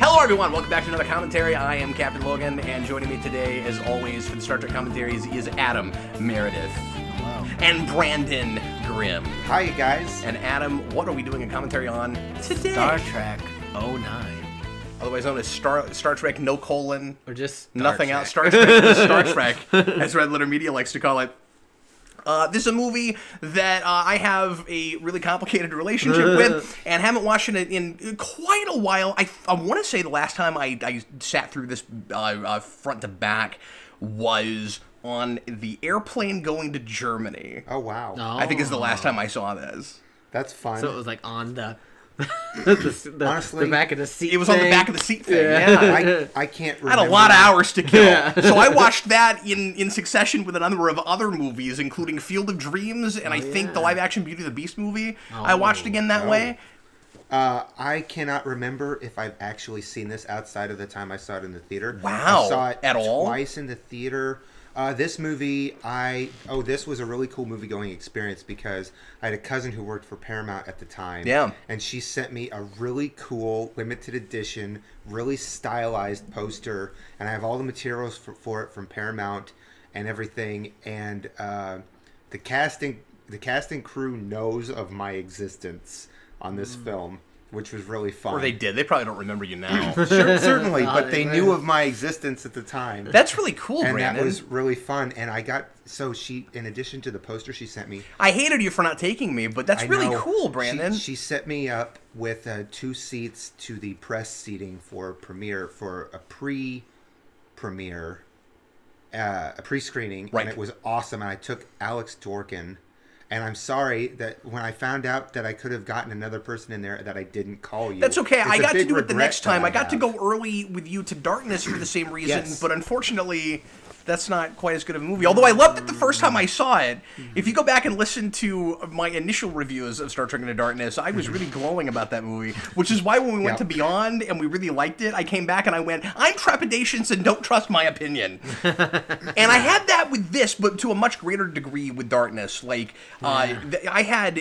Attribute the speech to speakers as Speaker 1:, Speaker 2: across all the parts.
Speaker 1: Hello everyone, welcome back to another commentary. I am Captain Logan, and joining me today, as always, for the Star Trek commentaries is Adam Meredith.
Speaker 2: Hello.
Speaker 1: And Brandon Grimm.
Speaker 2: Hi, you guys.
Speaker 1: And Adam, what are we doing a commentary on today?
Speaker 3: Star Trek 09.
Speaker 1: Otherwise known as Star Trek no colon.
Speaker 3: Or just
Speaker 1: nothing
Speaker 3: Trek.
Speaker 1: else. Star Trek, Star Trek, as Red Letter Media likes to call it. This is a movie that I have a really complicated relationship with and haven't watched it in quite a while. I want to say the last time I sat through this front to back was on the airplane going to Germany.
Speaker 2: Oh, wow.
Speaker 1: I think is the last time I saw this.
Speaker 2: That's fun.
Speaker 3: So it was like on the
Speaker 2: Honestly,
Speaker 3: the back of the seat.
Speaker 1: It was on the back of the seat thing, yeah.
Speaker 2: I can't
Speaker 1: I
Speaker 2: remember.
Speaker 1: had a lot of hours to kill. So I watched that in succession with a number of other movies, including Field of Dreams, and I think the live-action Beauty and the Beast movie I watched again that way.
Speaker 2: I cannot remember if I've actually seen this outside of the time I saw it in the theater.
Speaker 1: Wow.
Speaker 2: I saw it
Speaker 1: At all?
Speaker 2: twice in the theater. This movie, this was a really cool movie-going experience because I had a cousin who worked for Paramount at the time.
Speaker 1: Yeah.
Speaker 2: And she sent me a really cool, limited edition, really stylized poster, and I have all the materials for it from Paramount and everything, and the casting crew knows of my existence on this film, which was really fun.
Speaker 1: Or they did. They probably don't remember you now.
Speaker 2: Certainly, but they knew of my existence at the time.
Speaker 1: That's really cool,
Speaker 2: And
Speaker 1: Brandon.
Speaker 2: that was really fun. And I got, in addition to the poster she sent me.
Speaker 1: I hated you for not taking me, but that's really cool, Brandon.
Speaker 2: She set me up with 2 seats to the press seating for a pre-premiere, a pre-screening.
Speaker 1: Right.
Speaker 2: And it was awesome. And I took Alex Dorkin. And I'm sorry that when I found out that I could have gotten another person in there that I didn't call you.
Speaker 1: That's okay.
Speaker 2: It's
Speaker 1: I
Speaker 2: a
Speaker 1: got to
Speaker 2: big
Speaker 1: do it the
Speaker 2: regret
Speaker 1: next time.
Speaker 2: that
Speaker 1: I got to
Speaker 2: have.
Speaker 1: go early with you to Darkness for the same reason,
Speaker 2: Yes.
Speaker 1: but unfortunately, that's not quite as good of a movie. Although I loved it the first time I saw it. If you go back and listen to my initial reviews of Star Trek Into Darkness, I was really glowing about that movie, which is why when we went to Beyond and we really liked it, I came back and I went, I'm trepidatious and don't trust my opinion. And I had that with this, but to a much greater degree with Darkness. Like, I had,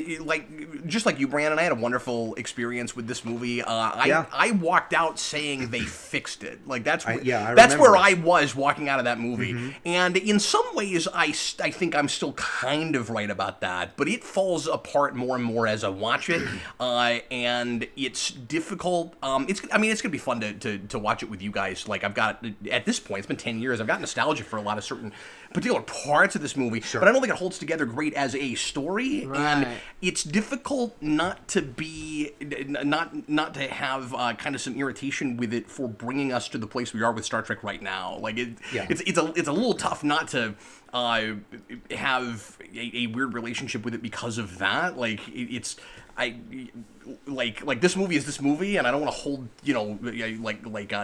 Speaker 1: just like you, Brandon, I had a wonderful experience with this movie. I walked out saying they fixed it. Like, that's
Speaker 2: I
Speaker 1: that's
Speaker 2: remember.
Speaker 1: where I was walking out of that movie. And in some ways, I think I'm still kind of right about that, but it falls apart more and more as I watch it, and it's difficult. It's going to be fun to watch it with you guys. Like, I've got, at this point, it's been 10 years, I've got nostalgia for a lot of certain particular parts of this movie, but I don't think it holds together great as a story, and it's difficult not to be, not to have kind of some irritation with it for bringing us to the place we are with Star Trek right now. Like, it's a little tough not to have a weird relationship with it because of that. Like, like this movie is this movie, and I don't want to hold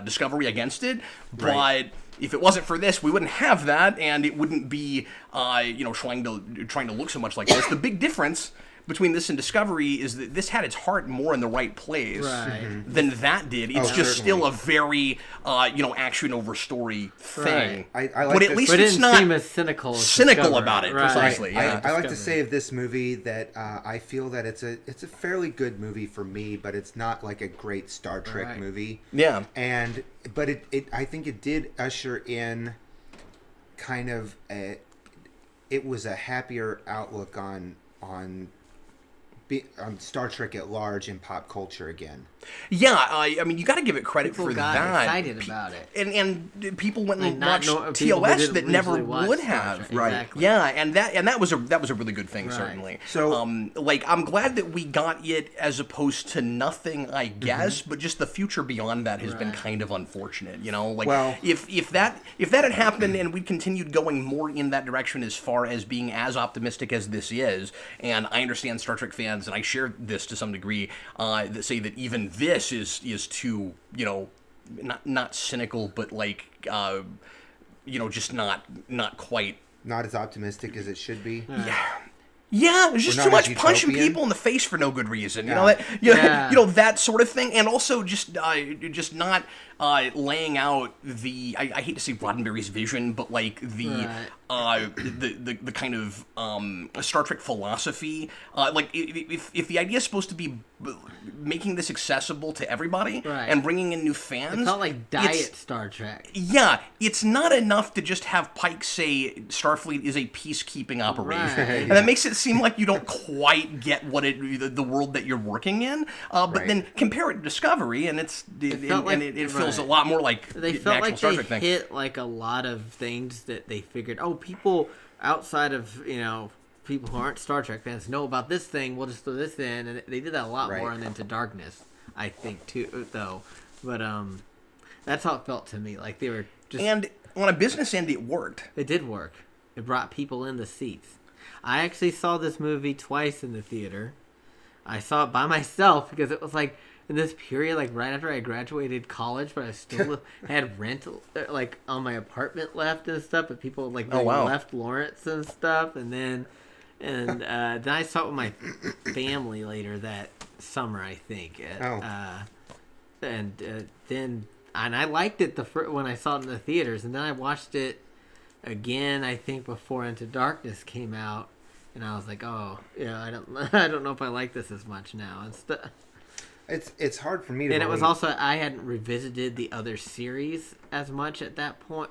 Speaker 1: Discovery against it, but if it wasn't for this, we wouldn't have that, and it wouldn't be trying to look so much like this. The big difference between this and Discovery is that this had its heart more in the right place than that did. It's just still a very action over story thing.
Speaker 2: I like
Speaker 1: but at
Speaker 2: this.
Speaker 1: least
Speaker 3: But it
Speaker 1: it's
Speaker 3: didn't
Speaker 1: not
Speaker 3: seem as cynical
Speaker 1: about it. Precisely. Yeah.
Speaker 2: I like to say of this movie that I feel that it's a fairly good movie for me, but it's not like a great Star Trek movie.
Speaker 1: Yeah.
Speaker 2: But I think it did usher in kind of it was a happier outlook on Star Trek at large in pop culture again.
Speaker 1: Yeah, I mean, you got to give it credit
Speaker 3: People
Speaker 1: for
Speaker 3: got
Speaker 1: that.
Speaker 3: excited about it.
Speaker 1: And people went and
Speaker 3: not
Speaker 1: watched
Speaker 3: people that
Speaker 1: TOS
Speaker 3: didn't
Speaker 1: that never
Speaker 3: usually watch
Speaker 1: would
Speaker 3: Star
Speaker 1: have.
Speaker 3: Trek.
Speaker 2: Right.
Speaker 3: Exactly.
Speaker 1: Yeah, and that was a really good thing, certainly.
Speaker 2: So,
Speaker 1: I'm glad that we got it as opposed to nothing, I guess. But just the future beyond that has been kind of unfortunate. Like,
Speaker 2: well,
Speaker 1: if that had happened and we continued going more in that direction as far as being as optimistic as this is, and I understand Star Trek fans, and I share this to some degree, that say that even this is too, not cynical, but like, just not quite.
Speaker 2: Not as optimistic as it should be.
Speaker 1: Yeah, there's just
Speaker 2: We're
Speaker 1: too
Speaker 2: not
Speaker 1: much
Speaker 2: as
Speaker 1: punching
Speaker 2: utopian.
Speaker 1: people in the face for no good reason.
Speaker 2: Yeah.
Speaker 1: That sort of thing, and also just not laying out I hate to say Roddenberry's vision, but like the kind of Star Trek philosophy. Like if the idea is supposed to be making this accessible to everybody and bringing in new fans,
Speaker 3: it felt like Diet Star Trek.
Speaker 1: Yeah, it's not enough to just have Pike say Starfleet is a peacekeeping operation, and that makes it seem like you don't quite get what the world that you're working in. But then compare it to Discovery, and it feels a lot more like
Speaker 3: they
Speaker 1: an
Speaker 3: felt
Speaker 1: actual
Speaker 3: like
Speaker 1: Star
Speaker 3: they
Speaker 1: Trek thing.
Speaker 3: hit like a lot of things that they figured. Oh, people outside of people who aren't Star Trek fans know about this thing. We'll just throw this in, and they did that a lot more in Into Darkness, I think too. Though, but that's how it felt to me. Like they were just.
Speaker 1: And on a business end, it worked.
Speaker 3: It did work. It brought people in the seats. I actually saw this movie twice in the theater. I saw it by myself because it was like in this period, like right after I graduated college, but I still had rent like on my apartment left and stuff. But people like left Lawrence and stuff, and then I saw it with my family later that summer, I think. Then I liked it when I saw it in the theaters, and then I watched it again. I think before Into Darkness came out, and I was like, oh, I don't know if I like this as much now.
Speaker 2: It's hard for me to.
Speaker 3: And it was also I hadn't revisited the other series as much at that point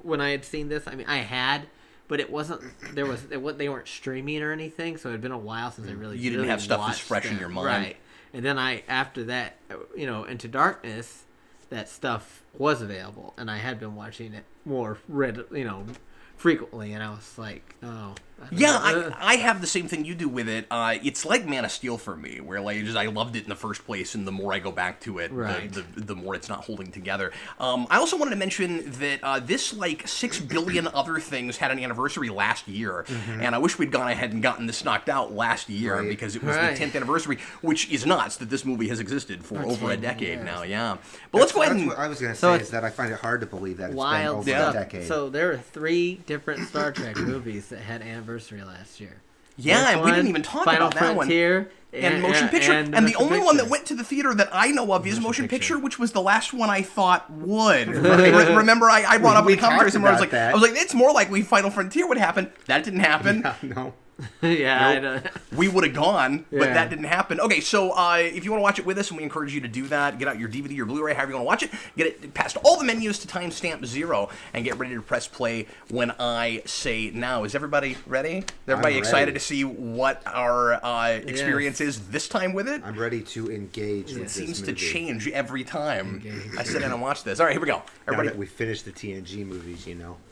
Speaker 3: when I had seen this. I mean, I had. But it wasn't. They weren't streaming or anything, so it had been a while since I really.
Speaker 1: You didn't have stuff that's fresh in your mind,
Speaker 3: right? And then after that, Into Darkness, that stuff was available, and I had been watching it more frequently, and I was like, oh.
Speaker 1: I have the same thing you do with it. It's like Man of Steel for me, where like I loved it in the first place, and the more I go back to it, the more it's not holding together. I also wanted to mention that this, like 6 billion other things, had an anniversary last year, and I wish we'd gone ahead and gotten this knocked out last year because it was the 10th anniversary, which is nuts that this movie has existed for over a decade now. Yeah, but let's go ahead and.
Speaker 2: What I was going to say is that I find it hard to believe that it's been over a decade.
Speaker 3: So there are 3 different Star Trek movies that had anniversary last year.
Speaker 1: Yeah, and we didn't even talk about that
Speaker 3: Frontier,
Speaker 1: one. And Motion Picture. And the only one that went to the theater that I know of is Motion Picture, which was the last one I thought would. Remember, I brought up in the commentaries somewhere, I was like, it's more likely Final Frontier would happen. That didn't happen.
Speaker 2: Yeah, no.
Speaker 1: We would have gone, but that didn't happen. Okay, so if you want to watch it with us, and we encourage you to do that, get out your DVD or Blu-ray, however you want to watch it, get it past all the menus to timestamp 0, and get ready to press play when I say now. Is everybody ready? Is everybody excited to see what our experience is this time with it?
Speaker 2: I'm ready to engage with this movie.
Speaker 1: It seems to change every time I sit down and watch this. All right, here we go. Everybody,
Speaker 2: now that we finished the TNG movies,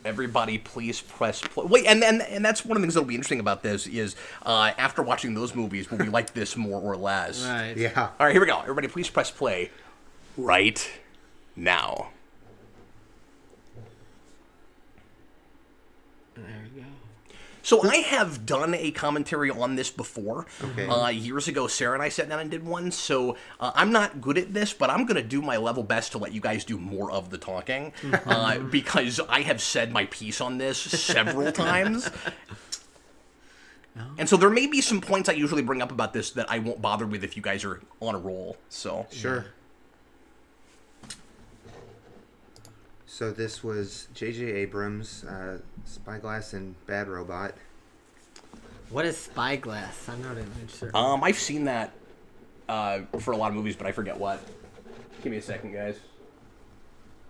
Speaker 1: Everybody, please press play. Wait, and that's one of the things that'll be interesting about this is after watching those movies, will we like this more or less?
Speaker 3: Right.
Speaker 2: Yeah.
Speaker 1: All right, here we go. Everybody, please press play right now.
Speaker 3: There we go.
Speaker 1: So I have done a commentary on this before.
Speaker 2: Okay.
Speaker 1: Years ago, Sarah and I sat down and did one. So I'm not good at this, but I'm going to do my level best to let you guys do more of the talking because I have said my piece on this several times. And so there may be some points I usually bring up about this that I won't bother with if you guys are on a roll. So
Speaker 2: sure. So this was JJ Abrams, Spyglass and Bad Robot.
Speaker 3: What is Spyglass? I'm not even sure.
Speaker 1: I've seen that for a lot of movies, but I forget what. Give me a second, guys.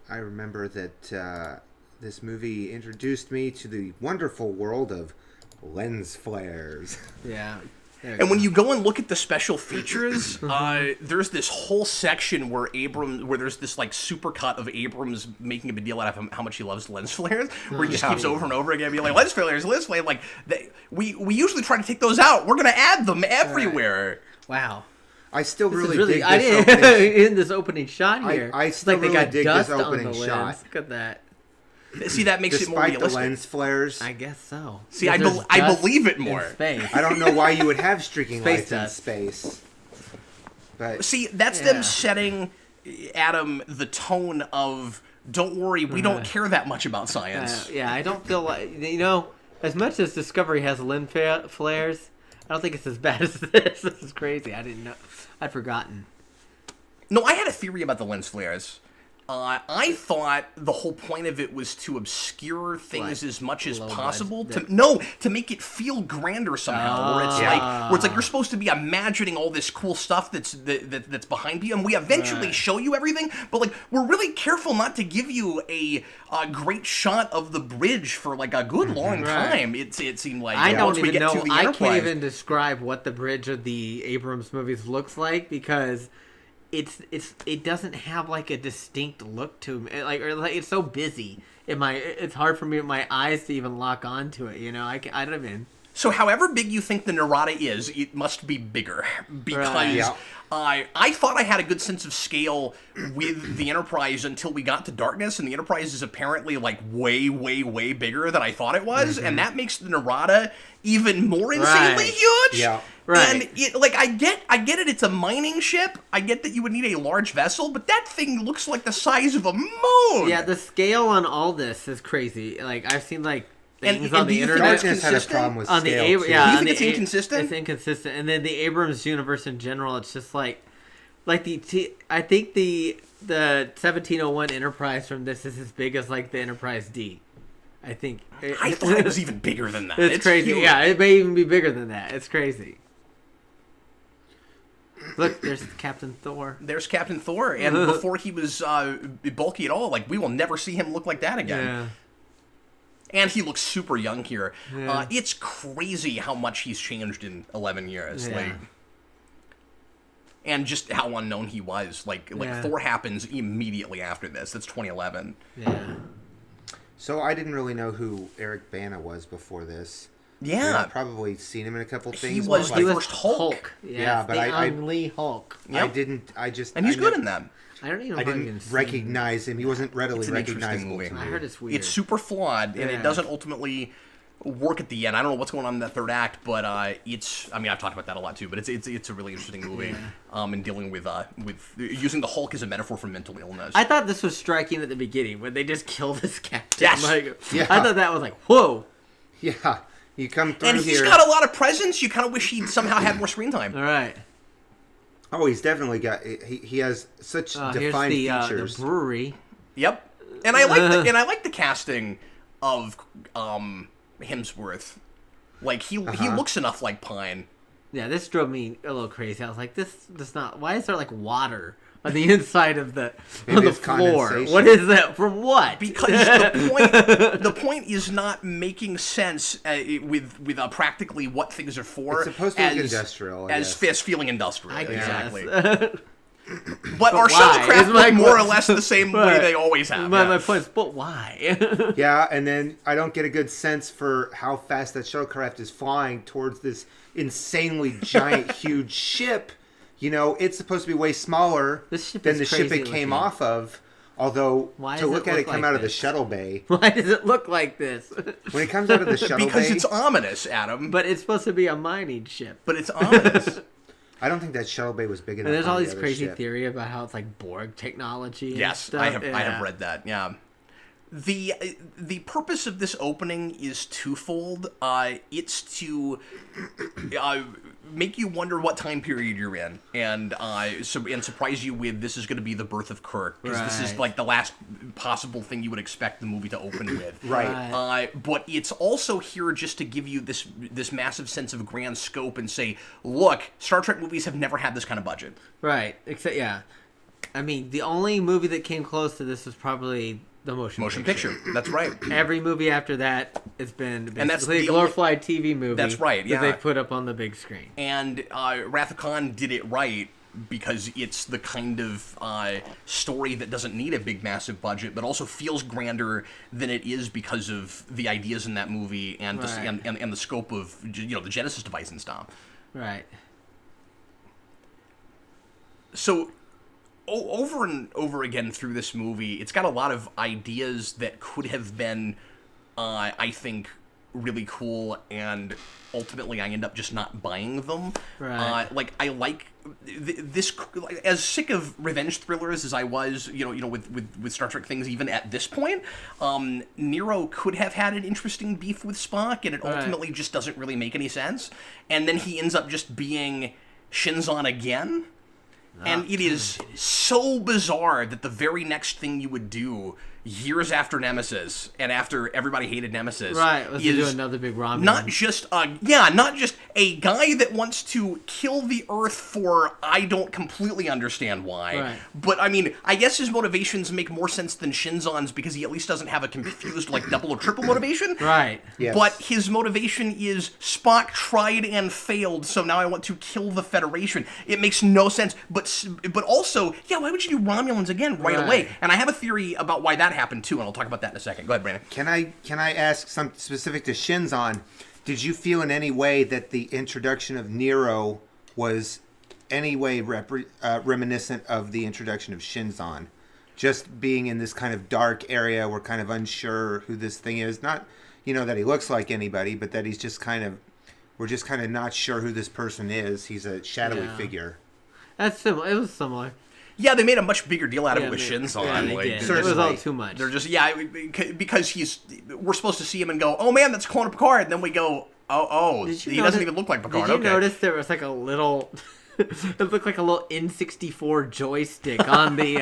Speaker 2: I remember that this movie introduced me to the wonderful world of lens flares.
Speaker 3: Yeah.
Speaker 1: And when you go and look at the special features, there's this whole section where there's this like supercut of Abrams making a big deal out of how much he loves lens flares, where he just keeps over and over again being like, lens flares. Like, we usually try to take those out. We're going to add them everywhere.
Speaker 3: Wow.
Speaker 2: I still
Speaker 3: This
Speaker 2: really
Speaker 3: is
Speaker 2: dig this opening.
Speaker 3: in this opening shot here.
Speaker 2: I still
Speaker 3: like they
Speaker 2: really
Speaker 3: got
Speaker 2: dig
Speaker 3: dust
Speaker 2: this opening
Speaker 3: on the
Speaker 2: shot.
Speaker 3: lens. Look at that.
Speaker 1: See, that makes it more
Speaker 2: Despite
Speaker 1: realistic.
Speaker 2: the lens flares.
Speaker 3: I guess so.
Speaker 1: See, I believe it more.
Speaker 3: Space.
Speaker 2: I don't know why you would have streaking
Speaker 3: Space
Speaker 2: lights in
Speaker 3: dust.
Speaker 2: space. But
Speaker 1: See, that's them setting, Adam, the tone of, don't worry, we don't care that much about science.
Speaker 3: I don't feel like, as much as Discovery has lens flares, I don't think it's as bad as this. This is crazy. I didn't know. I'd forgotten.
Speaker 1: No, I had a theory about the lens flares. I thought the whole point of it was to obscure things as much as possible. To make it feel grander somehow. Where it's like you're supposed to be imagining all this cool stuff that's behind you, and we eventually show you everything. But like we're really careful not to give you a great shot of the bridge for like a good long time. It seemed like
Speaker 3: I don't even know. I
Speaker 1: Enterprise.
Speaker 3: can't even describe what the bridge of the Abrams movies looks like because it doesn't have like a distinct look to it. Like it's so busy. It's hard for my eyes to even lock onto it. You know, I don't even.
Speaker 1: So, however big you think the Narada is, it must be bigger because I thought I had a good sense of scale with the Enterprise until we got to Darkness, and the Enterprise is apparently like way, way, way bigger than I thought it was, and that makes the Narada even more insanely huge.
Speaker 2: Yeah.
Speaker 3: Right.
Speaker 1: And I get it. It's a mining ship. I get that you would need a large vessel, but that thing looks like the size of a moon.
Speaker 3: Yeah, the scale on all this is crazy. Like I've seen like things
Speaker 1: and
Speaker 3: on
Speaker 1: do
Speaker 3: the
Speaker 1: you think
Speaker 3: internet.
Speaker 1: that's
Speaker 2: Darkness had a problem with
Speaker 3: on
Speaker 2: scale,
Speaker 3: the
Speaker 2: too.
Speaker 1: Do you
Speaker 3: on
Speaker 1: think
Speaker 3: the
Speaker 1: it's inconsistent?
Speaker 3: It's inconsistent, and then the Abrams universe in general, it's just like I think the 1701 Enterprise from this is as big as like the Enterprise D. I think.
Speaker 1: I thought it was even bigger than that.
Speaker 3: It's crazy.
Speaker 1: huge.
Speaker 3: Yeah, it may even be bigger than that. It's crazy. Look, there's Captain Thor.
Speaker 1: There's Captain Thor, and before he was bulky at all, like we will never see him look like that again.
Speaker 3: Yeah.
Speaker 1: And he looks super young here.
Speaker 3: Yeah.
Speaker 1: It's crazy how much he's changed in 11 years.
Speaker 3: Yeah.
Speaker 1: Like, and just how unknown he was. Like
Speaker 3: Yeah.
Speaker 1: Thor happens immediately after this. That's 2011.
Speaker 3: Yeah.
Speaker 2: So I didn't really know who Eric Bana was before this.
Speaker 1: Yeah.
Speaker 2: I've probably seen him in a couple things.
Speaker 1: He was
Speaker 2: but
Speaker 1: the
Speaker 2: like,
Speaker 1: first Hulk.
Speaker 3: Yes,
Speaker 2: Yeah, but
Speaker 3: the
Speaker 2: I-
Speaker 3: Ang Lee Hulk.
Speaker 1: Yep.
Speaker 2: And
Speaker 1: he's good in that.
Speaker 3: I don't even.
Speaker 2: I
Speaker 3: know if
Speaker 2: didn't recognize him. He wasn't readily
Speaker 1: It's an interesting
Speaker 2: recognizable
Speaker 1: movie.
Speaker 2: to me.
Speaker 3: I heard it's weird.
Speaker 1: It's super flawed, and
Speaker 3: Yeah.
Speaker 1: it doesn't ultimately work at the end. I don't know what's going on in that third act, but it's. I mean, I've talked about that a lot too, but it's a really interesting movie. In dealing with using the Hulk as a metaphor for mental illness.
Speaker 3: I thought this was striking at the beginning when they just killed this captain.
Speaker 1: Yes.
Speaker 3: Like,
Speaker 2: Yeah.
Speaker 3: I thought that was like, whoa.
Speaker 2: Yeah, you come through
Speaker 1: and he's
Speaker 2: here.
Speaker 1: got a lot of presence. You kind of wish he'd somehow had more screen time.
Speaker 3: All right.
Speaker 2: Oh, he's definitely got. He has such
Speaker 3: Here's
Speaker 2: defined
Speaker 3: the
Speaker 2: features.
Speaker 3: brewery.
Speaker 1: Yep, and I like the casting of Hemsworth. Like he looks enough like Pine.
Speaker 3: Yeah, this drove me a little crazy. I was like, this does not. Why is there like water on the inside of the
Speaker 2: Maybe
Speaker 3: floor?
Speaker 2: it's condensation.
Speaker 3: What is that? From what?
Speaker 1: Because the point is not making sense with practically what things are for.
Speaker 2: It's supposed to look industrial, I
Speaker 1: as
Speaker 2: guess.
Speaker 1: feeling industrial.
Speaker 3: I
Speaker 1: Exactly.
Speaker 3: guess.
Speaker 1: But our
Speaker 3: why?
Speaker 1: shuttlecraft
Speaker 3: Is my
Speaker 1: look more or
Speaker 3: question.
Speaker 1: less the same way they always have.
Speaker 3: My point is, but why?
Speaker 2: Yeah, and then I don't get a good sense for how fast that shuttlecraft is flying towards this insanely giant, huge ship. You know, it's supposed to be way smaller
Speaker 3: This ship
Speaker 2: than
Speaker 3: is
Speaker 2: the ship
Speaker 3: crazy
Speaker 2: it came
Speaker 3: looking.
Speaker 2: off of. Although,
Speaker 3: Why
Speaker 2: to
Speaker 3: does
Speaker 2: look
Speaker 3: it
Speaker 2: at it
Speaker 3: look
Speaker 2: come
Speaker 3: like
Speaker 2: out of the
Speaker 3: this?
Speaker 2: shuttle bay,
Speaker 3: Why does it look like this?
Speaker 2: when it comes out of the shuttle
Speaker 1: Because
Speaker 2: bay,
Speaker 1: it's ominous, Adam.
Speaker 3: But it's supposed to be a mining ship.
Speaker 1: But it's ominous.
Speaker 2: I don't think that shuttle bay was big enough.
Speaker 3: And there's
Speaker 2: on
Speaker 3: all
Speaker 2: the
Speaker 3: these
Speaker 2: other
Speaker 3: crazy
Speaker 2: ship.
Speaker 3: theory about how it's like Borg technology. And
Speaker 1: Yes,
Speaker 3: stuff.
Speaker 1: I have read that. Yeah. The purpose of this opening is twofold. It's to make you wonder what time period you're in, and surprise you with this is going to be the birth of Kirk, because this is
Speaker 3: Right.
Speaker 1: like the last possible thing you would expect the movie to open with.
Speaker 2: Right.
Speaker 1: But it's also here just to give you this massive sense of grand scope and say, look, Star Trek movies have never had this kind of budget.
Speaker 3: Right. Except, yeah. I mean, the only movie that came close to this was probably the motion
Speaker 1: Picture. That's right.
Speaker 3: Every movie after that, it's been
Speaker 1: And that's
Speaker 3: basically a
Speaker 1: the
Speaker 3: glorified TV movie.
Speaker 1: That's right, yeah.
Speaker 3: That they put up on the big screen.
Speaker 1: And Wrath of Khan did it right because it's the kind of story that doesn't need a big, massive budget, but also feels grander than it is because of the ideas in that movie and
Speaker 3: Right.
Speaker 1: and the scope of the Genesis device and stuff.
Speaker 3: Right.
Speaker 1: So over and over again through this movie, it's got a lot of ideas that could have been, I think, really cool, and ultimately I end up just not buying them.
Speaker 3: Right.
Speaker 1: I like this. As sick of revenge thrillers as I was, with Star Trek things, even at this point, Nero could have had an interesting beef with Spock, and it ultimately just doesn't really make any sense. And then he ends up just being Shinzon again. And it is so bizarre that the very next thing you would do years after Nemesis and after everybody hated Nemesis
Speaker 3: let's do
Speaker 1: is
Speaker 3: another big Romulan.
Speaker 1: not just a guy that wants to kill the Earth for I don't completely understand why.
Speaker 3: Right.
Speaker 1: But I mean, I guess his motivations make more sense than Shinzon's because he at least doesn't have a confused like double or triple motivation.
Speaker 3: Right.
Speaker 2: Yes.
Speaker 1: But his motivation is Spock tried and failed, so now I want to kill the Federation. It makes no sense. But also, yeah, why would you do Romulans again right away? And I have a theory about why that happened too, and I'll talk about that in a second. Go ahead, Brandon.
Speaker 2: Can I ask something specific to Shinzon? Did you feel in any way that the introduction of Nero was any way reminiscent of the introduction of Shinzon? Just being in this kind of dark area, we're kind of unsure who this thing is. Not, that he looks like anybody, but that he's just we're just kind of not sure who this person is. He's a shadowy figure.
Speaker 3: That's similar. It was similar.
Speaker 1: Yeah, they made a much bigger deal out of it with Shinzon.
Speaker 3: Yeah, they did. It was all too much.
Speaker 1: They're just because we're supposed to see him and go, oh man, that's Conan Picard, and then we go, he doesn't even look like Picard.
Speaker 3: Did you notice there was like a little? It looked like a little N64 joystick on the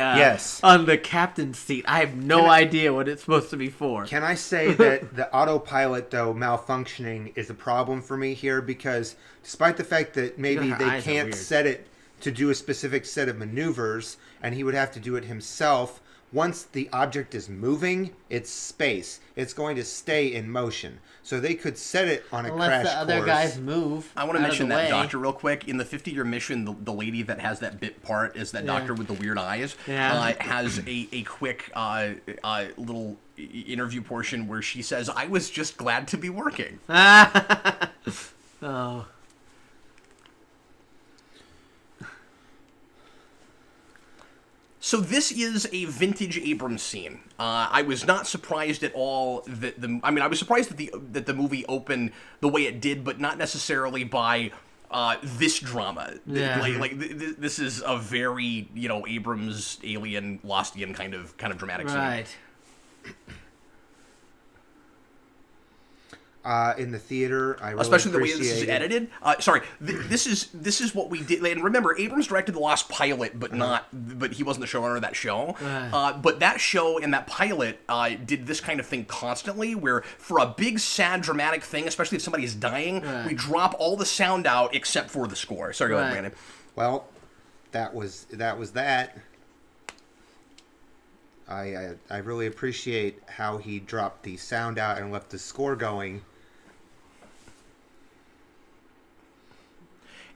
Speaker 3: on the captain's seat. I have no idea what it's supposed to be for.
Speaker 2: Can I say that the autopilot though malfunctioning is a problem for me here because despite the fact that maybe they can't set it to do a specific set of maneuvers, and he would have to do it himself. Once the object is moving, it's space. It's going to stay in motion. So they could set it on a crash course.
Speaker 3: Unless the other guys move.
Speaker 1: I want to mention that doctor real quick. In the 50-year mission, the lady that has that bit part is that doctor with the weird eyes. Has a quick little interview portion where she says, "I was just glad to be working."
Speaker 3: Oh.
Speaker 1: So this is a vintage Abrams scene. I was not surprised at all that I was surprised that the movie opened the way it did, but not necessarily by this drama.
Speaker 3: Yeah.
Speaker 1: This is a very Abrams Alien Lostian kind of dramatic scene.
Speaker 3: Right.
Speaker 2: In the theater, I really
Speaker 1: especially the way this is edited. This is what we did. And remember, Abrams directed the Lost pilot, but he wasn't the showrunner of that show. But that show and that pilot did this kind of thing constantly, where for a big, sad, dramatic thing, especially if somebody is dying, we drop all the sound out except for the score. Sorry, go ahead, Brandon.
Speaker 2: Well, that was that. I really appreciate how he dropped the sound out and left the score going.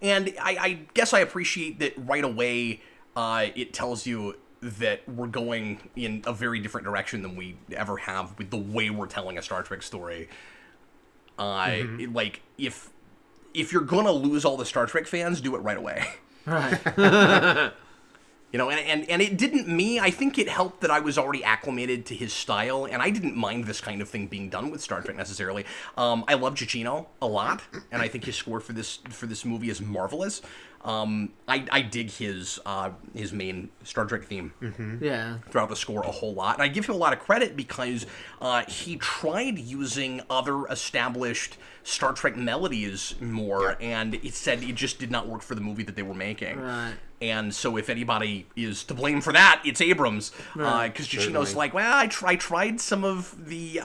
Speaker 1: And I guess I appreciate that right away it tells you that we're going in a very different direction than we ever have with the way we're telling a Star Trek story. Like, if you're going to lose all the Star Trek fans, do it right away.
Speaker 3: Right.
Speaker 1: And it didn't I think it helped that I was already acclimated to his style, and I didn't mind this kind of thing being done with Star Trek necessarily. I love Giacchino a lot, and I think his score for this movie is marvelous. I dig his main Star Trek theme.
Speaker 3: Yeah.
Speaker 1: Throughout the score a whole lot, and I give him a lot of credit because he tried using other established Star Trek melodies more, and it said it just did not work for the movie that they were making.
Speaker 3: Right.
Speaker 1: And so if anybody is to blame for that, it's Abrams. Because Giacchino's like, well, I tried some of the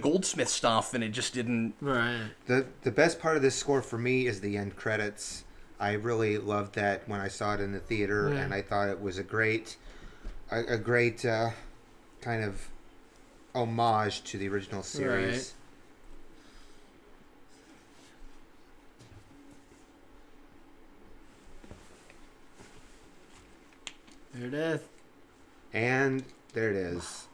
Speaker 1: Goldsmith stuff, and it just didn't...
Speaker 3: Right.
Speaker 2: The best part of this score for me is the end credits. I really loved that when I saw it in the theater, and I thought it was a great kind of homage to the original series.
Speaker 3: Right. There it is.
Speaker 2: And there it is.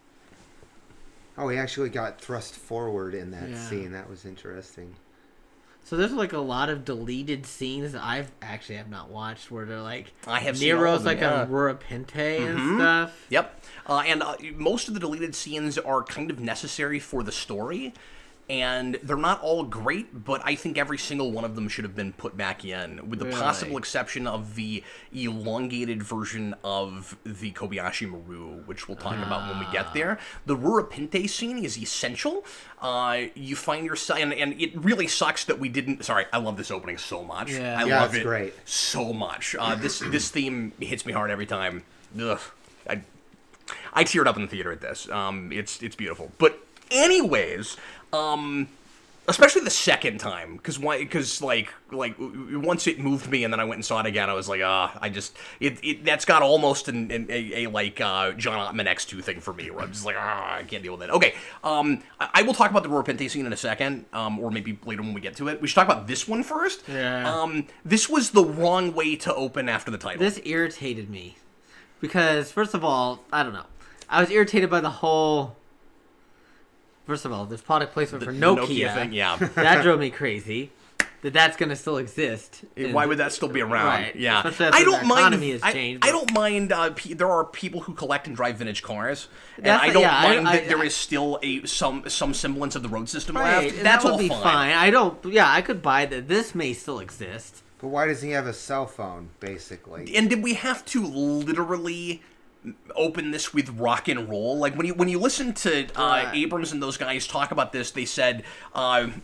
Speaker 2: Oh, he actually got thrust forward in that scene. That was interesting.
Speaker 3: So there's like a lot of deleted scenes that I have not watched where they're like
Speaker 1: I have
Speaker 3: Nero's like a Rura Pente and stuff.
Speaker 1: Yep. And most of the deleted scenes are kind of necessary for the story. and they're not all great, but I think every single one of them should have been put back in, with the possible exception of the elongated version of the Kobayashi Maru, which we'll talk about when we get there. The Rurapinte scene is essential. You find yourself, and it really sucks that we didn't. Sorry, I love this opening so much. I love it
Speaker 2: great.
Speaker 1: so much. This theme hits me hard every time. Ugh, I teared up in the theater at this. It's beautiful. But anyways, especially the second time, because once it moved me and then I went and saw it again, I was like, that's got almost a John Ottman X2 thing for me, where I'm just like, I can't deal with it. Okay, I will talk about the Rurapinte scene in a second, or maybe later when we get to it. We should talk about this one first.
Speaker 3: Yeah.
Speaker 1: This was the wrong way to open after the title.
Speaker 3: This irritated me. Because, first of all, I don't know. I was irritated by the whole... First of all, this product placement for Nokia
Speaker 1: thing, yeah.
Speaker 3: That drove me crazy. That's going to still exist.
Speaker 1: Why would that still be around?
Speaker 3: Right.
Speaker 1: Yeah.
Speaker 3: I don't mind. Has changed,
Speaker 1: I don't mind. There are people who collect and drive vintage cars, and I don't mind that there is still some semblance of the road system left. That's
Speaker 3: that would
Speaker 1: all
Speaker 3: be
Speaker 1: fine.
Speaker 3: I don't. Yeah, I could buy that. This may still exist.
Speaker 2: But why does he have a cell phone, basically?
Speaker 1: And did we have to literally open this with rock and roll? Like when you listen to Abrams and those guys talk about this, they said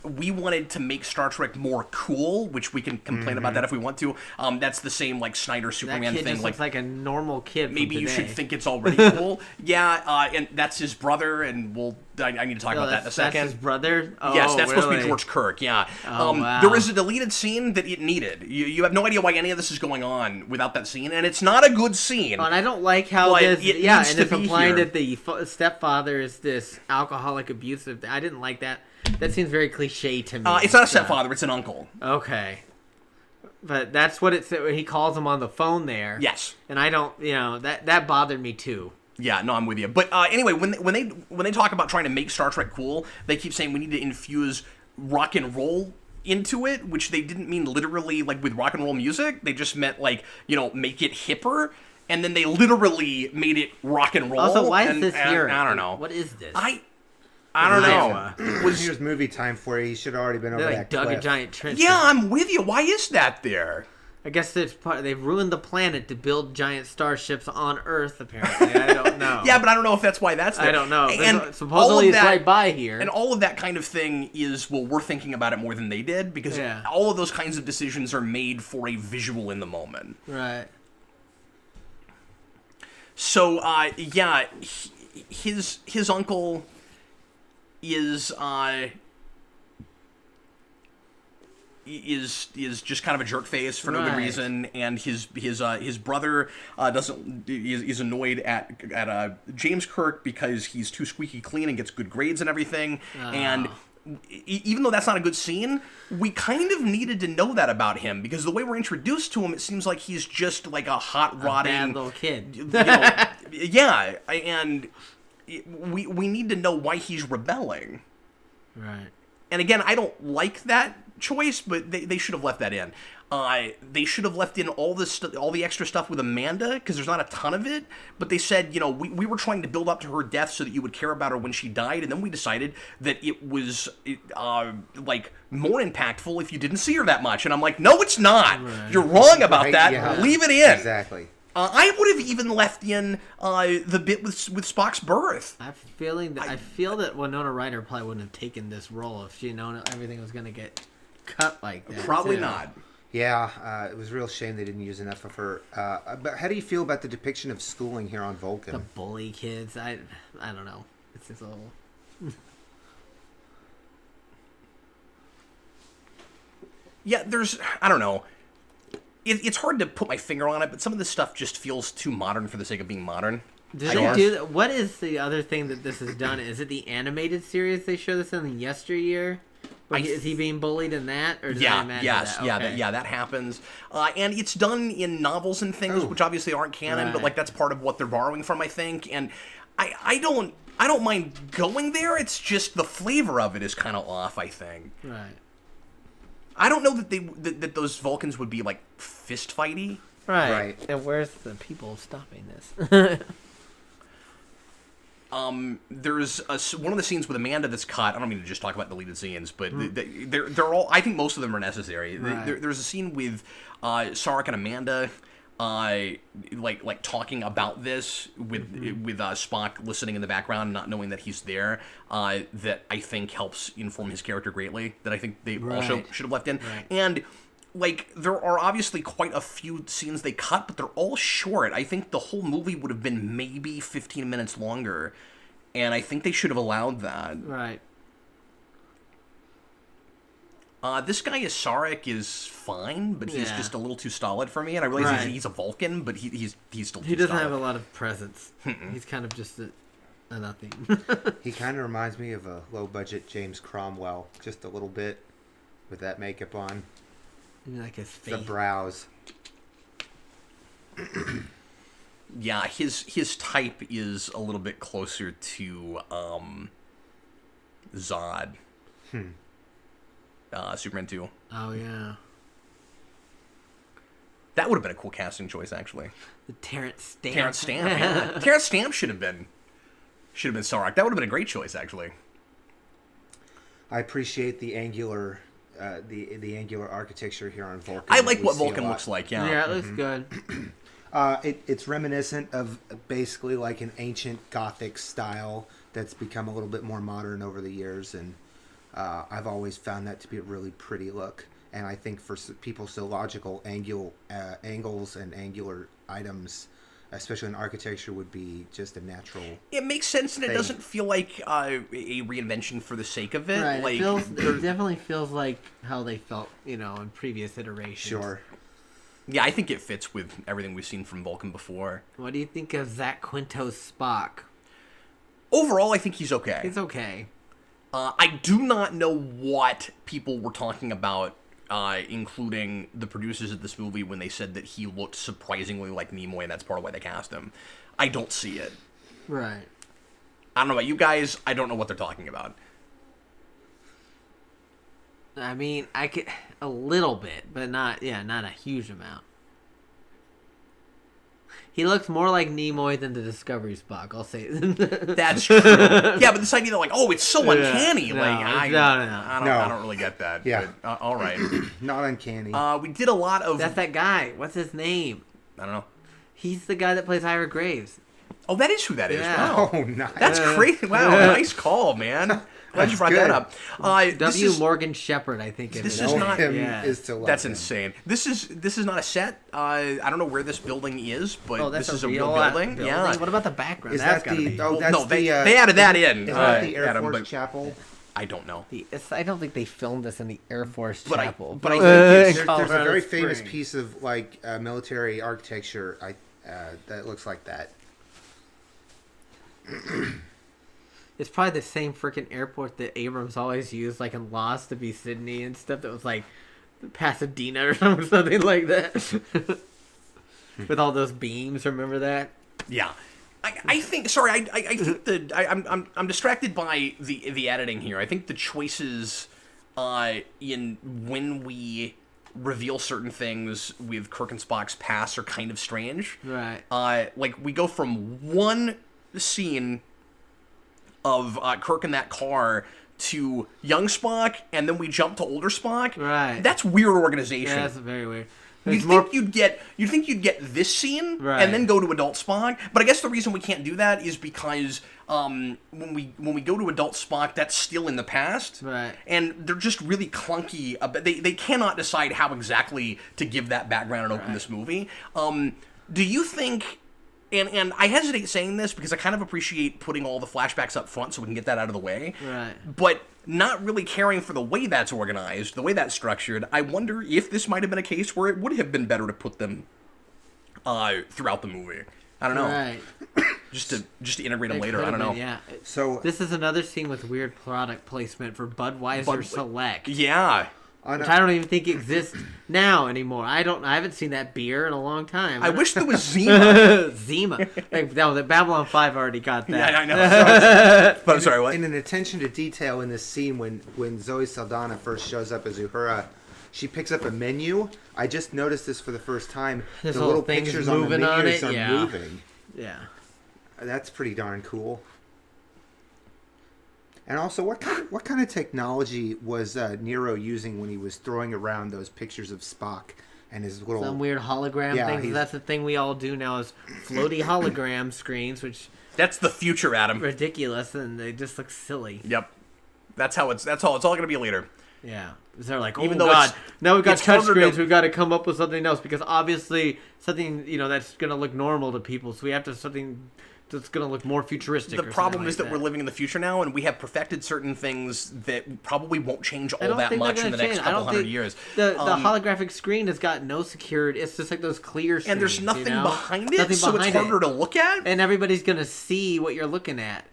Speaker 1: we wanted to make Star Trek more cool, which we can complain about that if we want to. That's the same like Snyder Superman
Speaker 3: that kid
Speaker 1: thing.
Speaker 3: Just looks like a normal kid.
Speaker 1: Maybe
Speaker 3: from
Speaker 1: you
Speaker 3: today.
Speaker 1: should think it's already cool. Yeah, and that's his brother, and I need to talk about that in a second.
Speaker 3: That's his brother? Oh,
Speaker 1: yes, that's
Speaker 3: really?
Speaker 1: supposed to be George Kirk, yeah.
Speaker 3: Wow.
Speaker 1: There is a deleted scene that it needed. You have no idea why any of this is going on without that scene, and it's not a good scene.
Speaker 3: And I don't like how
Speaker 1: But
Speaker 3: this...
Speaker 1: it
Speaker 3: Yeah,
Speaker 1: needs
Speaker 3: and
Speaker 1: to
Speaker 3: it's
Speaker 1: be
Speaker 3: implying
Speaker 1: here.
Speaker 3: that the stepfather is this alcoholic, abusive... I didn't like that. That seems very cliche to me.
Speaker 1: It's not a stepfather, it's an uncle.
Speaker 3: Okay. But that's what it said. He calls him on the phone there.
Speaker 1: Yes.
Speaker 3: And I don't... that bothered me too.
Speaker 1: Yeah, no, I'm with you. But anyway, when they talk about trying to make Star Trek cool, they keep saying we need to infuse rock and roll into it, which they didn't mean literally like with rock and roll music. They just meant like, make it hipper. And then they literally made it rock and roll.
Speaker 3: Also, why is this here?
Speaker 1: I don't know.
Speaker 3: What is this?
Speaker 1: I don't know.
Speaker 2: Here's movie time for you. He should have already been over
Speaker 3: They
Speaker 2: that
Speaker 3: dug
Speaker 2: cliff.
Speaker 3: a giant trench.
Speaker 1: Yeah, I'm with you. Why is that there?
Speaker 3: I guess they've ruined the planet to build giant starships on Earth, apparently. I don't know.
Speaker 1: Yeah, but I don't know if that's why that's there.
Speaker 3: I don't know.
Speaker 1: And
Speaker 3: supposedly it's right by here.
Speaker 1: And all of that kind of thing is, well, we're thinking about it more than they did, because all of those kinds of decisions are made for a visual in the moment.
Speaker 3: Right.
Speaker 1: So, his uncle is just kind of a jerk face for no good reason, and his brother is annoyed at James Kirk because he's too squeaky clean and gets good grades and everything. And even though that's not a good scene, we kind of needed to know that about him, because the way we're introduced to him, it seems like he's just like a hot rotting
Speaker 3: bad little kid.
Speaker 1: Yeah, and we need to know why he's rebelling.
Speaker 3: Right.
Speaker 1: And again, I don't like that choice, but they should have left that in. They should have left in all the extra stuff with Amanda, because there's not a ton of it. But they said, we were trying to build up to her death so that you would care about her when she died, and then we decided that it was like more impactful if you didn't see her that much. And I'm like, no, it's not. Right. You're wrong about that. Yeah. Leave it in.
Speaker 2: Exactly.
Speaker 1: I would have even left in the bit with Spock's birth.
Speaker 3: I feel that Winona Ryder probably wouldn't have taken this role if she'd known everything was going to get cut like that.
Speaker 1: Probably not.
Speaker 2: Yeah, it was a real shame they didn't use enough of her. But how do you feel about the depiction of schooling here on Vulcan?
Speaker 3: The bully kids. I don't know. It's just a little...
Speaker 1: Yeah, I don't know. It's hard to put my finger on it, but some of this stuff just feels too modern for the sake of being modern.
Speaker 3: What is the other thing that this has done? Is it the animated series they show this in yesteryear? Is he being bullied in that? Or that happens. And it's done in novels and things, which obviously aren't canon, but like that's part of what they're borrowing from, I think. And I don't mind going there. It's just the flavor of it is kind of off, I think. Right.
Speaker 1: I don't know that those Vulcans would be like fist fighty.
Speaker 3: Right. And where's the people stopping this?
Speaker 1: there's one of the scenes with Amanda that's cut. I don't mean to just talk about deleted scenes, but they're all. I think most of them are necessary.
Speaker 3: Right.
Speaker 1: There's a scene with Sarek and Amanda, like talking about this with Spock listening in the background, not knowing that he's there. That I think helps inform his character greatly. That I think they also should have left in.
Speaker 3: Right.
Speaker 1: And like, there are obviously quite a few scenes they cut, but they're all short. I think the whole movie would have been maybe 15 minutes longer, and I think they should have allowed that.
Speaker 3: Right.
Speaker 1: This guy Sarek is fine, but he's just a little too stolid for me, and I realize he's a Vulcan, but he's still too
Speaker 3: He doesn't
Speaker 1: stolid.
Speaker 3: have a lot of presence. He's kind of just a nothing.
Speaker 2: He kind of reminds me of a low-budget James Cromwell, just a little bit, with that makeup on.
Speaker 3: Like his face.
Speaker 2: The brows.
Speaker 1: Yeah, his type is a little bit closer to Zod. Superman 2.
Speaker 3: Oh, yeah.
Speaker 1: That would have been a cool casting choice, actually.
Speaker 3: The Terrence Stamp.
Speaker 1: Terrence Stamp, yeah. Terrence Stamp should have been Sarek. That would have been a great choice, actually.
Speaker 2: I appreciate the angular, the angular architecture here on Vulcan.
Speaker 1: I like
Speaker 2: We
Speaker 1: what
Speaker 2: see a
Speaker 1: Vulcan
Speaker 2: lot.
Speaker 1: looks like, yeah.
Speaker 3: Yeah, it looks good.
Speaker 2: It's reminiscent of basically like an ancient Gothic style that's become a little bit more modern over the years, and I've always found that to be a really pretty look. And I think for people so logical, angles and angular items, especially in architecture, would be just a natural.
Speaker 1: It makes sense, and it
Speaker 2: thing.
Speaker 1: doesn't feel like a reinvention for the sake of it.
Speaker 3: Right.
Speaker 1: Like,
Speaker 3: It definitely feels like how they felt, in previous iterations.
Speaker 2: Sure.
Speaker 1: yeah, I think it fits with everything we've seen from Vulcan before.
Speaker 3: What do you think of Zach Quinto's Spock?
Speaker 1: Overall, I think he's okay.
Speaker 3: It's okay.
Speaker 1: I do not know what people were talking about, including the producers of this movie, when they said that he looked surprisingly like Nimoy, and that's part of why they cast him. I don't see it.
Speaker 3: Right.
Speaker 1: I don't know about you guys. I don't know what they're talking about.
Speaker 3: I mean, I could a little bit, but not a huge amount. He looks more like Nimoy than the Discovery Spock. I'll say it.
Speaker 1: That's true. Yeah, but this idea that, like, oh, it's so uncanny.
Speaker 3: No,
Speaker 1: like,
Speaker 3: no.
Speaker 1: I don't really get that.
Speaker 2: Yeah.
Speaker 1: But, all right.
Speaker 2: Not uncanny.
Speaker 1: We did a lot of.
Speaker 3: That's that guy. What's his name?
Speaker 1: I don't know.
Speaker 3: He's the guy that plays Ira Graves.
Speaker 1: Oh, that is who that is.
Speaker 3: Yeah.
Speaker 1: Wow.
Speaker 2: Oh, nice.
Speaker 1: That's crazy. Wow, nice call, man. Glad you brought that up.
Speaker 3: Morgan Shepherd, I think it
Speaker 1: this
Speaker 3: is.
Speaker 1: is not-
Speaker 2: him
Speaker 3: Yeah.
Speaker 2: is to love
Speaker 1: That's
Speaker 2: him.
Speaker 1: insane. This is not a set. I don't know where this building is, but
Speaker 3: Oh, that's
Speaker 1: this is a real building. Yeah.
Speaker 3: What about the background?
Speaker 2: Is
Speaker 3: That's
Speaker 2: that
Speaker 3: gotta
Speaker 2: the?
Speaker 3: be.
Speaker 2: Oh, that's
Speaker 1: no,
Speaker 2: the.
Speaker 1: they added that in.
Speaker 2: Is that the Air
Speaker 1: Adam,
Speaker 2: Force
Speaker 1: but
Speaker 2: Chapel?
Speaker 1: I don't know.
Speaker 3: I don't think they filmed this in the Air Force
Speaker 1: But I-
Speaker 3: Chapel.
Speaker 1: but I think
Speaker 2: There's a
Speaker 3: Colorado
Speaker 2: very famous
Speaker 3: Springs.
Speaker 2: piece of like military architecture that looks like that.
Speaker 3: It's probably the same freaking airport that Abrams always used, like in Lost, to be Sydney and stuff. That was like Pasadena or something like that, with all those beams. Remember that?
Speaker 1: Yeah. I think. Sorry, I think that I'm distracted by the editing here. I think the choices in when we reveal certain things with Kirk and Spock's past are kind of strange.
Speaker 3: Right.
Speaker 1: Like, we go from one scene of Kirk in that car to young Spock, and then we jump to older Spock.
Speaker 3: Right.
Speaker 1: That's weird organization.
Speaker 3: Yeah, that's very weird.
Speaker 1: You'd think you'd get this scene
Speaker 3: Right.
Speaker 1: and then go to adult Spock, but I guess the reason we can't do that is because when we go to adult Spock, that's still in the past,
Speaker 3: Right.
Speaker 1: And they're just really clunky. They cannot decide how exactly to give that background and open this movie. Do you think? And I hesitate saying this because I kind of appreciate putting all the flashbacks up front so we can get that out of the way.
Speaker 3: Right.
Speaker 1: But not really caring for the way that's organized, the way that's structured, I wonder if this might have been a case where it would have been better to put them throughout the movie. I don't know.
Speaker 3: Right.
Speaker 1: Just to integrate them
Speaker 3: It
Speaker 1: later.
Speaker 3: could
Speaker 1: I
Speaker 3: have
Speaker 1: don't know.
Speaker 3: been, yeah.
Speaker 2: So
Speaker 3: This is another scene with weird product placement for Budweiser Select.
Speaker 1: Yeah.
Speaker 2: on
Speaker 3: Which I don't even think exists now anymore. I haven't seen that beer in a long time.
Speaker 1: I wish there was Zima.
Speaker 3: Zima. Like, no, the Babylon 5 already got that.
Speaker 1: Yeah, I know. But I'm sorry, what?
Speaker 2: in an attention to detail in this scene when Zoe Saldana first shows up as Uhura, she picks up a menu. I just noticed this for the first time.
Speaker 3: This
Speaker 2: the
Speaker 3: whole
Speaker 2: little
Speaker 3: thing's
Speaker 2: pictures on the
Speaker 3: moving on
Speaker 2: menus
Speaker 3: it,
Speaker 2: are
Speaker 3: yeah.
Speaker 2: moving.
Speaker 3: Yeah.
Speaker 2: That's pretty darn cool. And also, what kind of technology was Nero using when he was throwing around those pictures of Spock and his little
Speaker 3: Some weird hologram thing. 'Cause that's the thing we all do now is floaty hologram screens, which
Speaker 1: That's the future, Adam.
Speaker 3: ridiculous and they just look silly.
Speaker 1: Yep. That's all. It's all going to be later.
Speaker 3: Yeah. They're like, oh
Speaker 1: Even though
Speaker 3: god, now we've got
Speaker 1: it's harder
Speaker 3: touchscreens,
Speaker 1: to-
Speaker 3: we've got to come up with something else because obviously something, that's going to look normal to people. So we have to something that's going to look more futuristic.
Speaker 1: The problem is that we're living in the future now, and we have perfected certain things that probably won't change all that much in the next couple hundred years.
Speaker 3: The holographic screen has got no security. It's just like those clear screens.
Speaker 1: And there's nothing behind it,
Speaker 3: Nothing
Speaker 1: so it's
Speaker 3: behind
Speaker 1: harder
Speaker 3: it.
Speaker 1: to look at.
Speaker 3: And everybody's going to see what you're looking at.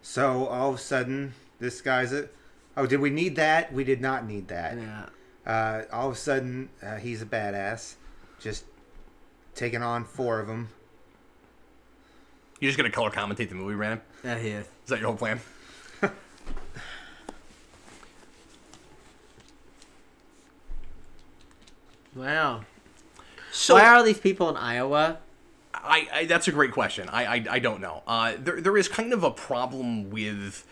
Speaker 2: So all of a sudden, this guy's did we need that? We did not need that.
Speaker 3: Yeah.
Speaker 2: All of a sudden, he's a badass, just taking on 4 of them.
Speaker 1: You're just gonna color commentate the movie, Brandon?
Speaker 3: Yeah, he is.
Speaker 1: Is that your whole plan?
Speaker 3: Wow.
Speaker 1: So
Speaker 3: Why are these people in Iowa?
Speaker 1: I that's a great question. I don't know. There is kind of a problem with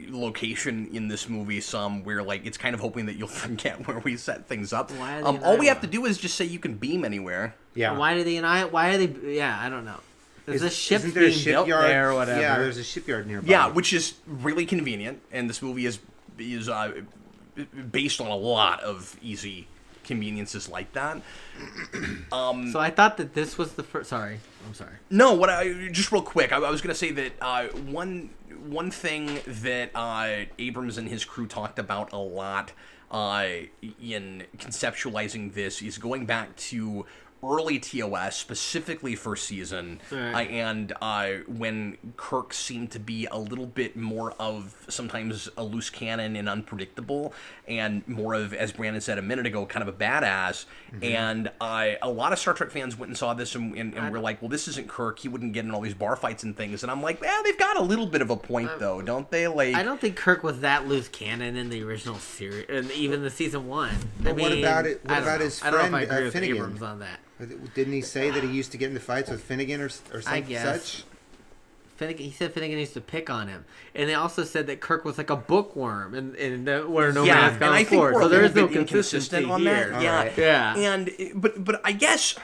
Speaker 1: location in this movie where like it's kind of hoping that you'll forget where we set things up.
Speaker 3: Why are they in
Speaker 1: all we
Speaker 3: Iowa?
Speaker 1: have to do is just say you can beam anywhere.
Speaker 2: Yeah.
Speaker 3: Why are they in Iowa? Why are they? Yeah, I don't know. There's a ship
Speaker 2: Isn't there a
Speaker 3: being built
Speaker 2: shipyard
Speaker 3: there or whatever.
Speaker 2: Yeah, there's a shipyard nearby.
Speaker 1: Yeah, which is really convenient, and this movie is based on a lot of easy conveniences like that.
Speaker 3: So I thought that this was the first. Sorry, I'm sorry.
Speaker 1: No, just real quick, I was gonna say that one thing that Abrams and his crew talked about a lot in conceptualizing this is going back to early TOS, specifically first season,
Speaker 3: Right.
Speaker 1: and when Kirk seemed to be a little bit more of sometimes a loose cannon and unpredictable, and more of, as Brandon said a minute ago, kind of a badass. And a lot of Star Trek fans went and saw this and were like, well, this isn't Kirk. He wouldn't get in all these bar fights and things. And I'm like, they've got a little bit of a point, though, don't they? Like,
Speaker 3: I don't think Kirk was that loose cannon in the original series, and even the season 1.
Speaker 2: But what about it? What about his
Speaker 3: I don't know if
Speaker 2: friend
Speaker 3: I agree with
Speaker 2: Finnegan?
Speaker 3: Abrams on that.
Speaker 2: Didn't he say that he used to get into fights with Finnegan or
Speaker 3: I
Speaker 2: something
Speaker 3: guess.
Speaker 2: such?
Speaker 3: Finnegan, he said Finnegan used to pick on him, and they also said that Kirk was like a bookworm, and where no man has
Speaker 1: and
Speaker 3: gone
Speaker 1: I think
Speaker 3: before.
Speaker 1: we're
Speaker 3: So
Speaker 1: a
Speaker 3: there
Speaker 1: little
Speaker 3: is no
Speaker 1: bit inconsistent
Speaker 3: consistency
Speaker 1: on
Speaker 3: here.
Speaker 1: that. Yeah,
Speaker 2: Alright.
Speaker 3: Yeah.
Speaker 1: And but I guess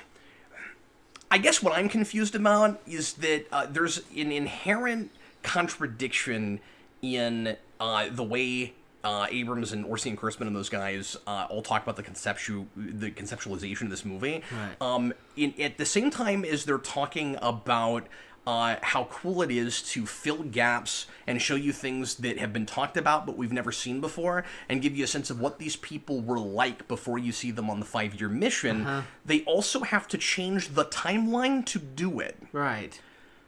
Speaker 1: what I'm confused about is that there's an inherent contradiction in the way Abrams and Orsi and Kurtzman and those guys all talk about the conceptualization of this movie.
Speaker 3: Right.
Speaker 1: At the same time as they're talking about how cool it is to fill gaps and show you things that have been talked about but we've never seen before, and give you a sense of what these people were like before you see them on the 5-year mission, they also have to change the timeline to do it.
Speaker 3: Right.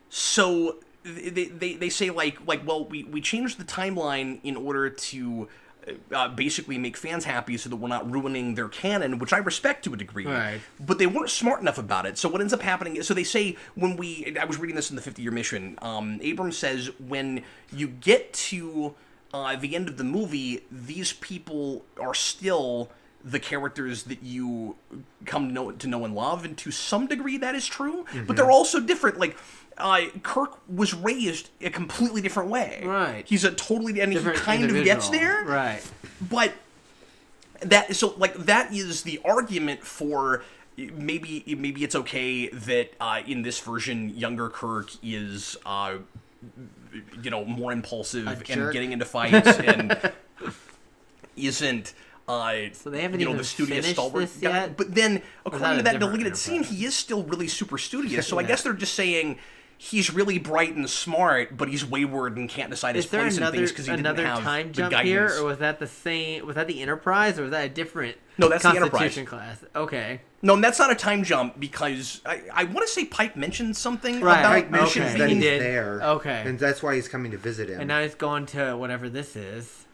Speaker 1: So they say like well, we changed the timeline in order to basically make fans happy so that we're not ruining their canon, which I respect to a degree.
Speaker 3: Right.
Speaker 1: But they weren't smart enough about it. So what ends up happening is, so they say I was reading this in the 50-year mission, Abrams says when you get to the end of the movie, these people are still the characters that you come to know and love, and to some degree that is true, but they're also different. Like, Kirk was raised a completely different way.
Speaker 3: Right.
Speaker 1: He's a totally, and
Speaker 3: Different
Speaker 1: he kind of gets
Speaker 3: individual.
Speaker 1: there.
Speaker 3: Right.
Speaker 1: But that is the argument for maybe it's okay that in this version younger Kirk is more impulsive and
Speaker 3: jerk.
Speaker 1: getting into fights and isn't
Speaker 3: So they haven't even
Speaker 1: the studious
Speaker 3: finished
Speaker 1: stalwart
Speaker 3: this
Speaker 1: guy.
Speaker 3: yet?
Speaker 1: But then according to that
Speaker 3: different
Speaker 1: deleted scene,
Speaker 3: enterprise?
Speaker 1: he is still really super studious. So I
Speaker 3: Yeah.
Speaker 1: guess they're just saying he's really bright and smart, but he's wayward and can't decide his
Speaker 3: Is there
Speaker 1: place in
Speaker 3: another
Speaker 1: things because he didn't
Speaker 3: another
Speaker 1: have
Speaker 3: time
Speaker 1: the
Speaker 3: jump
Speaker 1: guidance.
Speaker 3: here, or was that the same? Was that the Enterprise, or was that a different?
Speaker 1: No, that's the Enterprise.
Speaker 3: Constitution class. Okay.
Speaker 1: No, and that's not a time jump because I want to say Pike mentioned something
Speaker 3: Right.
Speaker 1: about
Speaker 2: Mike mentions
Speaker 3: okay.
Speaker 2: that
Speaker 3: He
Speaker 2: he's
Speaker 3: did.
Speaker 2: there.
Speaker 3: Okay.
Speaker 2: And that's why he's coming to visit him.
Speaker 3: And now he's going to whatever this is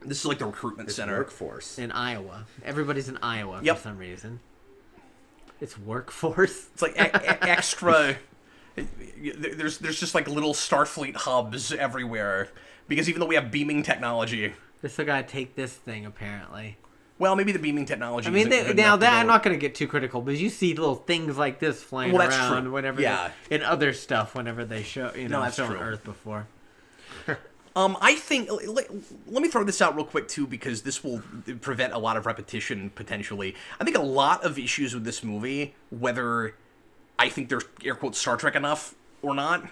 Speaker 1: this is like the recruitment
Speaker 2: It's
Speaker 1: center.
Speaker 2: workforce.
Speaker 3: in Iowa. Everybody's in Iowa
Speaker 1: Yep.
Speaker 3: for some reason. It's workforce.
Speaker 1: It's like extra. There's just like little Starfleet hubs everywhere because even though we have beaming technology,
Speaker 3: They still gotta take this thing apparently.
Speaker 1: Well, maybe the beaming technology.
Speaker 3: I mean,
Speaker 1: isn't good
Speaker 3: now
Speaker 1: enough to
Speaker 3: that
Speaker 1: go-
Speaker 3: I'm not going to get too critical, but you see little things like this flying
Speaker 1: Well, that's
Speaker 3: around
Speaker 1: true.
Speaker 3: whenever,
Speaker 1: Yeah.
Speaker 3: in other stuff, whenever they show,
Speaker 1: that's
Speaker 3: show on
Speaker 1: true.
Speaker 3: Earth before.
Speaker 1: I think, let me throw this out real quick, too, because this will prevent a lot of repetition, potentially. I think a lot of issues with this movie, whether I think they're, air quotes, Star Trek enough or not,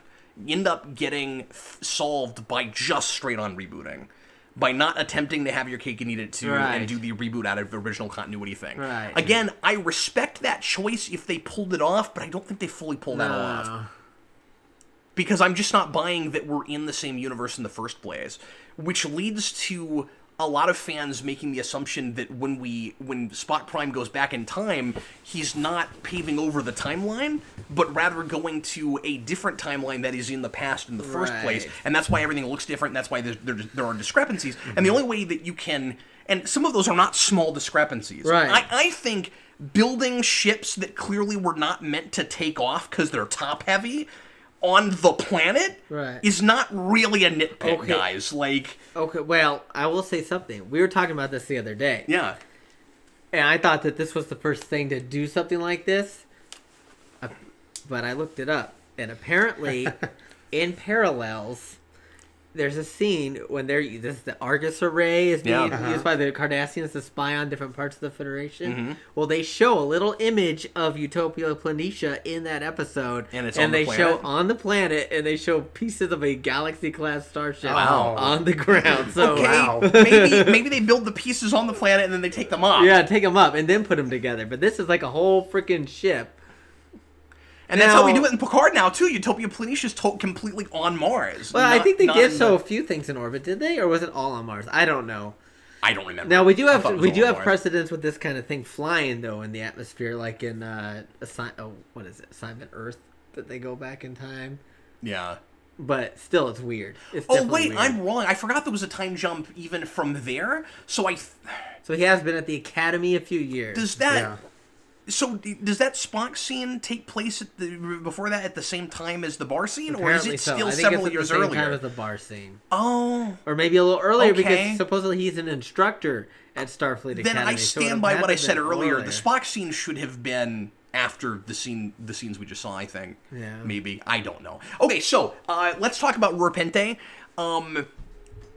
Speaker 1: end up getting solved by just straight-on rebooting. By not attempting to have your cake and eat it, too,
Speaker 3: Right.
Speaker 1: and do the reboot out of the original continuity thing.
Speaker 3: Right.
Speaker 1: Again, I respect that choice if they pulled it off, but I don't think they fully pulled that off. Because I'm just not buying that we're in the same universe in the first place, which leads to a lot of fans making the assumption that when Spot Prime goes back in time, he's not paving over the timeline, but rather going to a different timeline that is in the past in the first place, and that's why everything looks different. And that's why there are discrepancies, and the only way that you can, and some of those are not small discrepancies.
Speaker 3: Right.
Speaker 1: I think building ships that clearly were not meant to take off because they're top heavy on the planet is not really a nitpick, guys. Like,
Speaker 3: okay, well, I will say something. We were talking about this the other day.
Speaker 1: yeah,
Speaker 3: And I thought that this was the first thing to do something like this. But I looked it up. And apparently, in Parallels, there's a scene when the Argus Array is being used by the Cardassians to spy on different parts of the Federation. Well, they show a little image of Utopia Planitia in that episode,
Speaker 1: And it's
Speaker 3: and
Speaker 1: on the
Speaker 3: they
Speaker 1: planet?
Speaker 3: show on the planet, and they show pieces of a Galaxy-class starship
Speaker 2: Wow.
Speaker 3: on the ground. So
Speaker 1: okay,
Speaker 2: Wow.
Speaker 1: maybe they build the pieces on the planet and then they take them off.
Speaker 3: yeah, take them up and then put them together. But this is like a whole freaking ship.
Speaker 1: And that's how we
Speaker 3: Now-
Speaker 1: do it in Picard now, too. Utopia Planitia is completely on Mars.
Speaker 3: Well, I
Speaker 1: not-
Speaker 3: think they
Speaker 1: not
Speaker 3: did
Speaker 1: in
Speaker 3: show a
Speaker 1: the-
Speaker 3: few things in orbit, did they, or was it all on Mars? I don't know.
Speaker 1: I don't remember.
Speaker 3: Now we do
Speaker 1: I
Speaker 3: have
Speaker 1: thought it was all on Mars.
Speaker 3: precedents with this kind of thing flying though in the atmosphere, like in Assignment Earth, that they go back in time.
Speaker 1: Yeah.
Speaker 3: But still, it's weird. It's
Speaker 1: Oh,
Speaker 3: definitely
Speaker 1: wait,
Speaker 3: weird.
Speaker 1: I'm wrong. I forgot there was a time jump even from there. So
Speaker 3: So he has been at the Academy a few years.
Speaker 1: does that...
Speaker 2: Yeah.
Speaker 1: So does that Spock scene take place before that at the same time as the bar scene, or is
Speaker 3: Apparently
Speaker 1: it
Speaker 3: so.
Speaker 1: still
Speaker 3: I think
Speaker 1: several
Speaker 3: it's at
Speaker 1: years
Speaker 3: the same
Speaker 1: earlier?
Speaker 3: time as the bar scene,
Speaker 1: Oh,
Speaker 3: or maybe a little earlier
Speaker 1: Okay.
Speaker 3: because supposedly he's an instructor at Starfleet
Speaker 1: then
Speaker 3: Academy.
Speaker 1: I
Speaker 3: so it
Speaker 1: stand
Speaker 3: would
Speaker 1: by
Speaker 3: have
Speaker 1: what
Speaker 3: to
Speaker 1: I said
Speaker 3: been
Speaker 1: earlier. The Spock scene should have been after the scenes we just saw. I think.
Speaker 3: Yeah.
Speaker 1: Maybe, I don't know. Okay, so let's talk about Repente.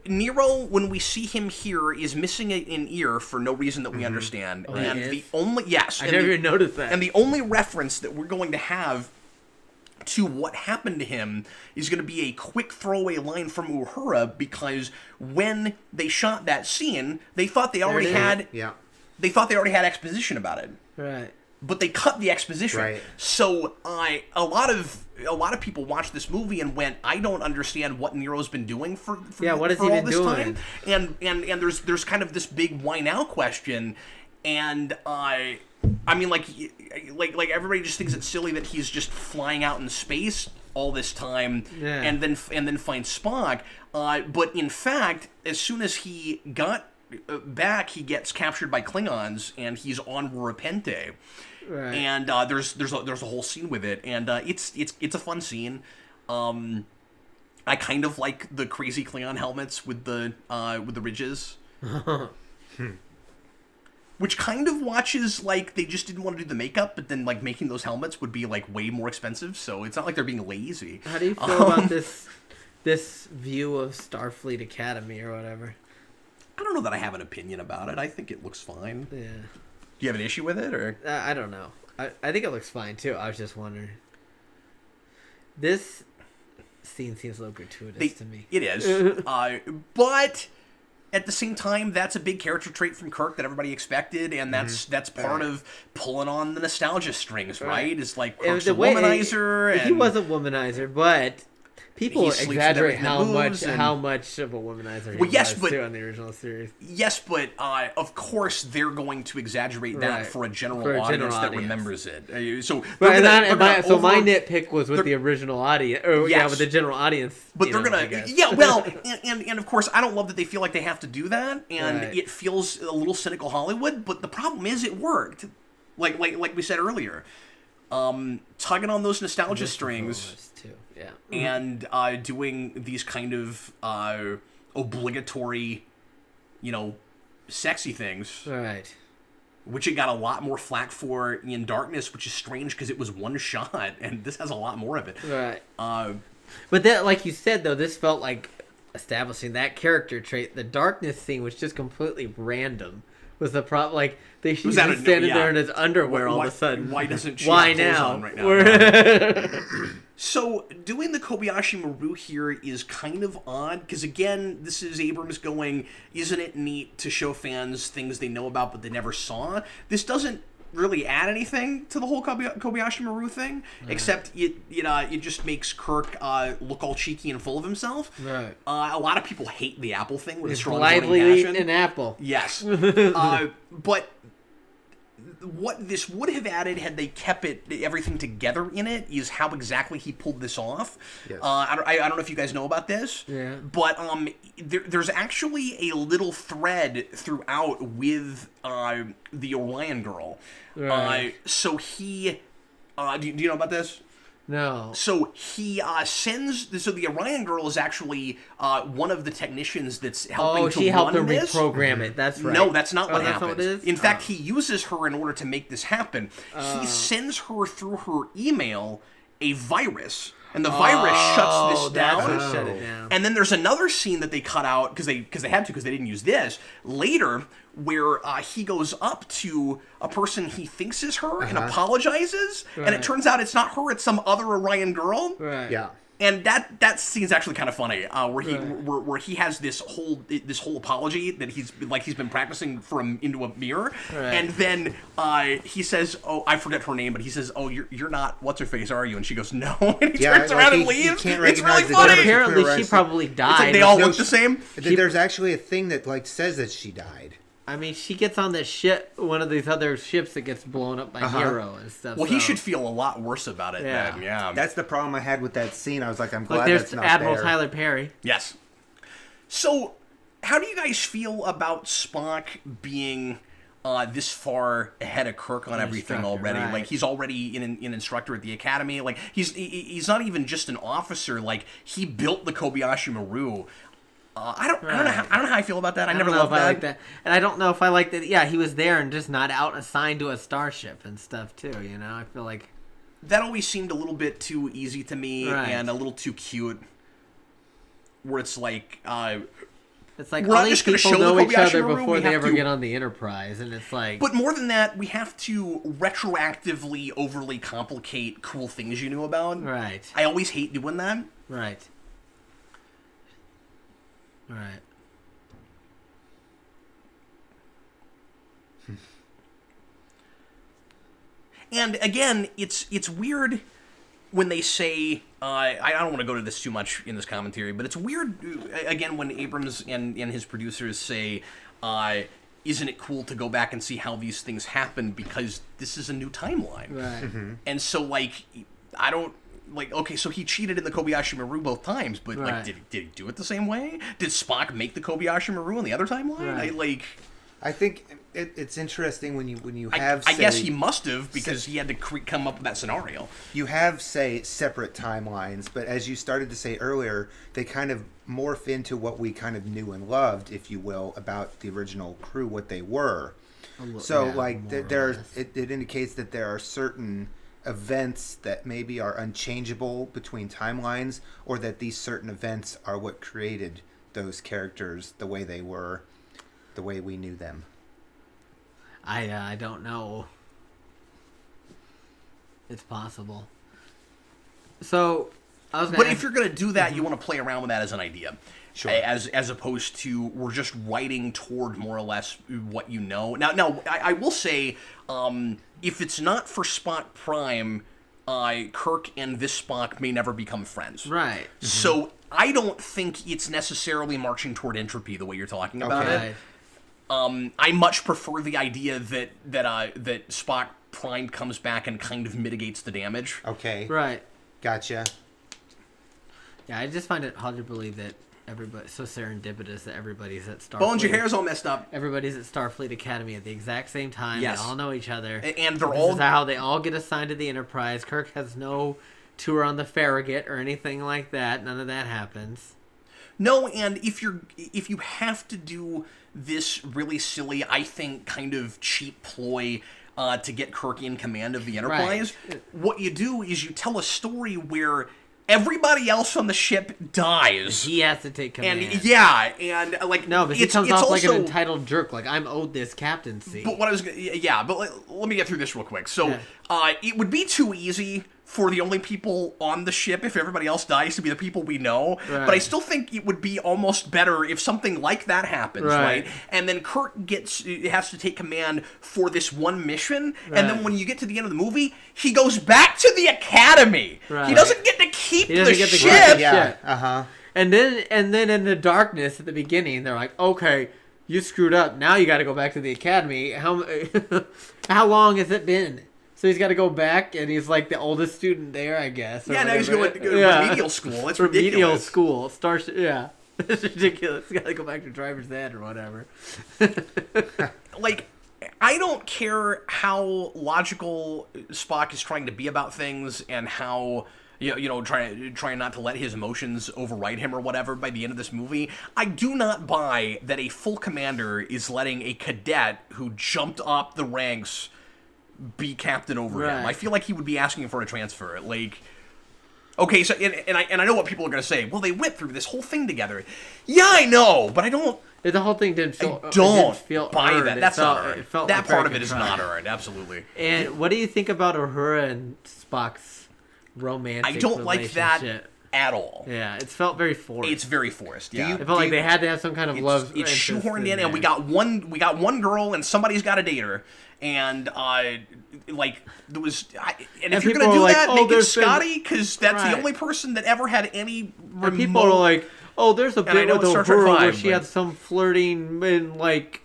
Speaker 1: Nero, when we see him here, is missing an ear for no reason that we understand, and
Speaker 3: he
Speaker 1: the
Speaker 3: is?
Speaker 1: only
Speaker 3: I never even noticed that.
Speaker 1: and the only reference that we're going to have to what happened to him is going to be a quick throwaway line from Uhura, because when they shot that scene, they thought they already
Speaker 3: is.
Speaker 1: had
Speaker 2: Yeah.
Speaker 1: exposition about it.
Speaker 3: Right.
Speaker 1: But they cut the exposition.
Speaker 2: Right.
Speaker 1: So a lot of people watched this movie and went, I don't understand what Nero's been doing for
Speaker 3: Yeah, what is
Speaker 1: for
Speaker 3: he
Speaker 1: all
Speaker 3: been
Speaker 1: this
Speaker 3: doing?
Speaker 1: time. And there's kind of this big why now question, and I mean like everybody just thinks it's silly that he's just flying out in space all this time,
Speaker 3: Yeah.
Speaker 1: and then finds Spock. But in fact, as soon as he got back, he gets captured by Klingons, and he's on Repente.
Speaker 3: Right.
Speaker 1: And there's a whole scene with it, and it's a fun scene. I kind of like the crazy Klingon helmets with the ridges, which kind of watches like they just didn't want to do the makeup, but then like making those helmets would be like way more expensive, so it's not like they're being lazy.
Speaker 3: How do you feel about this view of Starfleet Academy or whatever?
Speaker 1: I don't know that I have an opinion about it. I think it looks fine.
Speaker 3: Yeah.
Speaker 1: Do you have an issue with it, or?
Speaker 3: I don't know. I think it looks fine too. I was just wondering. This scene seems a little gratuitous to me.
Speaker 1: It is. But at the same time, that's a big character trait from Kirk that everybody expected, and that's part of pulling on the nostalgia strings, right? It's like Kirk's a womanizer.
Speaker 3: He was a womanizer, but people
Speaker 1: He sleeps with
Speaker 3: exaggerate
Speaker 1: everything that moves, and-
Speaker 3: how much of a womanizer he
Speaker 1: Well, yes,
Speaker 3: was
Speaker 1: but-
Speaker 3: too on the original series.
Speaker 1: Yes, but of course they're going to exaggerate that
Speaker 3: Right.
Speaker 1: for a general
Speaker 3: For a
Speaker 1: audience
Speaker 3: general
Speaker 1: that
Speaker 3: audience.
Speaker 1: remembers it. So,
Speaker 3: Right,
Speaker 1: they're
Speaker 3: so my
Speaker 1: over-
Speaker 3: nitpick was with the original audience, or
Speaker 1: Yes.
Speaker 3: with the general audience.
Speaker 1: But
Speaker 3: you
Speaker 1: they're
Speaker 3: know, I
Speaker 1: gonna,
Speaker 3: guess.
Speaker 1: yeah. Well, and of course, I don't love that they feel like they have to do that, and
Speaker 3: Right.
Speaker 1: it feels a little cynical Hollywood. But the problem is, it worked. Like we said earlier, tugging on those nostalgia strings
Speaker 3: Too. Yeah.
Speaker 1: and doing these kind of obligatory, sexy things,
Speaker 3: Right.
Speaker 1: which it got a lot more flack for in Darkness, which is strange because it was one shot, and this has a lot more of it.
Speaker 3: Right.
Speaker 1: Uh,
Speaker 3: But that, like you said, though, this felt like establishing that character trait. The Darkness scene was just completely random. Was the problem? Like she's just standing there in his underwear all of a sudden.
Speaker 1: Why doesn't she
Speaker 3: Why
Speaker 1: have clothes
Speaker 3: now?
Speaker 1: on right now? So doing the Kobayashi Maru here is kind of odd because again, this is Abrams going, isn't it neat to show fans things they know about but they never saw? This doesn't really add anything to the whole Kobayashi Maru thing, except it just makes Kirk look all cheeky and full of himself.
Speaker 3: Right.
Speaker 1: A lot of people hate the apple thing with a strong
Speaker 3: Blithely
Speaker 1: burning
Speaker 3: eating
Speaker 1: passion.
Speaker 3: an apple.
Speaker 1: Yes. But what this would have added had they kept everything together in it is how exactly he pulled this off.
Speaker 2: Yes.
Speaker 1: I don't know if you guys know about this.
Speaker 3: Yeah.
Speaker 1: But there's actually a little thread throughout with the Orion girl.
Speaker 3: Right.
Speaker 1: So he, do you know about this?
Speaker 3: No.
Speaker 1: So he sends. So the Orion girl is actually one of the technicians that's helping.
Speaker 3: She helped him
Speaker 1: this.
Speaker 3: reprogram it. That's right.
Speaker 1: No, that's not what
Speaker 3: that's
Speaker 1: happens.
Speaker 3: not what it is?
Speaker 1: In fact, he uses her in order to make this happen. He sends her through her email a virus, and the virus shuts this
Speaker 3: that's
Speaker 1: down.
Speaker 3: what shut it down.
Speaker 1: And then there's another scene that they cut out because they had to because they didn't use this later, where he goes up to a person he thinks is her and apologizes, and it
Speaker 3: Right.
Speaker 1: turns out it's not her; it's some other Orion girl.
Speaker 3: Right.
Speaker 2: Yeah.
Speaker 1: And that scene's actually kind of funny, where he has this whole apology that he's been practicing into a mirror,
Speaker 3: Right.
Speaker 1: and then he says, "Oh, I forget her name," but he says, "Oh, you're not what's her face, are you?" And she goes, "No," and he turns around and
Speaker 2: he
Speaker 1: leaves.
Speaker 2: can't
Speaker 1: It's really
Speaker 2: recognize the
Speaker 1: funny.
Speaker 2: difference.
Speaker 3: Apparently, she
Speaker 2: Arrested.
Speaker 3: probably
Speaker 1: It's
Speaker 3: died.
Speaker 1: like they all
Speaker 2: No,
Speaker 1: look the same.
Speaker 2: There's actually a thing that says that she died.
Speaker 3: I mean, she gets on this ship, one of these other ships that gets blown up by Nero and stuff.
Speaker 1: Well, he
Speaker 3: so-
Speaker 1: should feel a lot worse about it.
Speaker 3: Yeah.
Speaker 1: Then, yeah.
Speaker 2: That's the problem I had with that scene. I was like, I'm
Speaker 3: Look,
Speaker 2: glad
Speaker 3: there's
Speaker 2: that's not
Speaker 3: Admiral
Speaker 2: there.
Speaker 3: Tyler Perry.
Speaker 1: Yes. So, how do you guys feel about Spock being this far ahead of Kirk on everything
Speaker 3: instructor,
Speaker 1: already?
Speaker 3: right.
Speaker 1: Like, he's already an instructor at the academy. Like, he's not even just an officer. Like, he built the Kobayashi Maru. I don't know how I feel about that. I never
Speaker 3: don't know
Speaker 1: loved
Speaker 3: if I
Speaker 1: that.
Speaker 3: like that, and I don't know if I like that. Yeah, he was there and just not out assigned to a starship and stuff too. You know, I feel like
Speaker 1: That always seemed a little bit too easy to me
Speaker 3: Right.
Speaker 1: and a little too cute. Where it's like,
Speaker 3: it's like
Speaker 1: We're
Speaker 3: all
Speaker 1: not
Speaker 3: these
Speaker 1: just gonna
Speaker 3: people
Speaker 1: show the
Speaker 3: know each
Speaker 1: Kobayashi
Speaker 3: other
Speaker 1: Maru,
Speaker 3: before
Speaker 1: we
Speaker 3: they
Speaker 1: have
Speaker 3: ever
Speaker 1: to-
Speaker 3: get on the Enterprise, and it's like,
Speaker 1: but more than that, we have to retroactively overly complicate cool things you knew about.
Speaker 3: right,
Speaker 1: I always hate doing that.
Speaker 3: right, right.
Speaker 1: And again, it's weird when they say I don't want to go to this too much in this commentary, but it's weird again when Abrams and his producers say, "Isn't it cool to go back and see how these things happen because this is a new timeline?"
Speaker 3: Right.
Speaker 1: And so like I don't. Like, okay, so he cheated in the Kobayashi Maru both times, but like,
Speaker 3: Right.
Speaker 1: did he do it the same way? Did Spock make the Kobayashi Maru in the other timeline?
Speaker 3: Right.
Speaker 2: I think it's interesting when you have.
Speaker 1: I guess
Speaker 2: say-
Speaker 1: he must have because he had to come up with that scenario.
Speaker 2: You have, say, separate timelines, but as you started to say earlier, they kind of morph into what we kind of knew and loved, if you will, about the original crew, what they were. So,
Speaker 3: yeah,
Speaker 2: like,
Speaker 3: more or
Speaker 2: there,
Speaker 3: less.
Speaker 2: it indicates that there are certain events that maybe are unchangeable between timelines, or that these certain events are what created those characters the way they were, the way we knew them.
Speaker 3: I don't know. It's possible. So I was.
Speaker 1: But if you're going to do that, you want to play around with that as an idea.
Speaker 2: Sure.
Speaker 1: As opposed to we're just writing toward more or less what you know. Now I will say, if it's not for Spock Prime, Kirk and this Spock may never become friends.
Speaker 3: right,
Speaker 1: So I don't think it's necessarily marching toward entropy the way you're talking about it.
Speaker 3: right,
Speaker 1: I much prefer the idea that Spock Prime comes back and kind of mitigates the damage.
Speaker 2: Okay,
Speaker 3: right.
Speaker 2: gotcha.
Speaker 3: Yeah, I just find it hard to believe that everybody so serendipitous that everybody's at Starfleet.
Speaker 1: Bones, your hair's all messed up.
Speaker 3: Everybody's at Starfleet Academy at the exact same time.
Speaker 1: Yes.
Speaker 3: They all know each other.
Speaker 1: And they're
Speaker 3: This
Speaker 1: all
Speaker 3: is how they all get assigned to the Enterprise. Kirk has no tour on the Farragut or anything like that. None of that happens.
Speaker 1: No, and if you have to do this really silly, I think, kind of cheap ploy to get Kirk in command of the Enterprise.
Speaker 3: Right.
Speaker 1: What you do is you tell a story where everybody else on the ship dies.
Speaker 3: He has to take command.
Speaker 1: And like
Speaker 3: no, but he comes
Speaker 1: it's
Speaker 3: off
Speaker 1: also,
Speaker 3: like an entitled jerk. Like, I'm owed this captaincy.
Speaker 1: But what I was but let me get through this real quick. So it would be too easy for the only people on the ship, if everybody else dies, to be the people we know.
Speaker 3: Right.
Speaker 1: But I still think it would be almost better if something like that happens, right? And then Kirk has to take command for this one mission, and then when you get to the end of the movie, he goes back to the Academy. He doesn't get to keep the ship.
Speaker 3: And then in the darkness at the beginning, they're like, okay, you screwed up. Now you got to go back to the Academy. How long has it been? So he's got to go back, and he's like the oldest student there, I guess.
Speaker 1: Yeah, now he's going to remedial school. That's ridiculous.
Speaker 3: Remedial school. Yeah. It's ridiculous. He's got to go back to driver's ed or whatever.
Speaker 1: Like, I don't care how logical Spock is trying to be about things and how... trying not to let his emotions override him or whatever by the end of this movie. I do not buy that a full commander is letting a cadet who jumped up the ranks be captain over him. I feel like he would be asking for a transfer. Like, okay, so and I know what people are going to say. Well, they went through this whole thing together. Yeah, I know, but I don't.
Speaker 3: The whole thing didn't feel.
Speaker 1: I don't
Speaker 3: feel
Speaker 1: buy
Speaker 3: earned.
Speaker 1: that. That's not earned.
Speaker 3: That
Speaker 1: like part of it is not earned. Absolutely.
Speaker 3: And what do you think about Uhura and Spock's romantic?
Speaker 1: I don't like that at all.
Speaker 3: Yeah, it's felt very forced.
Speaker 1: It's very forced. Yeah,
Speaker 3: it felt like they had to have some kind of love.
Speaker 1: It's shoehorned in, and we got one girl, and somebody's got to date her. And like there was, and if you're gonna do that, make it Scotty, because that's the only person that ever had any remote.
Speaker 3: And people are like, oh, there's a bit with Uhura where she had some flirting in like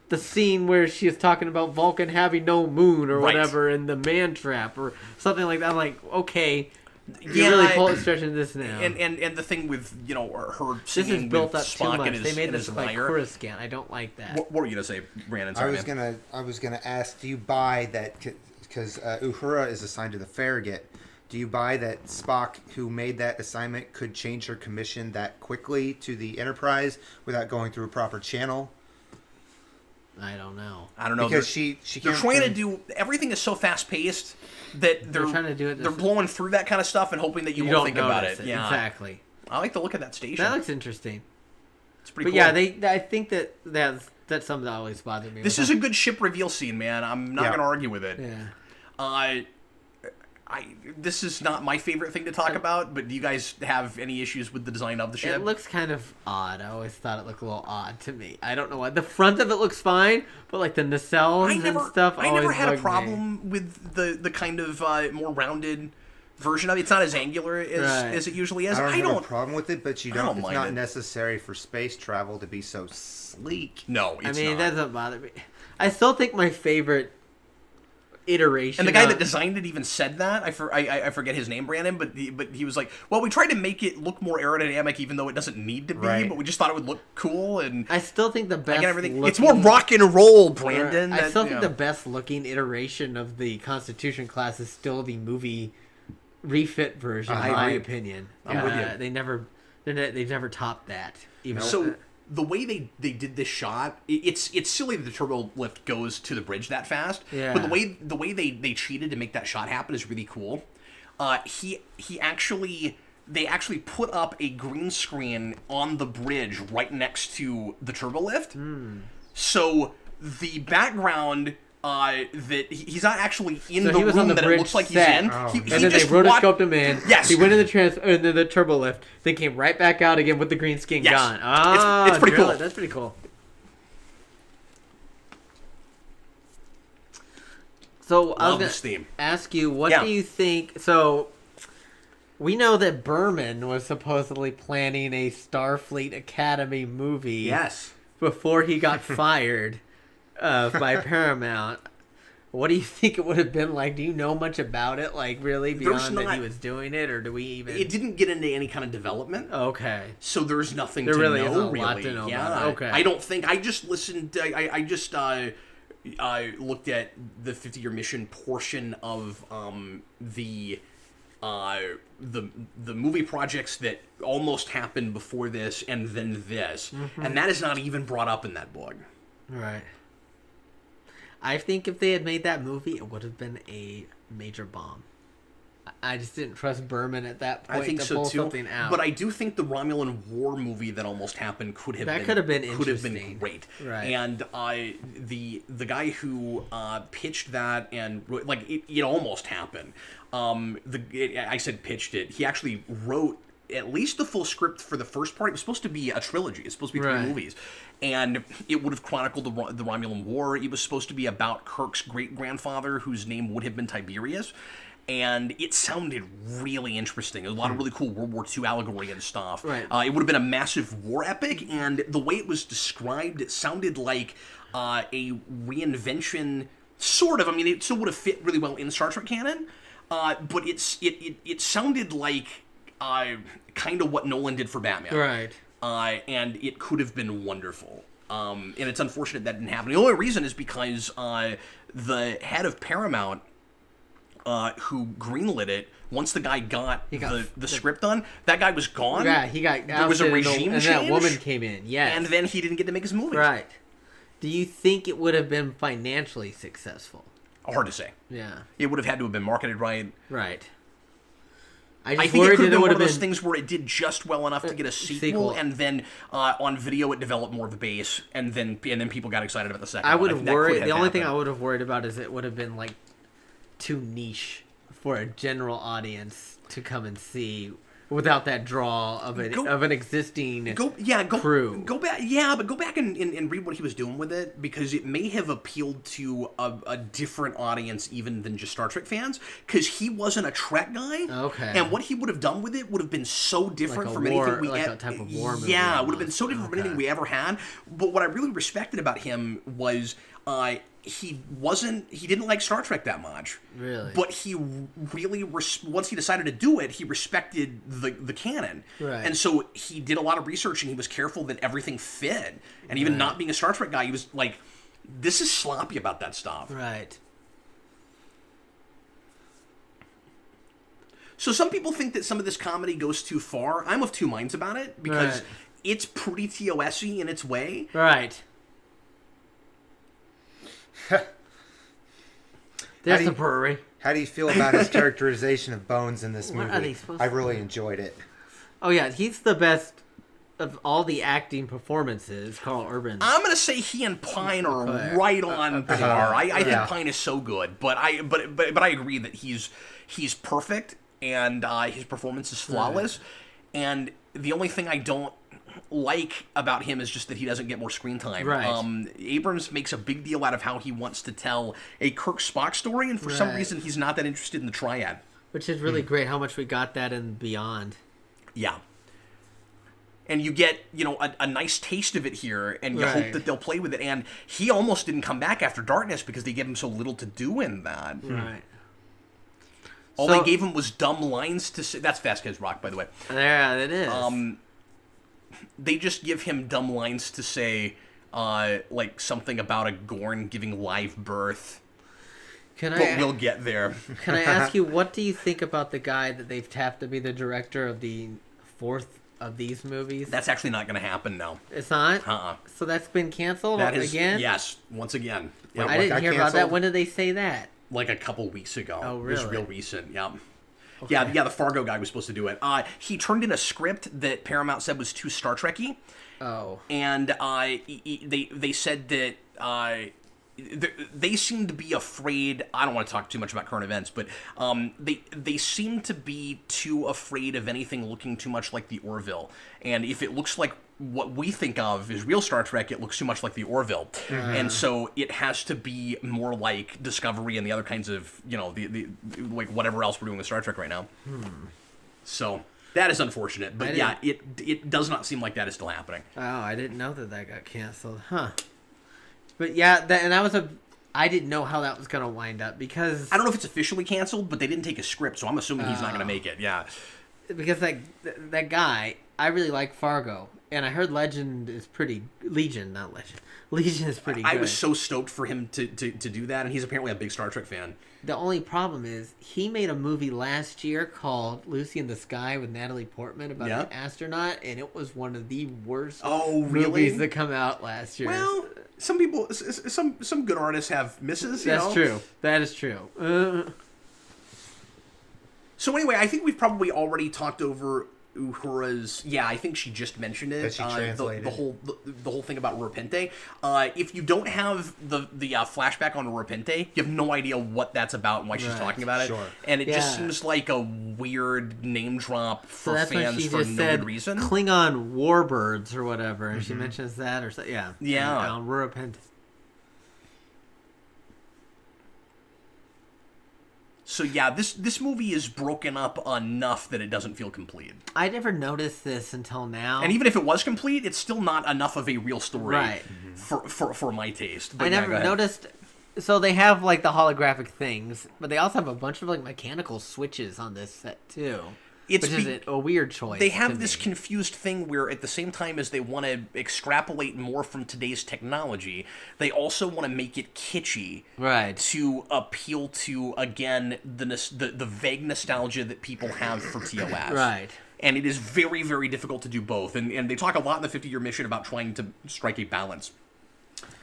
Speaker 3: the scene where she is talking about Vulcan having no moon or whatever in the man trap or something like that. I'm like, okay. You're really stretching this now.
Speaker 1: And the thing with, her singing
Speaker 3: this is built
Speaker 1: with
Speaker 3: up
Speaker 1: Spock
Speaker 3: too much.
Speaker 1: and his,
Speaker 3: they made
Speaker 1: and
Speaker 3: this
Speaker 1: his
Speaker 3: like
Speaker 1: lyre.
Speaker 3: Coruscant. I don't like that.
Speaker 1: What were you gonna say, Brandon? Sorry,
Speaker 2: I was gonna ask, do you buy that because Uhura is assigned to the Farragut? Do you buy that Spock, who made that assignment, could change her commission that quickly to the Enterprise without going through a proper channel?
Speaker 3: I don't know.
Speaker 2: Because they're
Speaker 1: trying to do everything is so fast paced that they're
Speaker 3: trying to do it.
Speaker 1: They're blowing through that kind of stuff and hoping that you won't think about it. Yeah,
Speaker 3: exactly.
Speaker 1: I like the look of that station.
Speaker 3: That looks interesting.
Speaker 1: It's pretty cool.
Speaker 3: Yeah, I think that's something that always bothered me.
Speaker 1: This is a good ship reveal scene, man. I'm not going to argue with it.
Speaker 3: Yeah.
Speaker 1: This is not my favorite thing to talk about, but do you guys have any issues with the design of the ship?
Speaker 3: It looks kind of odd. I always thought it looked a little odd to me. I don't know why. The front of it looks fine, but like the nacelles and stuff.
Speaker 1: I never had a problem with the kind of more rounded version of it. It's not as angular as it usually is.
Speaker 2: I don't have a problem with it, but it's not
Speaker 1: it.
Speaker 2: necessary for space travel to be so sleek.
Speaker 1: No, it's
Speaker 3: not.
Speaker 1: It
Speaker 3: doesn't bother me. I still think my favorite iteration.
Speaker 1: And the guy that designed it even said that. I forget his name, Brandon, but he was like, well, we tried to make it look more aerodynamic, even though it doesn't need to be, but we just thought it would look cool. And
Speaker 3: I still think the best
Speaker 1: it's more rock and roll, Brandon.
Speaker 3: I still think the best looking iteration of the Constitution class is still the movie refit version, in my opinion.
Speaker 1: I'm with you.
Speaker 3: They've never topped that.
Speaker 1: The way they did this shot, it's silly that the turbo lift goes to the bridge that fast.
Speaker 3: Yeah.
Speaker 1: But the way they cheated to make that shot happen is really cool. They actually put up a green screen on the bridge right next to the turbo lift. So the background that he's not actually in the room that it looks like he's in.
Speaker 3: And then they rotoscoped him in.
Speaker 1: Yes.
Speaker 3: He went in the turbo lift, then came right back out again with the green skin gone.
Speaker 1: It's pretty cool.
Speaker 3: That's pretty cool. So I was going to ask you, what do you think? So we know that Berman was supposedly planning a Starfleet Academy movie.
Speaker 1: Yes.
Speaker 3: Before he got fired by Paramount. What do you think it would have been like? Do you know much about it? Like, really, beyond that he was doing it, or do we even?
Speaker 1: It didn't get into any kind of development.
Speaker 3: Okay.
Speaker 1: So there's nothing to
Speaker 3: really
Speaker 1: know.
Speaker 3: Isn't a lot to know about it. Okay.
Speaker 1: I don't think. I just listened. I just looked at the 50-year mission portion of the the movie projects that almost happened before this and then this, and that is not even brought up in that book.
Speaker 3: Right. I think if they had made that movie, it would have been a major bomb. I just didn't trust Berman at that point
Speaker 1: I think
Speaker 3: to
Speaker 1: so
Speaker 3: pull
Speaker 1: too.
Speaker 3: something out.
Speaker 1: But I do think the Romulan War movie that almost happened could have been
Speaker 3: interesting.
Speaker 1: great.
Speaker 3: Right.
Speaker 1: And the guy who pitched that and like it almost happened. I said pitched it. He actually wrote at least the full script for the first part. It was supposed to be a trilogy. It's supposed to be 3 movies. And it would have chronicled the Romulan War. It was supposed to be about Kirk's great-grandfather, whose name would have been Tiberius. And it sounded really interesting. There was a lot of really cool World War II allegory and stuff.
Speaker 3: Right.
Speaker 1: It would have been a massive war epic, and the way it was described, it sounded like a reinvention, sort of. I mean, it still would have fit really well in Star Trek canon, but it sounded like kind of what Nolan did for Batman.
Speaker 3: Right.
Speaker 1: And it could have been wonderful. And it's unfortunate that didn't happen. The only reason is because the head of Paramount, who greenlit it, once the guy got the script done, that guy was gone.
Speaker 3: Yeah, he got
Speaker 1: there was a regime change,
Speaker 3: and that woman came in. Yes,
Speaker 1: and then he didn't get to make his movie.
Speaker 3: Right. Do you think it would have been financially successful?
Speaker 1: Hard to say.
Speaker 3: Yeah,
Speaker 1: it would have had to have been marketed right.
Speaker 3: Right.
Speaker 1: I think it could have been one of those things where it did just well enough to get a sequel, and then on video it developed more of a base, and then people got excited about the second.
Speaker 3: I would have worried. The only
Speaker 1: happened.
Speaker 3: thing I would have worried about is it would have been like too niche for a general audience to come and see without that draw of an existing crew.
Speaker 1: Go back, but go back and read what he was doing with it, because it may have appealed to a different audience even than just Star Trek fans, because he wasn't a Trek guy.
Speaker 3: Okay.
Speaker 1: And what he would have done with it would have been so different from anything we
Speaker 3: a type of war movie.
Speaker 1: Yeah, it would have been so different from anything we ever had. But what I really respected about him was he didn't like Star Trek that much.
Speaker 3: Really?
Speaker 1: But he really, once he decided to do it, he respected the canon.
Speaker 3: Right.
Speaker 1: And so he did a lot of research, and he was careful that everything fit. And even not being a Star Trek guy, he was like, this is sloppy about that stuff.
Speaker 3: Right.
Speaker 1: So some people think that some of this comedy goes too far. I'm of two minds about it, because it's pretty TOS-y in its way.
Speaker 3: Right. There's the brewery.
Speaker 2: How do you feel about his characterization of Bones in this movie?
Speaker 3: What are they supposed
Speaker 2: I
Speaker 3: to
Speaker 2: really
Speaker 3: do?
Speaker 2: enjoyed it.
Speaker 3: Oh yeah, he's the best of all the acting performances. Carl Urban.
Speaker 1: I'm gonna say he and Pine are right on par. I think Pine is so good, but I agree that he's perfect, and his performance is flawless. And the only thing I don't like about him is just that he doesn't get more screen time.
Speaker 3: Right.
Speaker 1: Abrams makes a big deal out of how he wants to tell a Kirk Spock story, and for some reason he's not that interested in the triad.
Speaker 3: Which is really great how much we got that in Beyond.
Speaker 1: Yeah. And you get, a nice taste of it here, and you hope that they'll play with it. And he almost didn't come back after Darkness because they gave him so little to do in that.
Speaker 3: Right.
Speaker 1: All they gave him was dumb lines to say. That's Vasquez Rock, by the way.
Speaker 3: Yeah, it is.
Speaker 1: They just give him dumb lines to say, like something about a Gorn giving live birth. But we'll get there.
Speaker 3: Can I ask you, what do you think about the guy that they've tapped to be the director of the fourth of these movies?
Speaker 1: That's actually not going to happen now.
Speaker 3: It's not?
Speaker 1: Uh-uh.
Speaker 3: So that's been canceled again?
Speaker 1: Yes, once again.
Speaker 2: Yep.
Speaker 3: I didn't hear about that. When did they say that?
Speaker 1: Like a couple weeks ago.
Speaker 3: Oh, really?
Speaker 1: It was real recent, yeah.
Speaker 3: Okay.
Speaker 1: Yeah, the Fargo guy was supposed to do it. He turned in a script that Paramount said was too Star Trek-y.
Speaker 3: Oh.
Speaker 1: And they said that they seem to be afraid. I don't want to talk too much about current events, but they seem to be too afraid of anything looking too much like the Orville. And if it looks like what we think of as real Star Trek, it looks too much like the Orville. And so it has to be more like Discovery and the other kinds of, the like whatever else we're doing with Star Trek right now. So that is unfortunate. But yeah, it does not seem like that is still happening.
Speaker 3: Oh, I didn't know that got canceled. Huh. But yeah, I didn't know how that was going to wind up, because
Speaker 1: I don't know if it's officially canceled, but they didn't take a script, so I'm assuming he's not going to make it. Yeah.
Speaker 3: Because that guy, I really like Fargo. And I heard Legion, not Legend. Legion is pretty good.
Speaker 1: I was so stoked for him to do that, and he's apparently a big Star Trek fan.
Speaker 3: The only problem is he made a movie last year called Lucy in the Sky with Natalie Portman about an astronaut, and it was one of the worst movies that come out last year.
Speaker 1: Well, some people, some good artists have misses.
Speaker 3: That's true. That is true.
Speaker 1: So anyway, I think we've probably already talked over Uhura's. Yeah, I think she just mentioned it.
Speaker 2: That she translated.
Speaker 1: The whole thing about Repente. If you don't have the flashback on Repente, you have no idea what that's about and why she's talking about it.
Speaker 2: Sure.
Speaker 1: And it just seems like a weird name drop for fans for no good reason.
Speaker 3: Klingon warbirds or whatever, and she mentions that or something. Yeah. On Repente.
Speaker 1: So yeah, this movie is broken up enough that it doesn't feel complete.
Speaker 3: I never noticed this until now.
Speaker 1: And even if it was complete, it's still not enough of a real story
Speaker 3: right.
Speaker 1: for my taste. But
Speaker 3: I never noticed. So they have like the holographic things, but they also have a bunch of like mechanical switches on this set too. Which is a weird choice.
Speaker 1: They have this confused thing where at the same time as they want to extrapolate more from today's technology, they also want to make it kitschy.
Speaker 3: Right.
Speaker 1: To appeal to, again, the vague nostalgia that people have for TOS.
Speaker 3: Right.
Speaker 1: And it is very, very difficult to do both. And they talk a lot in the 50-year mission about trying to strike a balance.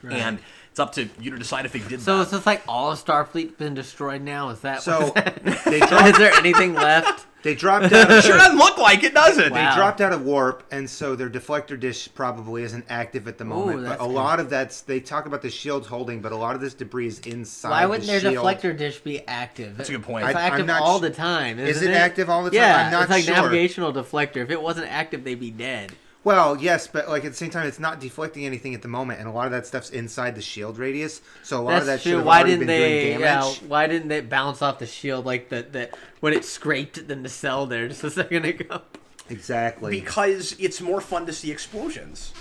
Speaker 1: Right. And it's up to you to decide if they did that.
Speaker 3: So it's just like all of Starfleet been destroyed now? Is that
Speaker 2: so?
Speaker 3: Is there anything left?
Speaker 2: They dropped out of
Speaker 1: sure doesn't look like it, does it?
Speaker 2: Wow. They dropped out of warp, and so their deflector dish probably isn't active at the moment. But a lot of they talk about the shield's holding, but a lot of this debris is inside the shield.
Speaker 3: Why wouldn't their deflector dish be active?
Speaker 1: That's a good point.
Speaker 3: It's active all the time, isn't it?
Speaker 2: Is it active all the time?
Speaker 3: Yeah,
Speaker 2: I'm not
Speaker 3: it's like
Speaker 2: sure.
Speaker 3: navigational deflector. If it wasn't active, they'd be dead.
Speaker 2: Well, yes, but like at the same time, it's not deflecting anything at the moment, and a lot of that stuff's inside the shield radius. So a lot of that should have already been doing damage.
Speaker 3: Yeah, why didn't they bounce off the shield like that when it scraped the nacelle there just a second ago?
Speaker 2: Exactly.
Speaker 1: Because it's more fun to see explosions.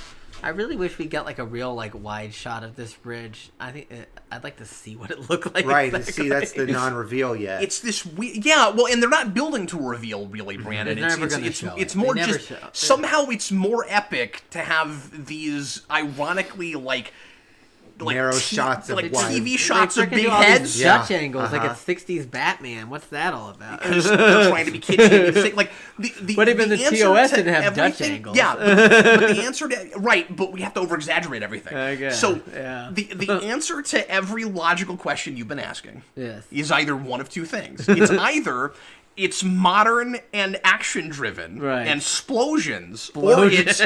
Speaker 3: I really wish we got like a real like wide shot of this bridge. I'd like to see what it looked like.
Speaker 2: Right, exactly. See, that's the non-reveal yet.
Speaker 1: It's this well, and they're not building to a reveal, really, Brandon. It's more just somehow it's more epic to have these ironically like
Speaker 2: narrow shots of
Speaker 1: like
Speaker 2: wide.
Speaker 1: TV shots of big heads,
Speaker 3: Dutch angles, like it's 60s Batman. What's that all about?
Speaker 1: Because they're trying to be kitschy. Like
Speaker 3: but even the TOS didn't have Dutch angles.
Speaker 1: Yeah, but the answer to but we have to over exaggerate everything.
Speaker 3: Okay.
Speaker 1: So the answer to every logical question you've been asking is either one of two things. It's either it's modern and action driven and explosions, or it's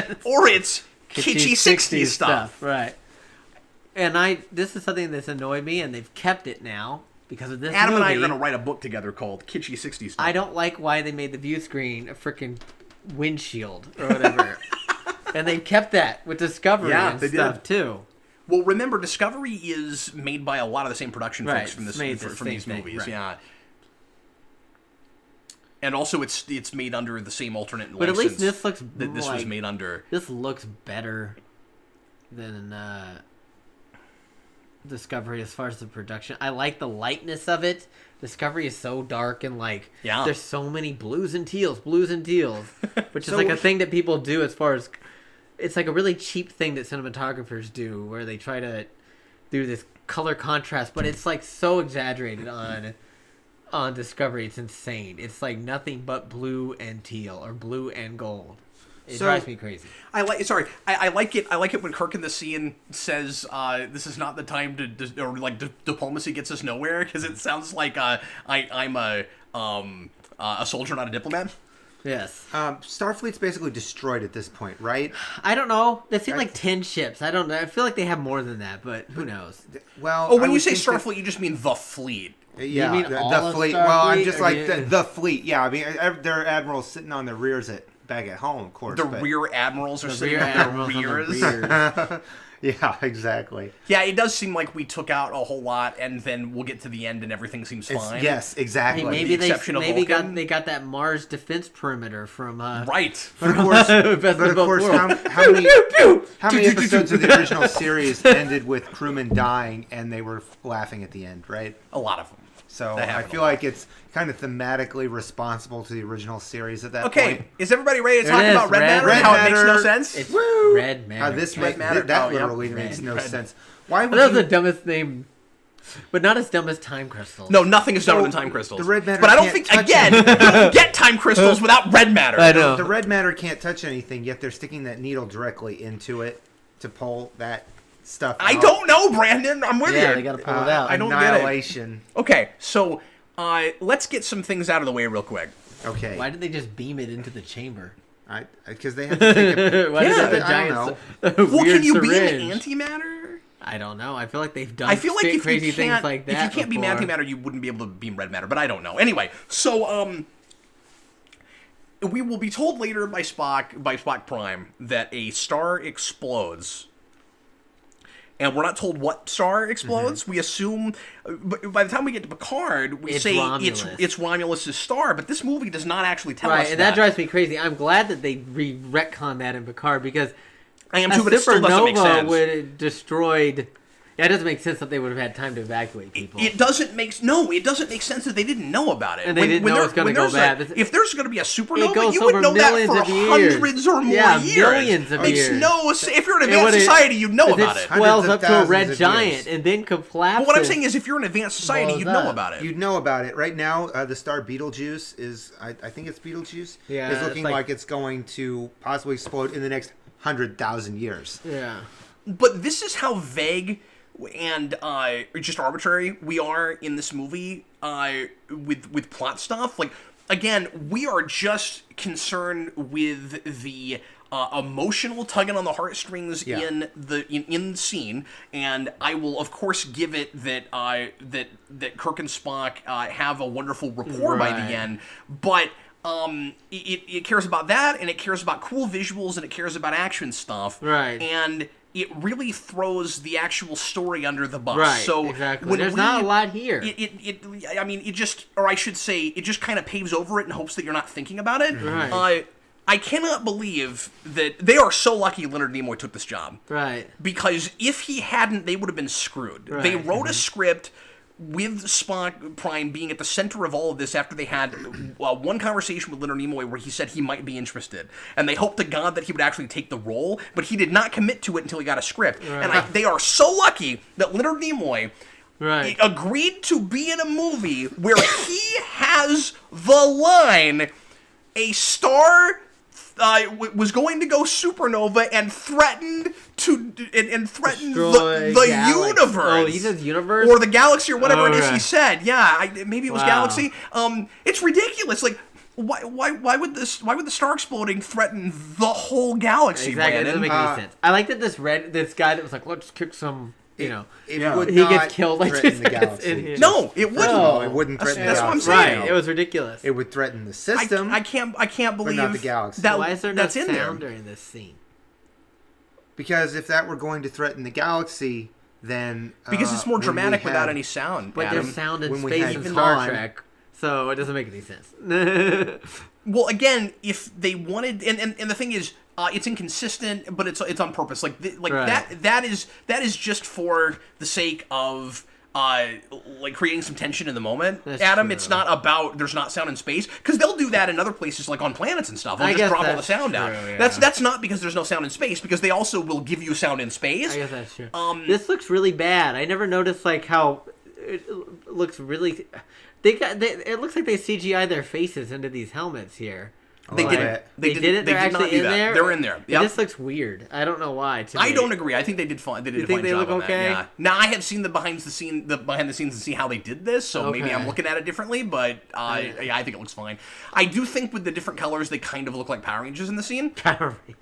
Speaker 1: kitschy 60s stuff.
Speaker 3: Right. And this is something that's annoyed me, and they've kept it now because of this
Speaker 1: Adam
Speaker 3: movie.
Speaker 1: and I are going to write a book together called Kitschy 60s Stuff.
Speaker 3: I don't like why they made the view screen a freaking windshield or whatever. And they kept that with Discovery and stuff, too.
Speaker 1: Well, remember, Discovery is made by a lot of the same production folks from these movies. Right. Yeah. And also, it's made under the same alternate license.
Speaker 3: But at least this looks
Speaker 1: that this was made under.
Speaker 3: This looks better than Discovery as far as the production. I like the lightness of it. Discovery is so dark and like there's so many blues and teals, which is like a thing that people do as far as it's like a really cheap thing that cinematographers do where they try to do this color contrast, but it's like so exaggerated on Discovery. It's insane. It's like nothing but blue and teal or blue and gold. It drives me crazy.
Speaker 1: I like it. I like it when Kirk in the scene says, "This is not the time to," or like diplomacy gets us nowhere, because it sounds like I'm a soldier, not a diplomat.
Speaker 3: Yes.
Speaker 2: Starfleet's basically destroyed at this point, right?
Speaker 3: I don't know. They seem like 10 ships. I don't know. I feel like they have more than that, but who knows?
Speaker 2: Well,
Speaker 1: when you say Starfleet, you just mean the fleet.
Speaker 2: Yeah,
Speaker 3: you mean
Speaker 2: the fleet. Well, I'm just like the fleet. Yeah, I mean, their admirals sitting on their rears back at home, of course.
Speaker 1: The rear admirals are sitting on their rears.
Speaker 2: Yeah, exactly.
Speaker 1: Yeah, it does seem like we took out a whole lot, and then we'll get to the end and everything seems fine.
Speaker 2: Yes, exactly.
Speaker 3: Hey,
Speaker 1: the
Speaker 3: maybe
Speaker 1: exception of
Speaker 3: they
Speaker 1: Vulcan.
Speaker 3: got that Mars defense perimeter from
Speaker 1: Right.
Speaker 2: But of course,
Speaker 3: Best of both worlds.
Speaker 2: how many episodes of the original series ended with crewmen dying and they were laughing at the end, right?
Speaker 1: A lot of them.
Speaker 2: So
Speaker 1: That
Speaker 2: I
Speaker 1: happened
Speaker 2: feel
Speaker 1: a lot.
Speaker 2: like it's kind of thematically responsible to the original series at that
Speaker 1: Okay,
Speaker 2: point.
Speaker 1: is everybody ready to
Speaker 3: There
Speaker 1: talk
Speaker 3: it is,
Speaker 1: about Red
Speaker 3: Red
Speaker 1: Matter and how it makes no
Speaker 2: Matter.
Speaker 1: sense?
Speaker 3: It's
Speaker 2: Woo!
Speaker 3: Red Matter.
Speaker 2: How this
Speaker 1: Red Matter.
Speaker 2: that
Speaker 1: Oh, yep.
Speaker 2: literally makes no
Speaker 1: Red.
Speaker 2: sense. Why would
Speaker 3: That was
Speaker 2: you...
Speaker 3: the dumbest name, but not as dumb as time crystals.
Speaker 1: No, nothing is dumber
Speaker 2: So,
Speaker 1: than time crystals.
Speaker 2: the red matter
Speaker 1: but I don't
Speaker 2: can't
Speaker 1: think,
Speaker 2: touch
Speaker 1: again, you don't get time crystals without red matter.
Speaker 3: I know.
Speaker 2: The red matter can't touch anything, yet they're sticking that needle directly into it to pull that stuff
Speaker 1: I
Speaker 2: out.
Speaker 1: don't know, Brandon. I'm with
Speaker 3: Yeah,
Speaker 1: you.
Speaker 3: they got to pull it out.
Speaker 1: I don't get it.
Speaker 2: Annihilation.
Speaker 1: Okay, so let's get some things out of the way real quick.
Speaker 2: Okay.
Speaker 3: Why did they just beam it into the chamber?
Speaker 2: Because they have to take a...
Speaker 3: Why did
Speaker 1: Yeah,
Speaker 3: they have a
Speaker 2: I
Speaker 3: giant
Speaker 2: don't
Speaker 1: Well,
Speaker 3: weird
Speaker 1: can you
Speaker 3: syringe?
Speaker 1: beam antimatter?
Speaker 3: I don't know. I feel like they've done
Speaker 1: I feel like if
Speaker 3: crazy
Speaker 1: you
Speaker 3: things
Speaker 1: can't,
Speaker 3: like that.
Speaker 1: if you can't beam
Speaker 3: before.
Speaker 1: antimatter, you wouldn't be able to beam red matter. But I don't know. Anyway, so we will be told later by Spock Prime that a star explodes. And we're not told what star explodes.
Speaker 3: Mm-hmm.
Speaker 1: We assume, but by the time we get to Picard, we
Speaker 3: It's
Speaker 1: say
Speaker 3: Romulus.
Speaker 1: it's Romulus' star. But this movie does not actually tell
Speaker 3: Right,
Speaker 1: us
Speaker 3: and that drives me crazy. I'm glad that they retcon that in Picard because
Speaker 1: I am
Speaker 3: a
Speaker 1: too, but it still doesn't make
Speaker 3: supernova
Speaker 1: sense.
Speaker 3: would have destroyed. Yeah, it doesn't make sense that they would have had time to evacuate people.
Speaker 1: It doesn't make sense that they didn't know about it.
Speaker 3: And they didn't know it was gonna go bad.
Speaker 1: If there's going to be a
Speaker 3: It
Speaker 1: supernova,
Speaker 3: goes
Speaker 1: you would
Speaker 3: over
Speaker 1: know that
Speaker 3: millions
Speaker 1: for
Speaker 3: of years.
Speaker 1: hundreds or more
Speaker 3: Yeah,
Speaker 1: years.
Speaker 3: millions of
Speaker 1: Makes
Speaker 3: years.
Speaker 1: no sense. If you're an
Speaker 3: And
Speaker 1: advanced
Speaker 3: when
Speaker 1: society, you'd know
Speaker 3: if
Speaker 1: about
Speaker 3: it
Speaker 1: it.
Speaker 3: swells
Speaker 2: Hundreds
Speaker 3: up
Speaker 2: of
Speaker 3: to a
Speaker 2: thousands
Speaker 3: red
Speaker 2: of
Speaker 3: giant
Speaker 2: years.
Speaker 3: and then collapses.
Speaker 1: But what I'm saying is, if you're an advanced society,
Speaker 3: blows
Speaker 1: you'd know
Speaker 3: up.
Speaker 1: about it.
Speaker 2: You'd know about it. Right now, the star Betelgeuse is... I think it's Betelgeuse.
Speaker 3: Yeah,
Speaker 2: is
Speaker 3: it's
Speaker 2: looking
Speaker 3: like-
Speaker 2: like it's going to possibly explode in the next 100,000 years.
Speaker 3: Yeah.
Speaker 1: But this is how vague and just arbitrary we are in this movie with plot stuff. Like, again, we are just concerned with the emotional tugging on the heartstrings
Speaker 2: Yeah.
Speaker 1: in the scene, and I will of course give it that that Kirk and Spock have a wonderful rapport by
Speaker 3: Right.
Speaker 1: the end, but. It cares about that, and it cares about cool visuals, and it cares about action stuff.
Speaker 3: Right.
Speaker 1: And it really throws the actual story under the bus.
Speaker 3: Right,
Speaker 1: So
Speaker 3: exactly.
Speaker 1: when
Speaker 3: There's not a lot here.
Speaker 1: It just, or I should say, it just kind of paves over it in hopes that you're not thinking about it.
Speaker 3: Right.
Speaker 1: I cannot believe that they are so lucky Leonard Nimoy took this job.
Speaker 3: Right.
Speaker 1: Because if he hadn't, they would have been screwed.
Speaker 3: Right.
Speaker 1: They wrote a script with Spock Prime being at the center of all of this after they had one conversation with Leonard Nimoy where he said he might be interested. And they hoped to God that he would actually take the role, but he did not commit to it until he got a script.
Speaker 3: Right.
Speaker 1: And they are so lucky that Leonard Nimoy
Speaker 3: Right.
Speaker 1: agreed to be in a movie where he has the line, a star was going to go supernova and threatened and threatened
Speaker 3: Destroy
Speaker 1: the
Speaker 3: galaxy.
Speaker 1: universe.
Speaker 3: Oh, he says universe?
Speaker 1: or the galaxy or whatever it is he
Speaker 3: Okay.
Speaker 1: said. Yeah, maybe it was
Speaker 3: Wow.
Speaker 1: galaxy. It's ridiculous. Like, why would the star exploding threaten the whole galaxy?
Speaker 3: Exactly. It
Speaker 1: Brandon?
Speaker 3: doesn't make any sense. I like that this guy that was like, let's kick some,
Speaker 2: It
Speaker 1: Yeah.
Speaker 2: would
Speaker 3: he
Speaker 2: not
Speaker 3: gets killed like
Speaker 2: threaten
Speaker 3: just
Speaker 2: the
Speaker 3: in
Speaker 2: galaxy.
Speaker 3: here.
Speaker 1: No, it wouldn't.
Speaker 3: No.
Speaker 2: It wouldn't threaten
Speaker 1: That's
Speaker 2: the
Speaker 1: what I'm
Speaker 2: galaxy.
Speaker 1: saying.
Speaker 3: Right. It was ridiculous.
Speaker 2: It would threaten the system.
Speaker 1: I can't believe
Speaker 2: not the galaxy.
Speaker 1: that
Speaker 3: Why is there no
Speaker 1: that's in there.
Speaker 3: sound during this scene?
Speaker 2: Because if that were going to threaten the galaxy, then...
Speaker 1: Because it's more
Speaker 2: when we
Speaker 1: dramatic without
Speaker 2: had-
Speaker 1: any sound.
Speaker 3: But
Speaker 1: Adam.
Speaker 3: there's sound in
Speaker 2: when we
Speaker 3: space
Speaker 2: had
Speaker 3: in
Speaker 2: even
Speaker 3: Star
Speaker 2: Han-
Speaker 3: Trek, so it doesn't make any sense.
Speaker 1: Well, again, if they wanted, and the thing is, it's inconsistent, but it's on purpose. Like
Speaker 3: Right.
Speaker 1: that is just for the sake of like creating some tension in the moment.
Speaker 3: That's
Speaker 1: Adam,
Speaker 3: true.
Speaker 1: it's not about there's not sound in space because they'll do that in other places like on planets and stuff. They'll
Speaker 3: I
Speaker 1: just
Speaker 3: guess
Speaker 1: drop all the
Speaker 3: that's
Speaker 1: sound
Speaker 3: true,
Speaker 1: out.
Speaker 3: yeah.
Speaker 1: That's not because there's no sound in space because they also will give you sound in space.
Speaker 3: I guess that's true. This looks really bad. I never noticed like how it looks really. It looks like they CGI their faces into these helmets here.
Speaker 1: They
Speaker 2: Like,
Speaker 1: did.
Speaker 3: They did it.
Speaker 1: They
Speaker 3: They're
Speaker 1: did not
Speaker 3: actually
Speaker 1: do
Speaker 3: in
Speaker 1: that.
Speaker 3: there.
Speaker 1: They're in there.
Speaker 3: Yeah.
Speaker 1: Yep.
Speaker 3: This looks weird. I don't know why. To
Speaker 1: I
Speaker 3: me.
Speaker 1: don't agree. I think they did fine. They did a
Speaker 3: think
Speaker 1: fine
Speaker 3: they
Speaker 1: job
Speaker 3: look
Speaker 1: on
Speaker 3: okay?
Speaker 1: that. Yeah. Now I have seen the behind the scenes and see how they did this, so maybe
Speaker 3: Okay.
Speaker 1: I'm looking at it differently. But yeah, I think it looks fine. I do think with the different colors, they kind of look like Power Rangers in the scene.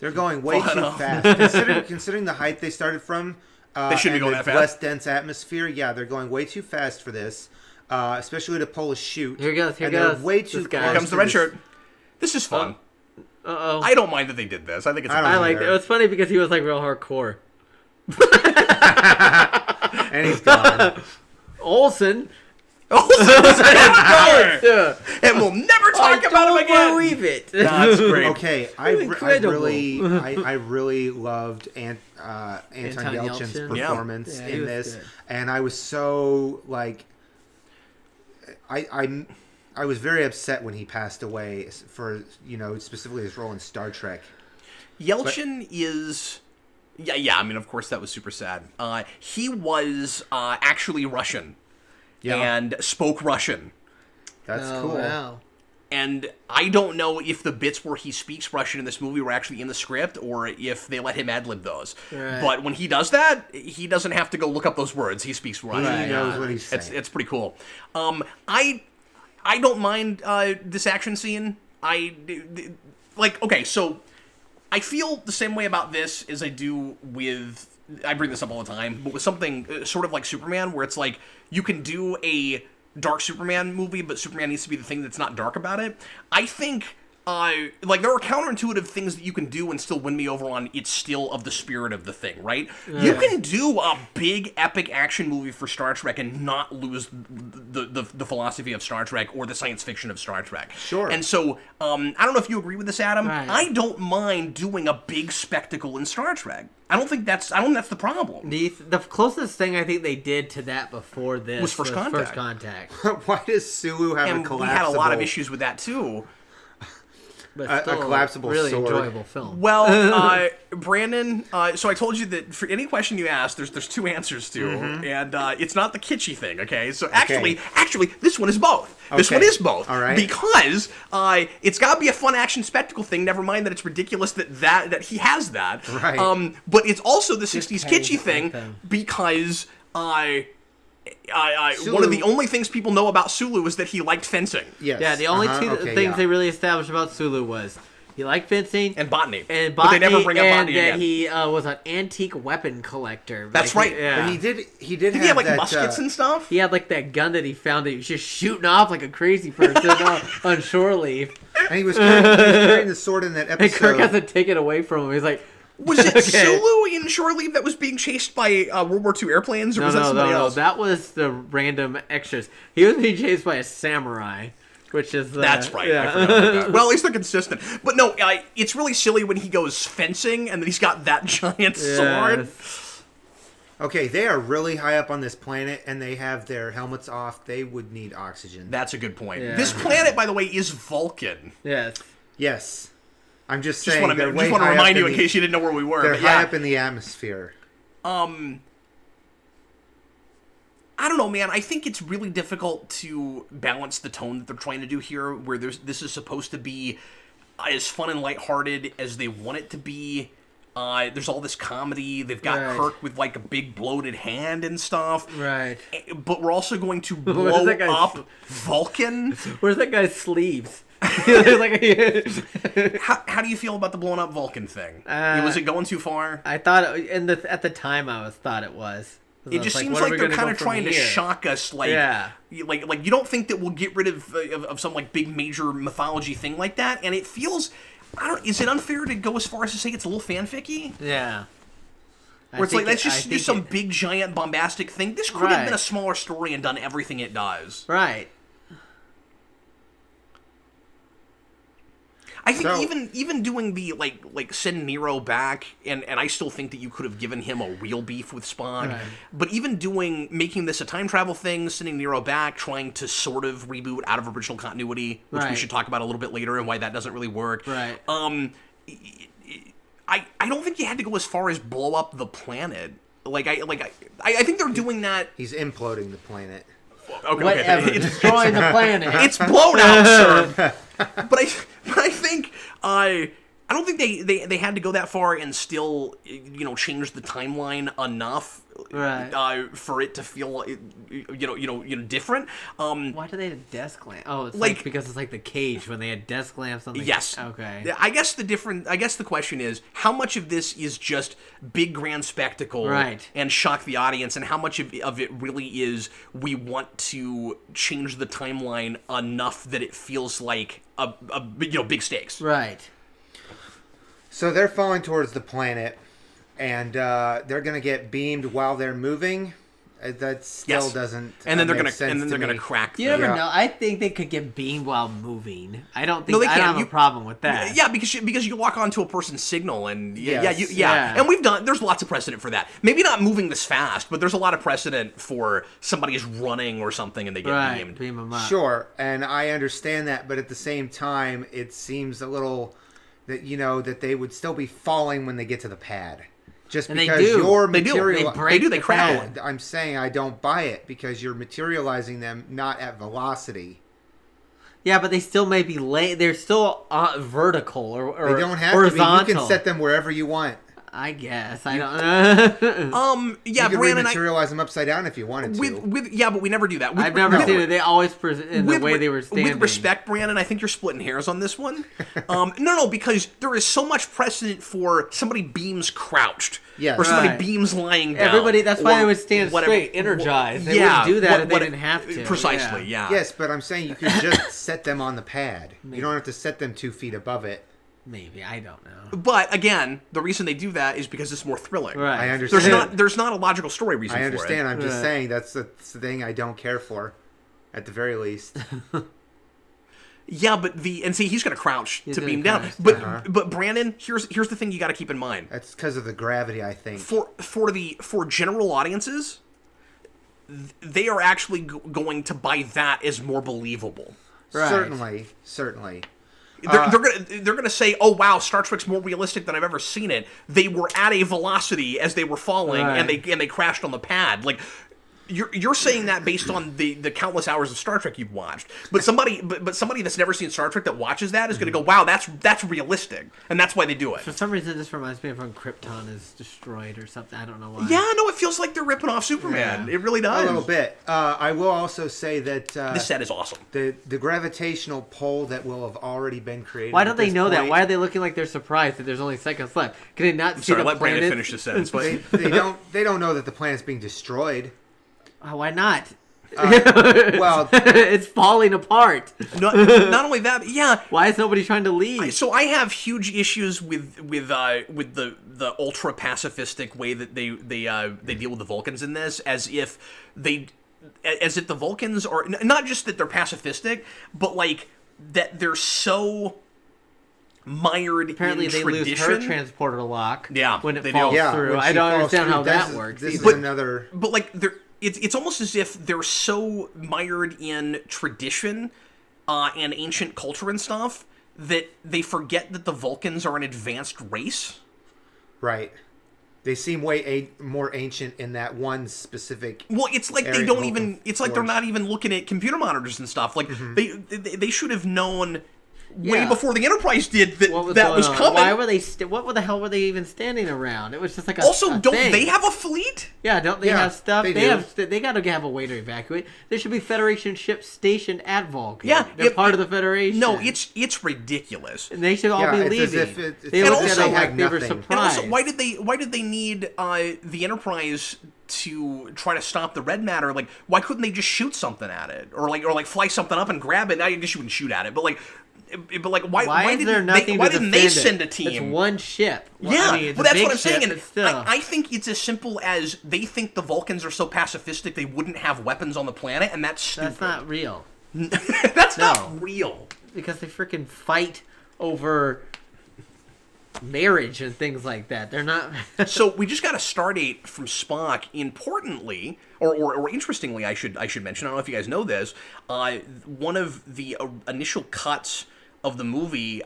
Speaker 2: They're going way
Speaker 1: Well, I
Speaker 2: too
Speaker 1: know.
Speaker 2: fast. Considering the height they started from,
Speaker 1: They shouldn't be
Speaker 2: and
Speaker 1: going
Speaker 2: the
Speaker 1: that fast.
Speaker 2: less dense atmosphere, yeah, they're going way too fast for this, especially to pull a shoot.
Speaker 3: Here goes, here
Speaker 2: and they're
Speaker 3: goes.
Speaker 2: way
Speaker 3: This
Speaker 2: too
Speaker 3: guy.
Speaker 2: close
Speaker 1: Here comes
Speaker 2: to
Speaker 1: the red
Speaker 2: this-
Speaker 1: shirt. This is fun.
Speaker 3: Uh-oh.
Speaker 1: I don't mind that they did this. I think it's.
Speaker 2: I don't
Speaker 3: I like
Speaker 2: either.
Speaker 3: it. It was funny because he was like real hardcore.
Speaker 2: And he's gone.
Speaker 3: Olsen.
Speaker 1: Yeah. And we'll never talk about him again.
Speaker 3: Believe it.
Speaker 1: That's great.
Speaker 2: Okay, I really loved Anton
Speaker 3: Anton
Speaker 2: Yelchin's
Speaker 3: Yelchin.
Speaker 2: performance
Speaker 3: Yeah, he
Speaker 2: in
Speaker 3: was
Speaker 2: this,
Speaker 3: good.
Speaker 2: and I was so like, I was very upset when he passed away for specifically his role in Star Trek.
Speaker 1: Yelchin is... Yeah, I mean, of course, that was super sad. He was actually Russian and spoke Russian.
Speaker 2: That's cool.
Speaker 3: Wow.
Speaker 1: And I don't know if the bits where he speaks Russian in this movie were actually in the script or if they let him ad-lib those.
Speaker 3: Right.
Speaker 1: But when he does that, he doesn't have to go look up those words. He speaks Russian.
Speaker 2: He knows what he's saying.
Speaker 1: It's pretty cool. I don't mind this action scene. So I feel the same way about this as I do with... I bring this up all the time, but with something sort of like Superman, where it's like, you can do a dark Superman movie, but Superman needs to be the thing that's not dark about it. I think, there are counterintuitive things that you can do and still win me over on it's still of the spirit of the thing, right? Yeah. You can do a big, epic action movie for Star Trek and not lose the philosophy of Star Trek or the science fiction of Star Trek.
Speaker 2: Sure.
Speaker 1: And so, I don't know if you agree with this, Adam.
Speaker 3: Right.
Speaker 1: I don't mind doing a big spectacle in Star Trek. I don't think that's the problem.
Speaker 3: The closest thing I think they did to that before this
Speaker 1: Was First
Speaker 3: Contact.
Speaker 2: Why does Sulu have a
Speaker 1: And
Speaker 2: collapsible...
Speaker 1: we had a lot of issues with that, too.
Speaker 3: But
Speaker 2: A
Speaker 3: still
Speaker 2: collapsible
Speaker 3: really
Speaker 2: sword.
Speaker 3: enjoyable film.
Speaker 1: Well, Brandon, so I told you that for any question you ask, there's two answers to, and it's not the kitschy thing, okay? So actually, this one is both. This
Speaker 2: Okay.
Speaker 1: one is both.
Speaker 2: All right.
Speaker 1: Because it's got to be a fun action spectacle thing, never mind that it's ridiculous that he has that.
Speaker 2: Right.
Speaker 1: But it's also the 60s
Speaker 3: carries
Speaker 1: kitschy
Speaker 3: it
Speaker 1: thing
Speaker 3: with them.
Speaker 1: because
Speaker 2: Sulu-
Speaker 1: one of the only things people know about Sulu is that he liked fencing.
Speaker 2: Yes.
Speaker 3: Yeah, the only two
Speaker 2: Okay,
Speaker 3: things
Speaker 2: yeah.
Speaker 3: they really established about Sulu was he liked fencing
Speaker 1: And botany.
Speaker 3: and
Speaker 1: But they never bring up
Speaker 3: and
Speaker 1: botany
Speaker 3: that
Speaker 1: again.
Speaker 3: he was an antique weapon collector.
Speaker 1: That's
Speaker 3: Like,
Speaker 1: right.
Speaker 3: Yeah.
Speaker 2: But he did
Speaker 1: Did
Speaker 2: have
Speaker 1: he have, like,
Speaker 2: that,
Speaker 1: muskets and stuff?
Speaker 3: He had like that gun that he found that he was just shooting off like a crazy person on shore leave.
Speaker 2: and he was carrying the sword in that
Speaker 3: And Kirk has
Speaker 2: episode.
Speaker 3: to take it away from him. He's like,
Speaker 1: Was it
Speaker 3: Okay.
Speaker 1: Sulu in Shore Leave that was being chased by World War II airplanes, or was that somebody else?
Speaker 3: That was the random extras. He was being chased by a samurai, which is
Speaker 1: That's right. I
Speaker 3: Yeah.
Speaker 1: forgot about that. Well, at least they're consistent. But no, it's really silly when he goes fencing and then he's got that giant sword.
Speaker 3: Yes.
Speaker 2: Okay, they are really high up on this planet, and they have their helmets off. They would need oxygen.
Speaker 1: That's a good point.
Speaker 3: Yeah.
Speaker 1: This planet, by the way, is Vulcan.
Speaker 3: Yes.
Speaker 2: Yes. I'm just
Speaker 1: Just
Speaker 2: saying.
Speaker 1: want
Speaker 2: they're
Speaker 1: to
Speaker 2: way high
Speaker 1: remind
Speaker 2: up
Speaker 1: you in
Speaker 2: the-
Speaker 1: case you didn't know where we were.
Speaker 2: They're
Speaker 1: But
Speaker 2: high
Speaker 1: yeah,
Speaker 2: up in the atmosphere.
Speaker 1: I don't know, man. I think it's really difficult to balance the tone that they're trying to do here, where this is supposed to be as fun and lighthearted as they want it to be. There's all this comedy. They've got
Speaker 3: Right.
Speaker 1: Kirk with like a big bloated hand and stuff.
Speaker 3: Right.
Speaker 1: But we're also going to
Speaker 3: Where's
Speaker 1: blow
Speaker 3: that guy's-
Speaker 1: up Vulcan.
Speaker 3: Where's that guy's sleeves? There's like
Speaker 1: How do you feel about the blown up Vulcan thing? Was it going too far?
Speaker 3: I thought at the time I thought it was.
Speaker 1: It just seems like they're kind of trying to
Speaker 3: shock.
Speaker 1: shock us, like,
Speaker 3: Yeah.
Speaker 1: like you don't think that we'll get rid of some like big major mythology thing like that, and it feels, is it unfair to go as far as to say it's a little fanficky?
Speaker 3: Yeah.
Speaker 1: Where it's like let's just do some big giant bombastic thing. This could have
Speaker 3: Right.
Speaker 1: been a smaller story and done everything it does.
Speaker 3: Right.
Speaker 1: I think
Speaker 2: So-
Speaker 1: even doing the like send Nero back, and I still think that you could have given him a real beef with Spock.
Speaker 3: Right.
Speaker 1: But even making this a time travel thing, sending Nero back, trying to sort of reboot out of original continuity, which we
Speaker 3: Right.
Speaker 1: should talk about a little bit later and why that doesn't really work.
Speaker 3: Right.
Speaker 1: I don't think you had to go as far as blow up the planet. I think they're doing that.
Speaker 2: He's imploding the planet.
Speaker 1: Okay,
Speaker 3: Whatever.
Speaker 1: okay.
Speaker 3: Destroying the planet.
Speaker 1: It's blown out, sir. But I think I don't think they had to go that far and still change the timeline enough
Speaker 3: Right.
Speaker 1: for it to feel different.
Speaker 3: Why do they have desk lamp? Oh, it's
Speaker 1: Like-
Speaker 3: because it's like the cage when they had desk lamps on the
Speaker 1: Yes.
Speaker 3: Okay.
Speaker 1: I guess the question is how much of this is just big grand spectacle
Speaker 3: Right.
Speaker 1: and shock the audience, and how much of it really is we want to change the timeline enough that it feels like a big stakes.
Speaker 3: Right.
Speaker 2: So they're falling towards the planet, and they're gonna get beamed while they're moving. That still doesn't.
Speaker 1: And then they're
Speaker 2: make sense to
Speaker 1: gonna
Speaker 2: me.
Speaker 1: crack.
Speaker 3: You never know. I think they could get beamed while moving. I don't think
Speaker 1: No, they
Speaker 3: I don't
Speaker 1: can't.
Speaker 3: have a problem with that.
Speaker 1: Yeah, because you lock onto a person's signal, and
Speaker 2: Yes.
Speaker 3: Yeah.
Speaker 1: and there's lots of precedent for that. Maybe not moving this fast, but there's a lot of precedent for somebody is running or something and they get beamed.
Speaker 3: Beam them up.
Speaker 2: Sure, and I understand that, but at the same time, it seems a little that that they would still be falling when they get to the pad. Just
Speaker 3: And they
Speaker 2: because
Speaker 3: do.
Speaker 2: your
Speaker 3: They do.
Speaker 2: material,
Speaker 3: They break
Speaker 1: They
Speaker 3: the
Speaker 1: crackle
Speaker 3: pad.
Speaker 1: it.
Speaker 2: I'm saying I don't buy it because you're materializing them not at velocity.
Speaker 3: Yeah, but they still may be they're still vertical or
Speaker 2: They don't have
Speaker 3: horizontal.
Speaker 2: to be. You can set them wherever you want.
Speaker 3: I guess. I don't
Speaker 1: Yeah,
Speaker 2: You could
Speaker 1: Brandon,
Speaker 2: rematerialize them upside down if you wanted to.
Speaker 1: but we never do that.
Speaker 3: I've never seen it. They always present in the way they were standing.
Speaker 1: With respect, Brandon, I think you're splitting hairs on this one. No, because there is so much precedent for somebody beams crouched.
Speaker 2: Yes.
Speaker 1: Or somebody
Speaker 3: Right.
Speaker 1: beams lying down.
Speaker 3: Everybody. That's why
Speaker 1: or
Speaker 3: they would stand
Speaker 1: whatever.
Speaker 3: straight, energized. They
Speaker 1: Yeah,
Speaker 3: wouldn't do that if they
Speaker 1: what-
Speaker 3: didn't have to.
Speaker 1: Precisely. Yeah.
Speaker 2: Yes, but I'm saying you could just set them on the pad. You don't have to set them 2 feet above it.
Speaker 3: Maybe, I don't know.
Speaker 1: But again, the reason they do that is because it's more thrilling.
Speaker 3: Right.
Speaker 2: I understand.
Speaker 1: There's not a logical story reason
Speaker 2: I
Speaker 1: for
Speaker 2: understand.
Speaker 1: it.
Speaker 2: I'm just
Speaker 3: Right.
Speaker 2: saying that's the thing I don't care for, at the very least.
Speaker 1: Yeah, but see, he's going to crouch to
Speaker 3: gonna
Speaker 1: beam down.
Speaker 3: crouch,
Speaker 1: But Brandon, here's the thing you got to keep in mind.
Speaker 2: That's because of the gravity, I think.
Speaker 1: For general audiences, they are actually going to buy that as more believable.
Speaker 3: Right.
Speaker 2: Certainly.
Speaker 1: They're gonna say, "Oh wow, Star Trek's more realistic than I've ever seen it." They were at a velocity as they were falling,
Speaker 3: Right.
Speaker 1: and they crashed on the pad. Like you're saying that based on the countless hours of Star Trek you've watched. But somebody that's never seen Star Trek that watches that is gonna go, "Wow, that's realistic," and that's why they do it.
Speaker 3: For some reason, this reminds me of when Krypton is destroyed or something. I don't know why.
Speaker 1: Yeah, no, it feels like they're ripping off Superman.
Speaker 3: Yeah.
Speaker 1: It really does.
Speaker 2: A little bit. I will also say that
Speaker 1: This set is awesome.
Speaker 2: the gravitational pull that will have already been created.
Speaker 3: Why
Speaker 2: at
Speaker 3: don't they
Speaker 2: this
Speaker 3: know that?
Speaker 2: point,
Speaker 3: Why are they looking like they're surprised that there's only seconds left? Can they not see
Speaker 1: Sorry,
Speaker 3: the
Speaker 1: let Brandon
Speaker 3: planet?
Speaker 1: finish the sentence. But
Speaker 2: They don't know that the planet's being destroyed.
Speaker 3: Oh, why not?
Speaker 2: Well,
Speaker 3: It's falling apart.
Speaker 1: not only that, yeah.
Speaker 3: Why is nobody trying to leave?
Speaker 1: So I have huge issues with the ultra pacifistic way that they deal with the Vulcans in this, as if the Vulcans are not just that they're pacifistic, but like that they're so mired
Speaker 3: Apparently,
Speaker 1: in
Speaker 3: they
Speaker 1: tradition.
Speaker 3: lose her transporter lock.
Speaker 1: Yeah,
Speaker 3: when it
Speaker 1: they do.
Speaker 3: falls
Speaker 2: yeah,
Speaker 3: through.
Speaker 2: when
Speaker 3: I
Speaker 2: she
Speaker 3: don't
Speaker 2: falls
Speaker 3: understand
Speaker 2: through,
Speaker 3: how that works.
Speaker 2: This is
Speaker 3: either.
Speaker 2: another.
Speaker 1: But like it's almost as if they're so mired in tradition and ancient culture and stuff that they forget that the Vulcans are an advanced race.
Speaker 2: Right. They seem way more ancient in that one specific.
Speaker 1: Well, it's like they
Speaker 2: area
Speaker 1: don't
Speaker 2: Vulcan
Speaker 1: even. It's like they're
Speaker 2: force.
Speaker 1: not even looking at computer monitors and stuff. Like they should have known way
Speaker 3: Yeah.
Speaker 1: before the Enterprise did that
Speaker 3: What was
Speaker 1: that
Speaker 3: going
Speaker 1: was
Speaker 3: on?
Speaker 1: coming.
Speaker 3: Why were they? What the hell were they even standing around? It was just like a.
Speaker 1: Also,
Speaker 3: a
Speaker 1: don't
Speaker 3: thing.
Speaker 1: they have a fleet?
Speaker 3: Yeah, don't they
Speaker 2: Yeah,
Speaker 3: have stuff?
Speaker 2: they
Speaker 3: They
Speaker 2: do.
Speaker 3: have. They got to have a way to evacuate. There should be Federation ships stationed at Vulcan.
Speaker 1: Yeah,
Speaker 3: they're
Speaker 1: it-
Speaker 3: part of the Federation.
Speaker 1: No, it's ridiculous.
Speaker 3: And they should all
Speaker 2: Yeah,
Speaker 3: be
Speaker 2: it's as
Speaker 3: leaving.
Speaker 2: if it's
Speaker 3: They
Speaker 1: as
Speaker 3: looked
Speaker 1: if
Speaker 3: at
Speaker 1: they
Speaker 3: it
Speaker 1: have
Speaker 3: like they were
Speaker 2: nothing.
Speaker 3: surprised.
Speaker 1: And also, why did they need the Enterprise to try to stop the red matter? Like, why couldn't they just shoot something at it, or fly something up and grab it? I guess you wouldn't shoot at it, but why
Speaker 3: is there
Speaker 1: didn't
Speaker 3: nothing
Speaker 1: why
Speaker 3: to
Speaker 1: didn't they
Speaker 3: defend
Speaker 1: send a
Speaker 3: it?
Speaker 1: team?
Speaker 3: It's one ship. Well,
Speaker 1: Yeah,
Speaker 3: I mean, it's
Speaker 1: well,
Speaker 3: a
Speaker 1: that's
Speaker 3: big
Speaker 1: what I'm saying,
Speaker 3: ship,
Speaker 1: and
Speaker 3: but still.
Speaker 1: I think it's as simple as they think the Vulcans are so pacifistic they wouldn't have weapons on the planet, and that's stupid.
Speaker 3: That's not real.
Speaker 1: That's
Speaker 3: No.
Speaker 1: not real.
Speaker 3: Because they freaking fight over marriage and things like that. They're not.
Speaker 1: So we just got a stardate from Spock. Importantly, or interestingly, I should mention. I don't know if you guys know this. One of the initial cuts of the movie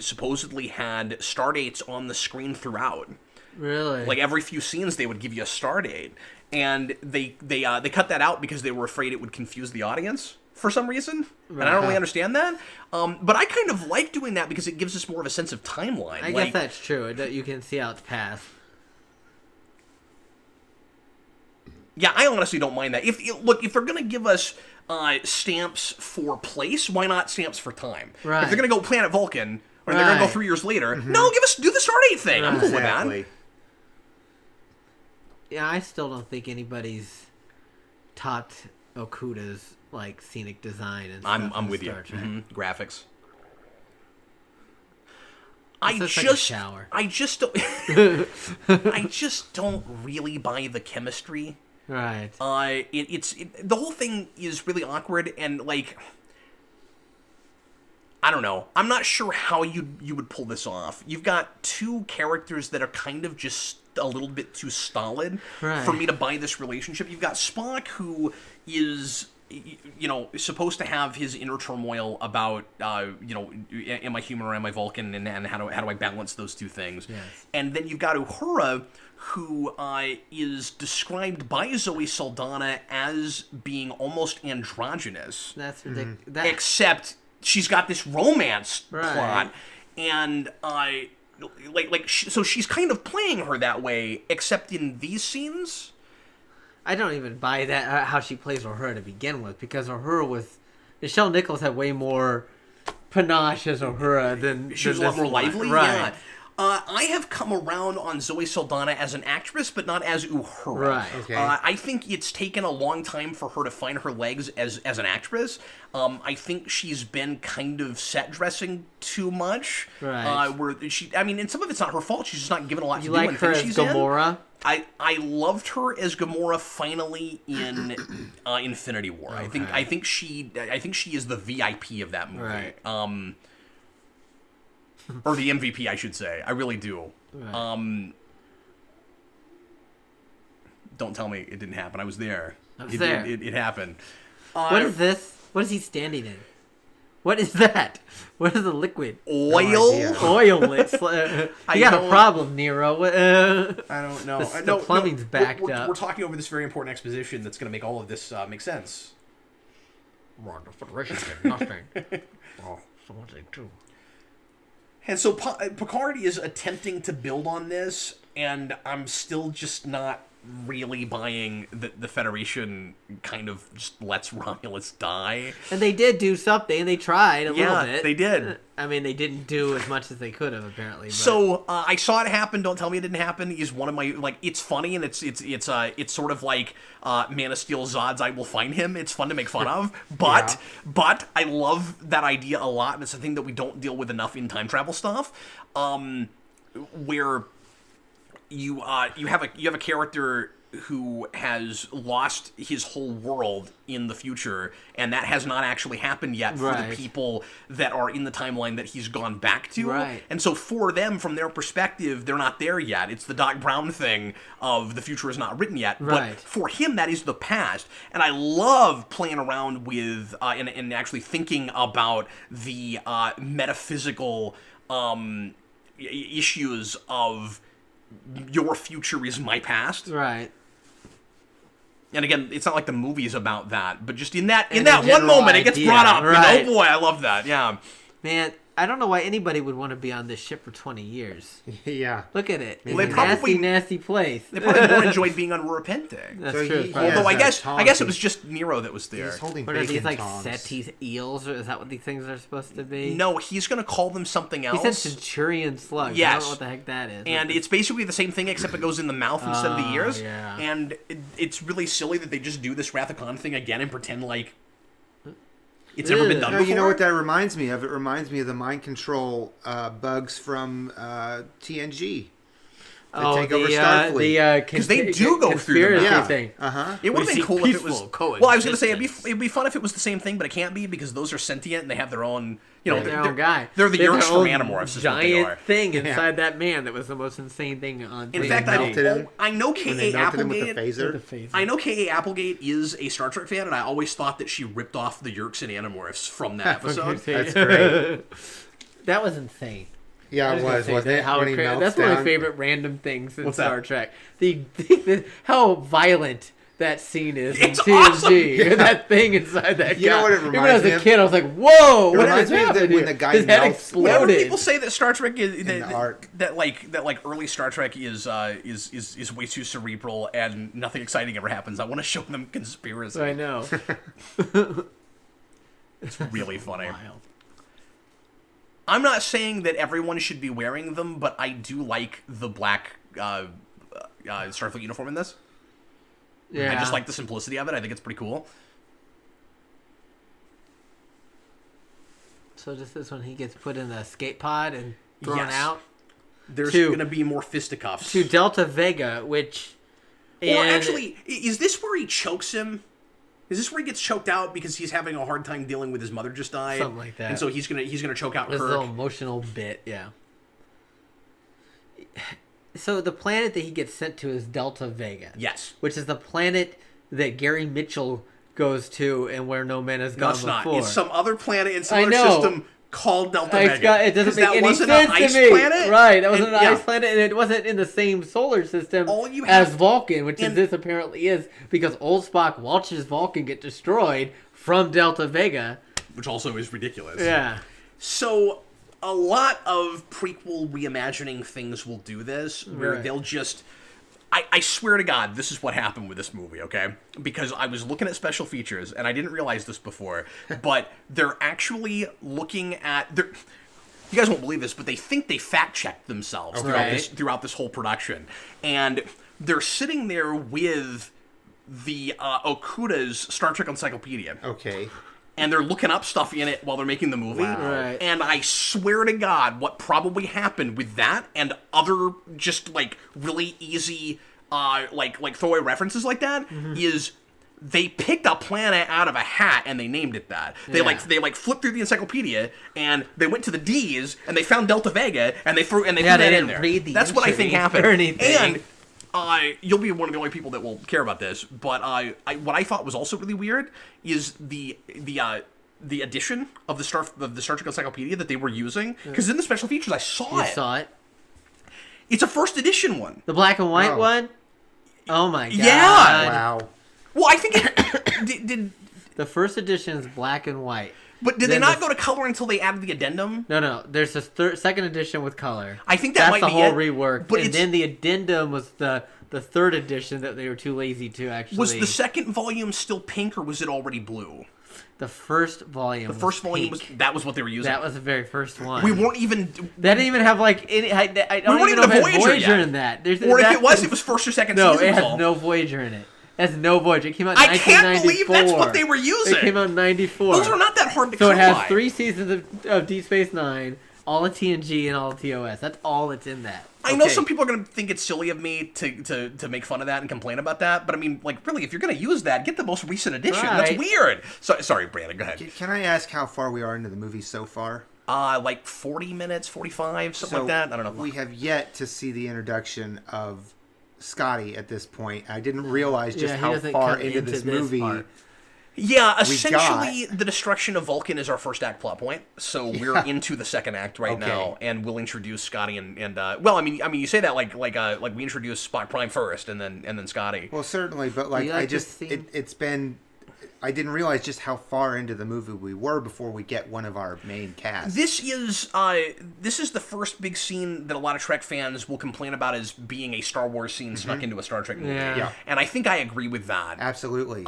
Speaker 1: supposedly had stardates on the screen throughout.
Speaker 3: Really?
Speaker 1: Like every few scenes, they would give you a stardate, and they cut that out because they were afraid it would confuse the audience for some reason. And I don't really understand that. But I kind of like doing that because it gives us more of a sense of timeline.
Speaker 3: I guess that's true. You can see how it's passed.
Speaker 1: Yeah, I honestly don't mind that. If they're gonna give us stamps for place, why not stamps for time?
Speaker 3: Right.
Speaker 1: If they're gonna go Planet Vulcan, or they're gonna go
Speaker 3: Right.
Speaker 1: 3 years later, no, do the stardate thing. I'm cool with that.
Speaker 2: Exactly.
Speaker 3: Yeah, I still don't think anybody's topped Okuda's like scenic design and stuff
Speaker 1: I'm
Speaker 3: in
Speaker 1: with you.
Speaker 3: Star Trek.
Speaker 1: Graphics.
Speaker 3: It's like a shower.
Speaker 1: I just don't, I just don't really buy the chemistry.
Speaker 3: Right.
Speaker 1: The whole thing is really awkward and like, I don't know. I'm not sure how you would pull this off. You've got two characters that are kind of just a little bit too stolid for me to buy this relationship. You've got Spock, who is, supposed to have his inner turmoil about, am I human or am I Vulcan, and how do I balance those two things?
Speaker 3: Yes.
Speaker 1: And then you've got Uhura, who is described by Zoe Saldana as being almost androgynous.
Speaker 3: That's ridiculous.
Speaker 1: Except she's got this romance
Speaker 3: Right.
Speaker 1: plot, and so she's kind of playing her that way, except in these scenes.
Speaker 3: I don't even buy that how she plays Uhura to begin with, because Nichelle Nichols had way more panache as Uhura than
Speaker 1: She was a lot more lively.
Speaker 3: Right.
Speaker 1: Yeah. I have come around on Zoe Saldana as an actress, but not as Uhura.
Speaker 3: Right.
Speaker 2: Okay.
Speaker 1: I think it's taken a long time for her to find her legs as an actress. I think she's been kind of set dressing too much.
Speaker 3: Right.
Speaker 1: And some of it's not her fault. She's just not given a lot to
Speaker 3: You
Speaker 1: do
Speaker 3: like
Speaker 1: in
Speaker 3: her
Speaker 1: things
Speaker 3: as
Speaker 1: she's in.
Speaker 3: Gamora?
Speaker 1: I loved her as Gamora finally in Infinity War.
Speaker 3: Okay.
Speaker 1: I think she is the VIP of that movie.
Speaker 3: Right.
Speaker 1: Or the MVP, I should say. I really do.
Speaker 3: Right.
Speaker 1: Don't tell me it didn't happen. I was there.
Speaker 3: there.
Speaker 1: It happened.
Speaker 3: What is this? What is he standing in? What is that? What is the liquid?
Speaker 1: Oil?
Speaker 2: idea.
Speaker 3: Oil. You got a problem, Nero.
Speaker 1: I don't know.
Speaker 3: The plumbing's backed up.
Speaker 1: We're talking over this very important exposition that's going to make all of this make sense.
Speaker 3: Wrong. The Federation did nothing. Oh, so what they do?
Speaker 1: And so Picard is attempting to build on this, and I'm still just not really buying that the Federation kind of just lets Romulus die.
Speaker 3: And they did do something. They tried a little bit.
Speaker 1: They did.
Speaker 3: I mean, they didn't do as much as they could have, apparently. But...
Speaker 1: So I saw it happen. Don't tell me it didn't happen. Is one of my it's funny, and it's sort of like Man of Steel Zod's I Will Find Him. It's fun to make fun of, but I love that idea a lot, and it's a thing that we don't deal with enough in time travel stuff, where you have a character who has lost his whole world in the future, and that has not actually happened yet for the people that are in the timeline that he's gone back to.
Speaker 3: Right.
Speaker 1: And so for them, from their perspective, they're not there yet. It's the Doc Brown thing of the future is not written yet.
Speaker 3: Right.
Speaker 1: But for him, that is the past. And I love playing around with and actually thinking about the metaphysical issues of your future is my past.
Speaker 3: Right.
Speaker 1: And again, it's not like the movie is about that, but just in that one moment, it gets
Speaker 3: idea,
Speaker 1: brought up.
Speaker 3: right.
Speaker 1: And, oh boy, I love that. Yeah.
Speaker 3: Man, I don't know why anybody would want to be on this ship for 20 years.
Speaker 2: Yeah.
Speaker 3: Look at it. It's
Speaker 1: Well,
Speaker 3: a
Speaker 1: they probably-
Speaker 3: nasty place.
Speaker 1: They probably more enjoyed being on Repente.
Speaker 3: That's
Speaker 2: So
Speaker 3: true.
Speaker 2: he-
Speaker 3: probably.
Speaker 2: yeah.
Speaker 1: Although I
Speaker 2: has
Speaker 1: guess
Speaker 2: that
Speaker 1: it was
Speaker 2: tongs.
Speaker 1: just Nero that was there.
Speaker 2: He's holding
Speaker 3: What are
Speaker 2: bacon
Speaker 3: these, like,
Speaker 2: tongs.
Speaker 3: Setis eels, or is that what these things are supposed to be?
Speaker 1: No, he's going to call them something
Speaker 3: He
Speaker 1: else.
Speaker 3: said Centurion slugs. I
Speaker 1: Yes.
Speaker 3: don't know what the heck that is.
Speaker 1: And it's basically the same thing, except it goes in the mouth instead of the ears.
Speaker 3: Yeah.
Speaker 1: And it's really silly that they just do this Wrath of Khan thing again and pretend like it's never been done
Speaker 2: No,
Speaker 1: before.
Speaker 2: you know what that reminds me of? It reminds me of the mind control bugs from TNG. That take over Starfleet.
Speaker 1: Because they do go through them.
Speaker 3: conspiracy
Speaker 2: Yeah.
Speaker 3: thing.
Speaker 2: Uh-huh.
Speaker 1: It would have
Speaker 3: We
Speaker 1: been
Speaker 3: seek
Speaker 1: cool if it was.
Speaker 3: peaceful
Speaker 1: Well, I was going to say
Speaker 3: coexistence.
Speaker 1: it'd be fun if it was the same thing, but it can't be because those are sentient and they have their own. You know,
Speaker 3: Their own guy.
Speaker 1: They're the
Speaker 3: They have
Speaker 1: Yeerks
Speaker 3: their
Speaker 1: from
Speaker 3: own
Speaker 1: Animorphs. Is what they are.
Speaker 3: giant thing inside that man that was the most insane thing on.
Speaker 1: In
Speaker 3: TV.
Speaker 1: fact,
Speaker 2: melted him.
Speaker 1: I know
Speaker 2: When they
Speaker 1: K.A.
Speaker 2: melted him with the
Speaker 1: Applegate.
Speaker 2: phaser.
Speaker 3: The face.
Speaker 1: I know K.A. Applegate is a Star Trek fan, and I always thought that she ripped off the Yeerks and Animorphs from that episode.
Speaker 2: That's great.
Speaker 3: That was insane.
Speaker 2: Yeah, it
Speaker 3: was gonna
Speaker 2: was.
Speaker 3: say
Speaker 2: Wasn't
Speaker 3: that
Speaker 2: it?
Speaker 3: how
Speaker 2: When he
Speaker 3: cra-
Speaker 2: melts
Speaker 3: that's one of my
Speaker 2: down.
Speaker 3: favorite random things in
Speaker 1: What's that?
Speaker 3: Star Trek. How violent that scene is in
Speaker 1: It's
Speaker 3: TNG.
Speaker 1: awesome!
Speaker 3: That thing inside that guy.
Speaker 2: You know what it
Speaker 3: Even
Speaker 2: reminds
Speaker 3: as
Speaker 2: me
Speaker 3: a
Speaker 2: of?
Speaker 3: kid, I was like, "Whoa!"
Speaker 2: It
Speaker 3: What
Speaker 2: reminds
Speaker 3: is
Speaker 2: me of
Speaker 3: happening
Speaker 2: when
Speaker 3: here?
Speaker 2: the guy
Speaker 3: His head
Speaker 2: melts-
Speaker 1: Whenever
Speaker 3: exploded.
Speaker 1: people say that Star Trek is
Speaker 2: the arc.
Speaker 1: that early Star Trek is way too cerebral and nothing exciting ever happens, I want to show them conspiracy.
Speaker 3: I know.
Speaker 1: It's really funny.
Speaker 3: Wild.
Speaker 1: I'm not saying that everyone should be wearing them, but I do like the black Starfleet uniform in this.
Speaker 3: Yeah.
Speaker 1: I just like the simplicity of it. I think it's pretty cool.
Speaker 3: So this is when he gets put in the escape pod and thrown out.
Speaker 1: There's going to be more fisticuffs.
Speaker 3: To Delta Vega, which...
Speaker 1: Well, actually, is this where he chokes him? Is this where he gets choked out because he's having a hard time dealing with his mother just died?
Speaker 3: Something like that.
Speaker 1: And so he's gonna choke out
Speaker 3: This
Speaker 1: Kirk.
Speaker 3: little emotional bit, yeah. So the planet that he gets sent to is Delta Vega.
Speaker 1: Yes.
Speaker 3: Which is the planet that Gary Mitchell goes to and where no man has gone before.
Speaker 1: No, it's not. It's some other planet in some other system called Delta Vega.
Speaker 3: It doesn't make any sense to me.
Speaker 1: Planet?
Speaker 3: Right, that wasn't an ice planet, and it wasn't in the same solar system as Vulcan, which this apparently is, because old Spock watches Vulcan get destroyed from Delta Vega.
Speaker 1: Which also is ridiculous.
Speaker 3: Yeah.
Speaker 1: So, a lot of prequel reimagining things will do this, where they'll just... I swear to God, this is what happened with this movie, okay? Because I was looking at special features, and I didn't realize this before, but they're actually looking at... You guys won't believe this, but they think they fact-checked themselves throughout this whole production. And they're sitting there with the Okuda's Star Trek Encyclopedia.
Speaker 2: Okay.
Speaker 1: And they're looking up stuff in it while they're making the movie.
Speaker 2: Wow.
Speaker 3: Right.
Speaker 1: And I swear to God, what probably happened with that and other just, like, really easy, like throwaway references like that is they picked a planet out of a hat and they named it that. They flipped through the encyclopedia and they went to the D's and they found Delta Vega and they threw that in there. That's what I think happened. And you'll be one of the only people that will care about this, but what I thought was also really weird is the edition of the Star Trek Encyclopedia that they were using, because in the special features I saw it. It's a first edition one.
Speaker 3: The black and white one? Oh my God.
Speaker 2: Yeah. Wow.
Speaker 1: Well, I think it did.
Speaker 3: The first edition is black and white.
Speaker 1: But did they not go to color until they added the addendum?
Speaker 3: No. There's a second edition with color.
Speaker 1: I think that might be it.
Speaker 3: That's the whole rework. But then the addendum was the third edition that they were too lazy to actually...
Speaker 1: Was the second volume still pink, or was it already blue?
Speaker 3: The first volume was pink.
Speaker 1: That was what they were using?
Speaker 3: That was the very first one.
Speaker 1: We weren't even...
Speaker 3: That didn't even have, like, any... I don't even know if it had Voyager in that.
Speaker 1: Or if it was first or second season.
Speaker 3: No, it has no Voyager in it. It has no Voyager. It came out in 1994.
Speaker 1: I can't believe that's what they were using.
Speaker 3: It came out in 94.
Speaker 1: Those are not that hard to come by.
Speaker 3: So it has 3 seasons of Deep Space Nine, all of TNG, and all of TOS. That's all that's in that.
Speaker 1: I know some people are going to think it's silly of me to make fun of that and complain about that, but I mean, like, really, if you're going to use that, get the most recent edition. Right. That's weird. Sorry, Brandon, go ahead.
Speaker 2: Can I ask how far we are into the movie so far?
Speaker 1: Like 40 minutes, 45, something like that. I don't know.
Speaker 2: We have yet to see the introduction of Scotty at this point. I didn't realize just how far into this movie.
Speaker 1: Yeah, essentially, the destruction of Vulcan is our first act plot point. So we're into the second act right now, and we'll introduce Scotty and well, I mean, you say that like we introduced Spock Prime first, and then Scotty.
Speaker 2: Well, certainly, but it's been. I didn't realize just how far into the movie we were before we get one of our main cast.
Speaker 1: This is the first big scene that a lot of Trek fans will complain about as being a Star Wars scene snuck into a Star Trek movie.
Speaker 3: Yeah.
Speaker 1: And I think I agree with that.
Speaker 2: Absolutely.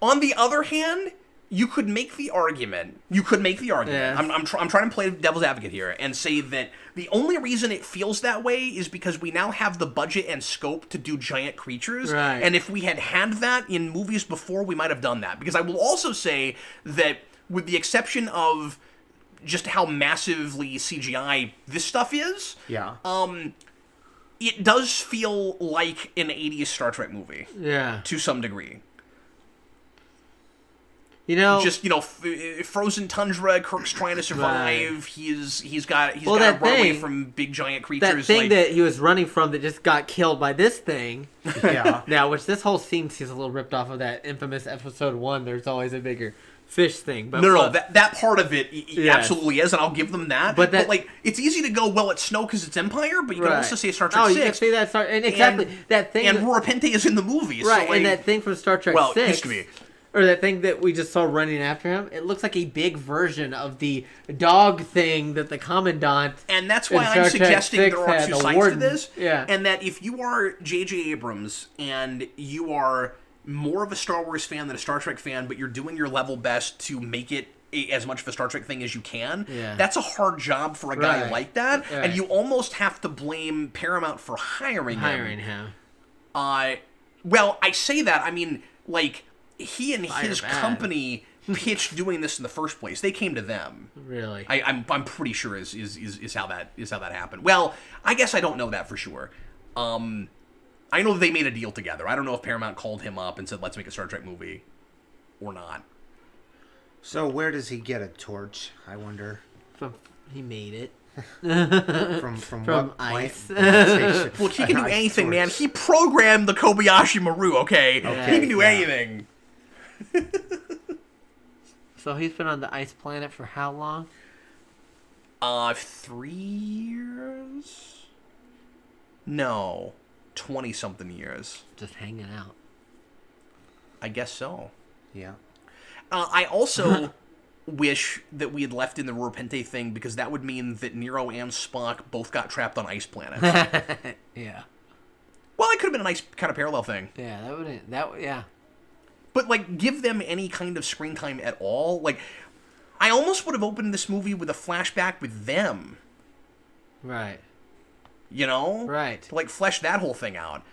Speaker 1: On the other hand, you could make the argument.
Speaker 3: Yeah.
Speaker 1: I'm trying to play devil's advocate here and say that the only reason it feels that way is because we now have the budget and scope to do giant creatures.
Speaker 3: Right.
Speaker 1: And if we had that in movies before, we might have done that. Because I will also say that with the exception of just how massively CGI this stuff is, it does feel like an 80s Star Trek movie.
Speaker 3: Yeah.
Speaker 1: To some degree. Frozen tundra. Kirk's trying to survive. Right. He's got to run away from big giant creatures.
Speaker 3: That thing that he was running from that just got killed by this thing.
Speaker 2: Yeah.
Speaker 3: Now, which this whole scene seems a little ripped off of that infamous episode 1. There's always a bigger fish thing. But
Speaker 1: no, that part of it absolutely is, and I'll give them that. But it's easy to go, well, it's Snow because it's Empire, but you can also say Star Trek 6.
Speaker 3: You can say that. That thing.
Speaker 1: And Rura Penthe is in the movie.
Speaker 3: Right,
Speaker 1: so
Speaker 3: and that thing from Star Trek 6.
Speaker 1: It used to be.
Speaker 3: Or that thing that we just saw running after him, it looks like a big version of the dog thing that the Commandant.
Speaker 1: And that's why I'm suggesting there are two sides to this.
Speaker 3: Yeah.
Speaker 1: And that if you are JJ Abrams and you are more of a Star Wars fan than a Star Trek fan, but you're doing your level best to make it as much of a Star Trek thing as you can, that's a hard job for a guy like that. Right. And you almost have to blame Paramount for hiring him. Well, I say that, I mean, like, he and his company pitched doing this in the first place. They came to them.
Speaker 3: Really?
Speaker 1: I'm pretty sure is how that happened. Well, I guess I don't know that for sure. I know they made a deal together. I don't know if Paramount called him up and said, let's make a Star Trek movie or not.
Speaker 2: So where does he get a torch, I wonder?
Speaker 3: He made it.
Speaker 2: From what
Speaker 3: ice.
Speaker 2: plant?
Speaker 1: Look, he can do anything, man. He programmed the Kobayashi Maru, okay? He can do anything.
Speaker 3: So he's been on the ice planet for how long?
Speaker 1: 3 years? No. 20-something years.
Speaker 3: Just hanging out.
Speaker 1: I guess so.
Speaker 2: Yeah.
Speaker 1: I also wish that we had left in the Repente thing, because that would mean that Nero and Spock both got trapped on ice planets.
Speaker 3: Yeah.
Speaker 1: Well, it could have been a nice kind of parallel thing.
Speaker 3: Yeah, yeah.
Speaker 1: But, like, give them any kind of screen time at all. Like, I almost would have opened this movie with a flashback with them.
Speaker 3: Right.
Speaker 1: You know?
Speaker 3: Right.
Speaker 1: To, like, flesh that whole thing out.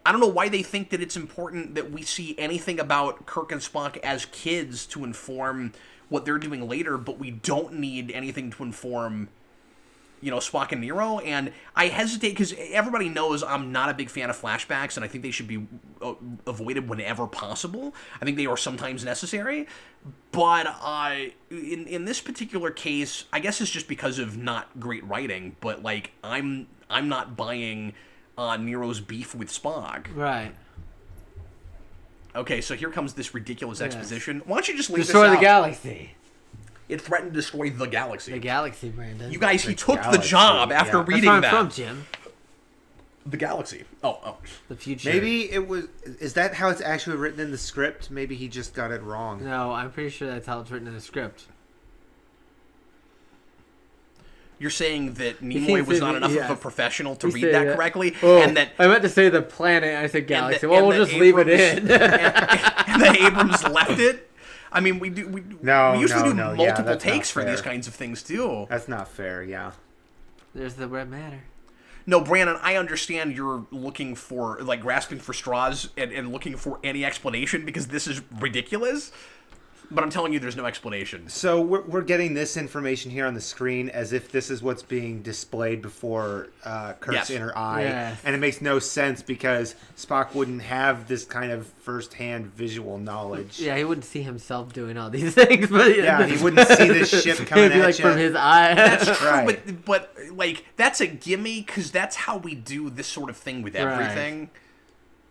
Speaker 1: I don't know why they think that it's important that we see anything about Kirk and Spock as kids to inform what they're doing later, but we don't need anything to inform, Spock and Nero. And I hesitate, because everybody knows I'm not a big fan of flashbacks, and I think they should be avoided whenever possible. I think they are sometimes necessary. But in this particular case, I guess it's just because of not great writing, but, like, I'm not buying Nero's beef with Spock.
Speaker 3: Right.
Speaker 1: Okay, so here comes this ridiculous exposition. Why don't you just leave
Speaker 3: Destroy
Speaker 1: this out?
Speaker 3: the galaxy.
Speaker 1: It threatened to destroy the galaxy.
Speaker 3: The galaxy, Brandon.
Speaker 1: You guys, he took the
Speaker 2: galaxy,
Speaker 1: job after
Speaker 2: yeah.
Speaker 1: reading
Speaker 3: That's
Speaker 1: that.
Speaker 3: where I'm from, Jim.
Speaker 1: The galaxy. Oh.
Speaker 3: The future.
Speaker 2: Maybe it was... Is that how it's actually written in the script? Maybe he just got it wrong.
Speaker 3: No, I'm pretty sure that's how it's written in the script.
Speaker 1: You're saying that Nimoy was not enough of a professional to read that correctly?
Speaker 3: Oh,
Speaker 1: and that
Speaker 3: I meant to say the planet, I said galaxy. Well,
Speaker 1: and
Speaker 3: we'll
Speaker 1: that
Speaker 3: just leave it
Speaker 1: Abrams-
Speaker 3: in.
Speaker 1: and that Abrams left it? I mean, we usually do
Speaker 2: Yeah,
Speaker 1: multiple
Speaker 2: that's
Speaker 1: takes
Speaker 2: not
Speaker 1: for these
Speaker 2: fair.
Speaker 1: kinds of things, too.
Speaker 2: That's not fair, yeah.
Speaker 3: There's the red matter.
Speaker 1: No, Brandon, I understand you're looking for, like, grasping for straws and looking for any explanation, because this is ridiculous. But I'm telling you, there's no explanation.
Speaker 2: So we're getting this information here on the screen as if this is what's being displayed before Kirk's
Speaker 1: Yes.
Speaker 2: inner eye.
Speaker 3: Yes.
Speaker 2: And it makes no sense because Spock wouldn't have this kind of first-hand visual knowledge.
Speaker 3: Yeah, he wouldn't see himself doing all these things, but
Speaker 2: Yeah, he wouldn't see this ship coming
Speaker 3: it'd be
Speaker 2: at
Speaker 3: like
Speaker 2: you.
Speaker 3: from his eye.
Speaker 1: That's true,
Speaker 2: Right.
Speaker 1: but like, that's a gimme, because that's how we do this sort of thing with everything.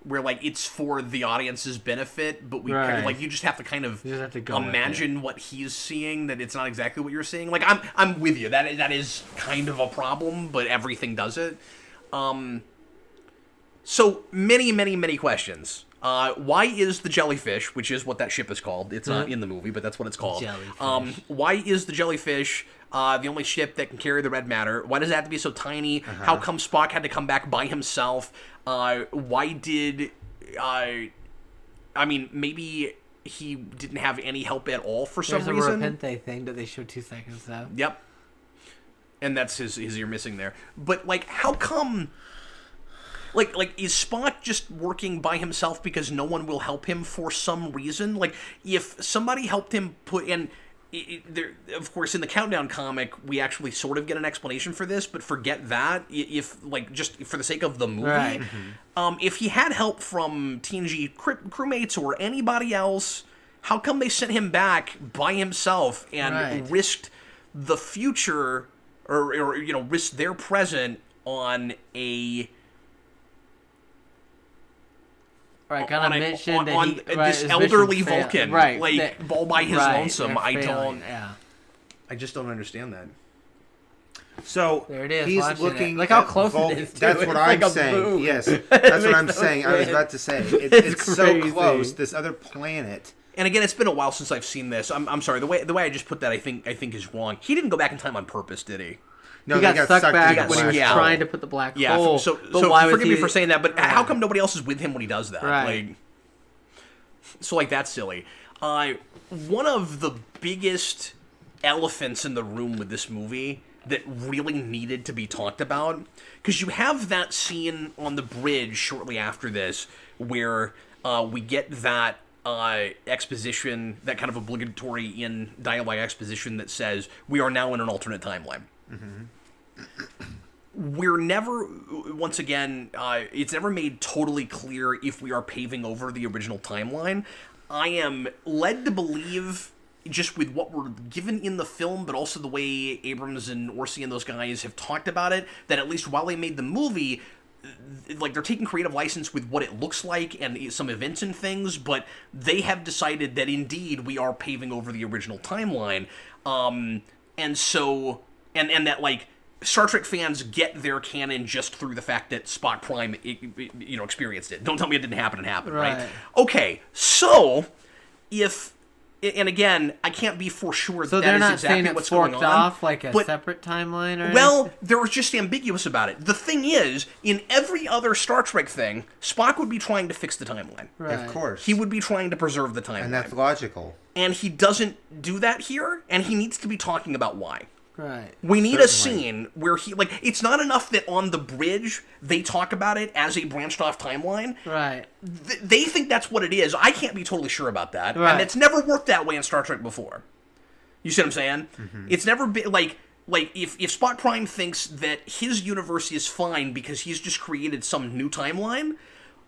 Speaker 1: Where, like, it's for the audience's benefit, but we kind of, like, you just have to kind of
Speaker 3: You just have to go with
Speaker 1: imagine what he's seeing, that it's not exactly what you're seeing. Like, I'm with you. That is kind of a problem, but everything does it. So many questions. Why is the jellyfish, which is what that ship is called? It's not in the movie, but that's what it's called.
Speaker 3: Jellyfish.
Speaker 1: Why is the jellyfish the only ship that can carry the red matter? Why does it have to be so tiny? How come Spock had to come back by himself? Why did... I mean, maybe he didn't have any help at all for some
Speaker 3: There's a
Speaker 1: reason.
Speaker 3: Repente thing that they showed 2 seconds of.
Speaker 1: Yep. And that's his ear missing there. But, like, how come... Like, is Spock just working by himself because no one will help him for some reason? Like, if somebody helped him put in... There, of course, in the Countdown comic, we actually sort of get an explanation for this, but forget that. If, like, just for the sake of the movie,
Speaker 3: Right.
Speaker 1: If he had help from TNG crewmates or anybody else, how come they sent him back by himself and risked the future, or risked their present on a...
Speaker 3: Right, kind of mentioned that
Speaker 1: on this elderly Vulcan, like, all by his lonesome. I just don't understand that.
Speaker 2: So
Speaker 3: There it is,
Speaker 2: he's
Speaker 3: watching
Speaker 2: looking.
Speaker 3: it. Look how
Speaker 2: at
Speaker 3: close it is, too.
Speaker 2: That's
Speaker 3: It's
Speaker 2: what
Speaker 3: like
Speaker 2: I'm
Speaker 3: a
Speaker 2: saying.
Speaker 3: boom.
Speaker 2: Yes, that's what I'm
Speaker 3: makes no
Speaker 2: saying. I was
Speaker 3: sense.
Speaker 2: about to say it's so
Speaker 3: crazy.
Speaker 2: close. This other planet.
Speaker 1: And again, it's been a while since I've seen this. I'm sorry. The way I just put that, I think is wrong. He didn't go back in time on purpose, did he?
Speaker 2: No,
Speaker 3: He
Speaker 2: they
Speaker 3: got sucked back
Speaker 2: into the
Speaker 3: when he was
Speaker 2: black
Speaker 3: trying
Speaker 2: hole.
Speaker 3: to put the black
Speaker 1: Yeah.
Speaker 3: hole.
Speaker 1: So
Speaker 3: But why was
Speaker 1: forgive me
Speaker 3: he-
Speaker 1: for saying that, but how come nobody else is with him when he does that?
Speaker 3: Right.
Speaker 1: Like, so, like, that's silly. One of the biggest elephants in the room with this movie that really needed to be talked about, because you have that scene on the bridge shortly after this where we get that exposition, that kind of obligatory in dialogue exposition that says we are now in an alternate timeline. We're never, once again, it's never made totally clear if we are paving over the original timeline. I am led to believe, just with what we're given in the film, but also the way Abrams and Orsi and those guys have talked about it, that at least while they made the movie, like, they're taking creative license with what it looks like and some events and things, but they have decided that indeed we are paving over the original timeline. And so, and that, like, Star Trek fans get their canon just through the fact that Spock Prime, experienced it. Don't tell me it didn't happen. It happened, right? Okay, so if, and again, I can't be for sure
Speaker 3: so
Speaker 1: that is exactly
Speaker 3: saying
Speaker 1: what's going on.
Speaker 3: Off like a separate timeline, or
Speaker 1: well,
Speaker 3: anything?
Speaker 1: they're just ambiguous about it. The thing is, in every other Star Trek thing, Spock would be trying to fix the timeline.
Speaker 3: Right.
Speaker 2: Of course.
Speaker 1: He would be trying to preserve the timeline,
Speaker 2: And that's logical.
Speaker 1: and he doesn't do that here, and he needs to be talking about why.
Speaker 3: Right.
Speaker 1: We need a scene where he, like, it's not enough that on the bridge they talk about it as a branched off timeline.
Speaker 3: Right.
Speaker 1: They think that's what it is. I can't be totally sure about that.
Speaker 3: Right.
Speaker 1: And it's never worked that way in Star Trek before. You see what I'm saying? It's never been, like if Spock Prime thinks that his universe is fine because he's just created some new timeline,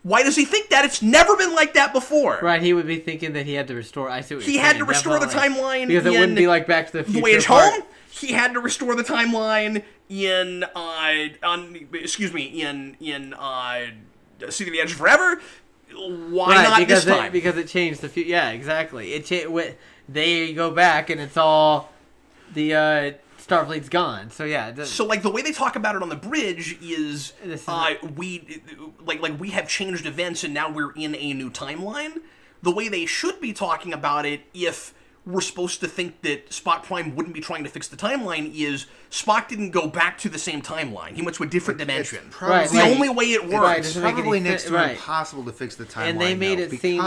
Speaker 1: why does he think that? It's never been like that before.
Speaker 3: Right, he would be thinking that he had to restore. I see what
Speaker 1: He
Speaker 3: you're
Speaker 1: had
Speaker 3: saying,
Speaker 1: to restore the
Speaker 3: definitely.
Speaker 1: timeline
Speaker 3: because it wouldn't be like Back to the Future.
Speaker 1: Voyage
Speaker 3: part.
Speaker 1: Home. He had to restore the timeline in City of the Edge of Forever. Why not
Speaker 3: because
Speaker 1: this time?
Speaker 3: Because it changed the future. Yeah, exactly. They go back and it's all the Starfleet's gone. So yeah.
Speaker 1: So like the way they talk about it on the bridge is we have changed events and now we're in a new timeline. The way they should be talking about it, if we're supposed to think that Spock Prime wouldn't be trying to fix the timeline, is Spock didn't go back to the same timeline. He went to a different dimension.
Speaker 2: Right,
Speaker 1: the only way it works.
Speaker 3: Right,
Speaker 2: It's probably next to impossible to fix the timeline.
Speaker 3: And they made it seem...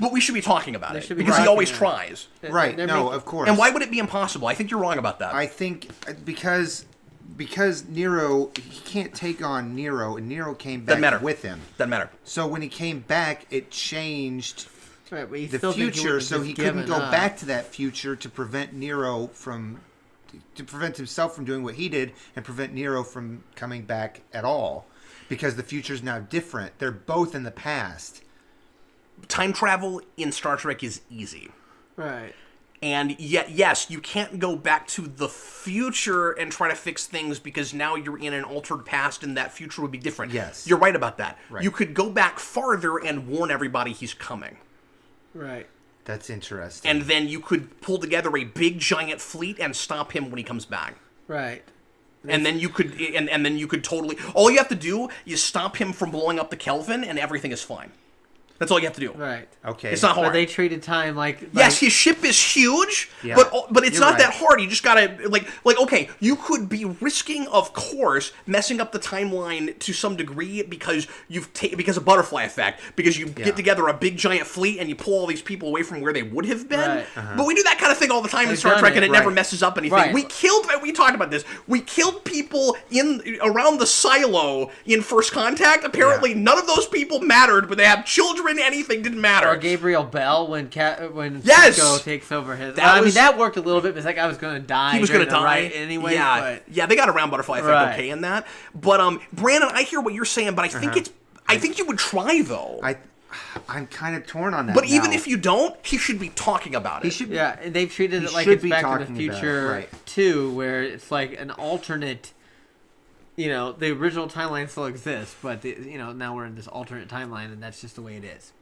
Speaker 1: But we should be talking about it, because
Speaker 3: right.
Speaker 1: he always tries.
Speaker 2: Right, of course.
Speaker 1: And why would it be impossible? I think you're wrong about that.
Speaker 2: I think because Nero, he can't take on Nero, and Nero came back with him.
Speaker 1: Doesn't matter.
Speaker 2: So when he came back, it changed
Speaker 3: the
Speaker 2: future, so he couldn't go back to that future to prevent to prevent himself from doing what he did, and prevent Nero from coming back at all. Because the future's now different. They're both in the past.
Speaker 1: Time travel in Star Trek is easy.
Speaker 3: Right.
Speaker 1: And yet, yes, you can't go back to the future and try to fix things because now you're in an altered past and that future would be different.
Speaker 2: Yes.
Speaker 1: You're right about that.
Speaker 2: Right.
Speaker 1: You could go back farther and warn everybody he's coming.
Speaker 3: Right.
Speaker 2: That's interesting.
Speaker 1: And then you could pull together a big giant fleet and stop him when he comes back.
Speaker 3: Right.
Speaker 1: And then you could and then you could totally, all you have to do is stop him from blowing up the Kelvin and everything is fine. That's all you have to do.
Speaker 3: Right.
Speaker 2: Okay.
Speaker 1: It's not hard.
Speaker 3: But they treated time like
Speaker 1: yes, his ship is huge,
Speaker 2: Yeah.
Speaker 1: but it's
Speaker 2: You're
Speaker 1: not
Speaker 2: right.
Speaker 1: that hard. You just gotta like okay, you could be risking, of course, messing up the timeline to some degree because because of butterfly effect, because you get together a big giant fleet and you pull all these people away from where they would have been.
Speaker 3: Right.
Speaker 1: But we do that kind of thing all the time in
Speaker 3: They've
Speaker 1: Star
Speaker 3: done
Speaker 1: Trek,
Speaker 3: it.
Speaker 1: and it never messes up anything.
Speaker 3: Right.
Speaker 1: We talked about this. We killed people around the silo in First Contact. Apparently, none of those people mattered, but they have children. Anything didn't matter.
Speaker 3: Or Gabriel Bell when
Speaker 1: Yes!
Speaker 3: Cisco takes over his.
Speaker 1: That was-
Speaker 3: that worked a little bit. It's like I was going to die.
Speaker 1: He was going to
Speaker 3: during the
Speaker 1: die
Speaker 3: ride anyway.
Speaker 1: Yeah,
Speaker 3: But
Speaker 1: yeah, they got around butterfly effect
Speaker 3: Right.
Speaker 1: okay in that. But Brandon, I hear what you're saying, but I think I think you would try though.
Speaker 2: I'm kind of torn on that.
Speaker 1: But even
Speaker 2: now.
Speaker 1: if you don't, he should be talking about it.
Speaker 2: he should,
Speaker 3: yeah, and they've treated it like
Speaker 2: should
Speaker 3: it's
Speaker 2: be
Speaker 3: Back to the
Speaker 2: talking about it,
Speaker 3: Future
Speaker 2: right.
Speaker 3: too, where it's like an alternate. The original timeline still exists, but now we're in this alternate timeline, and that's just the way it is.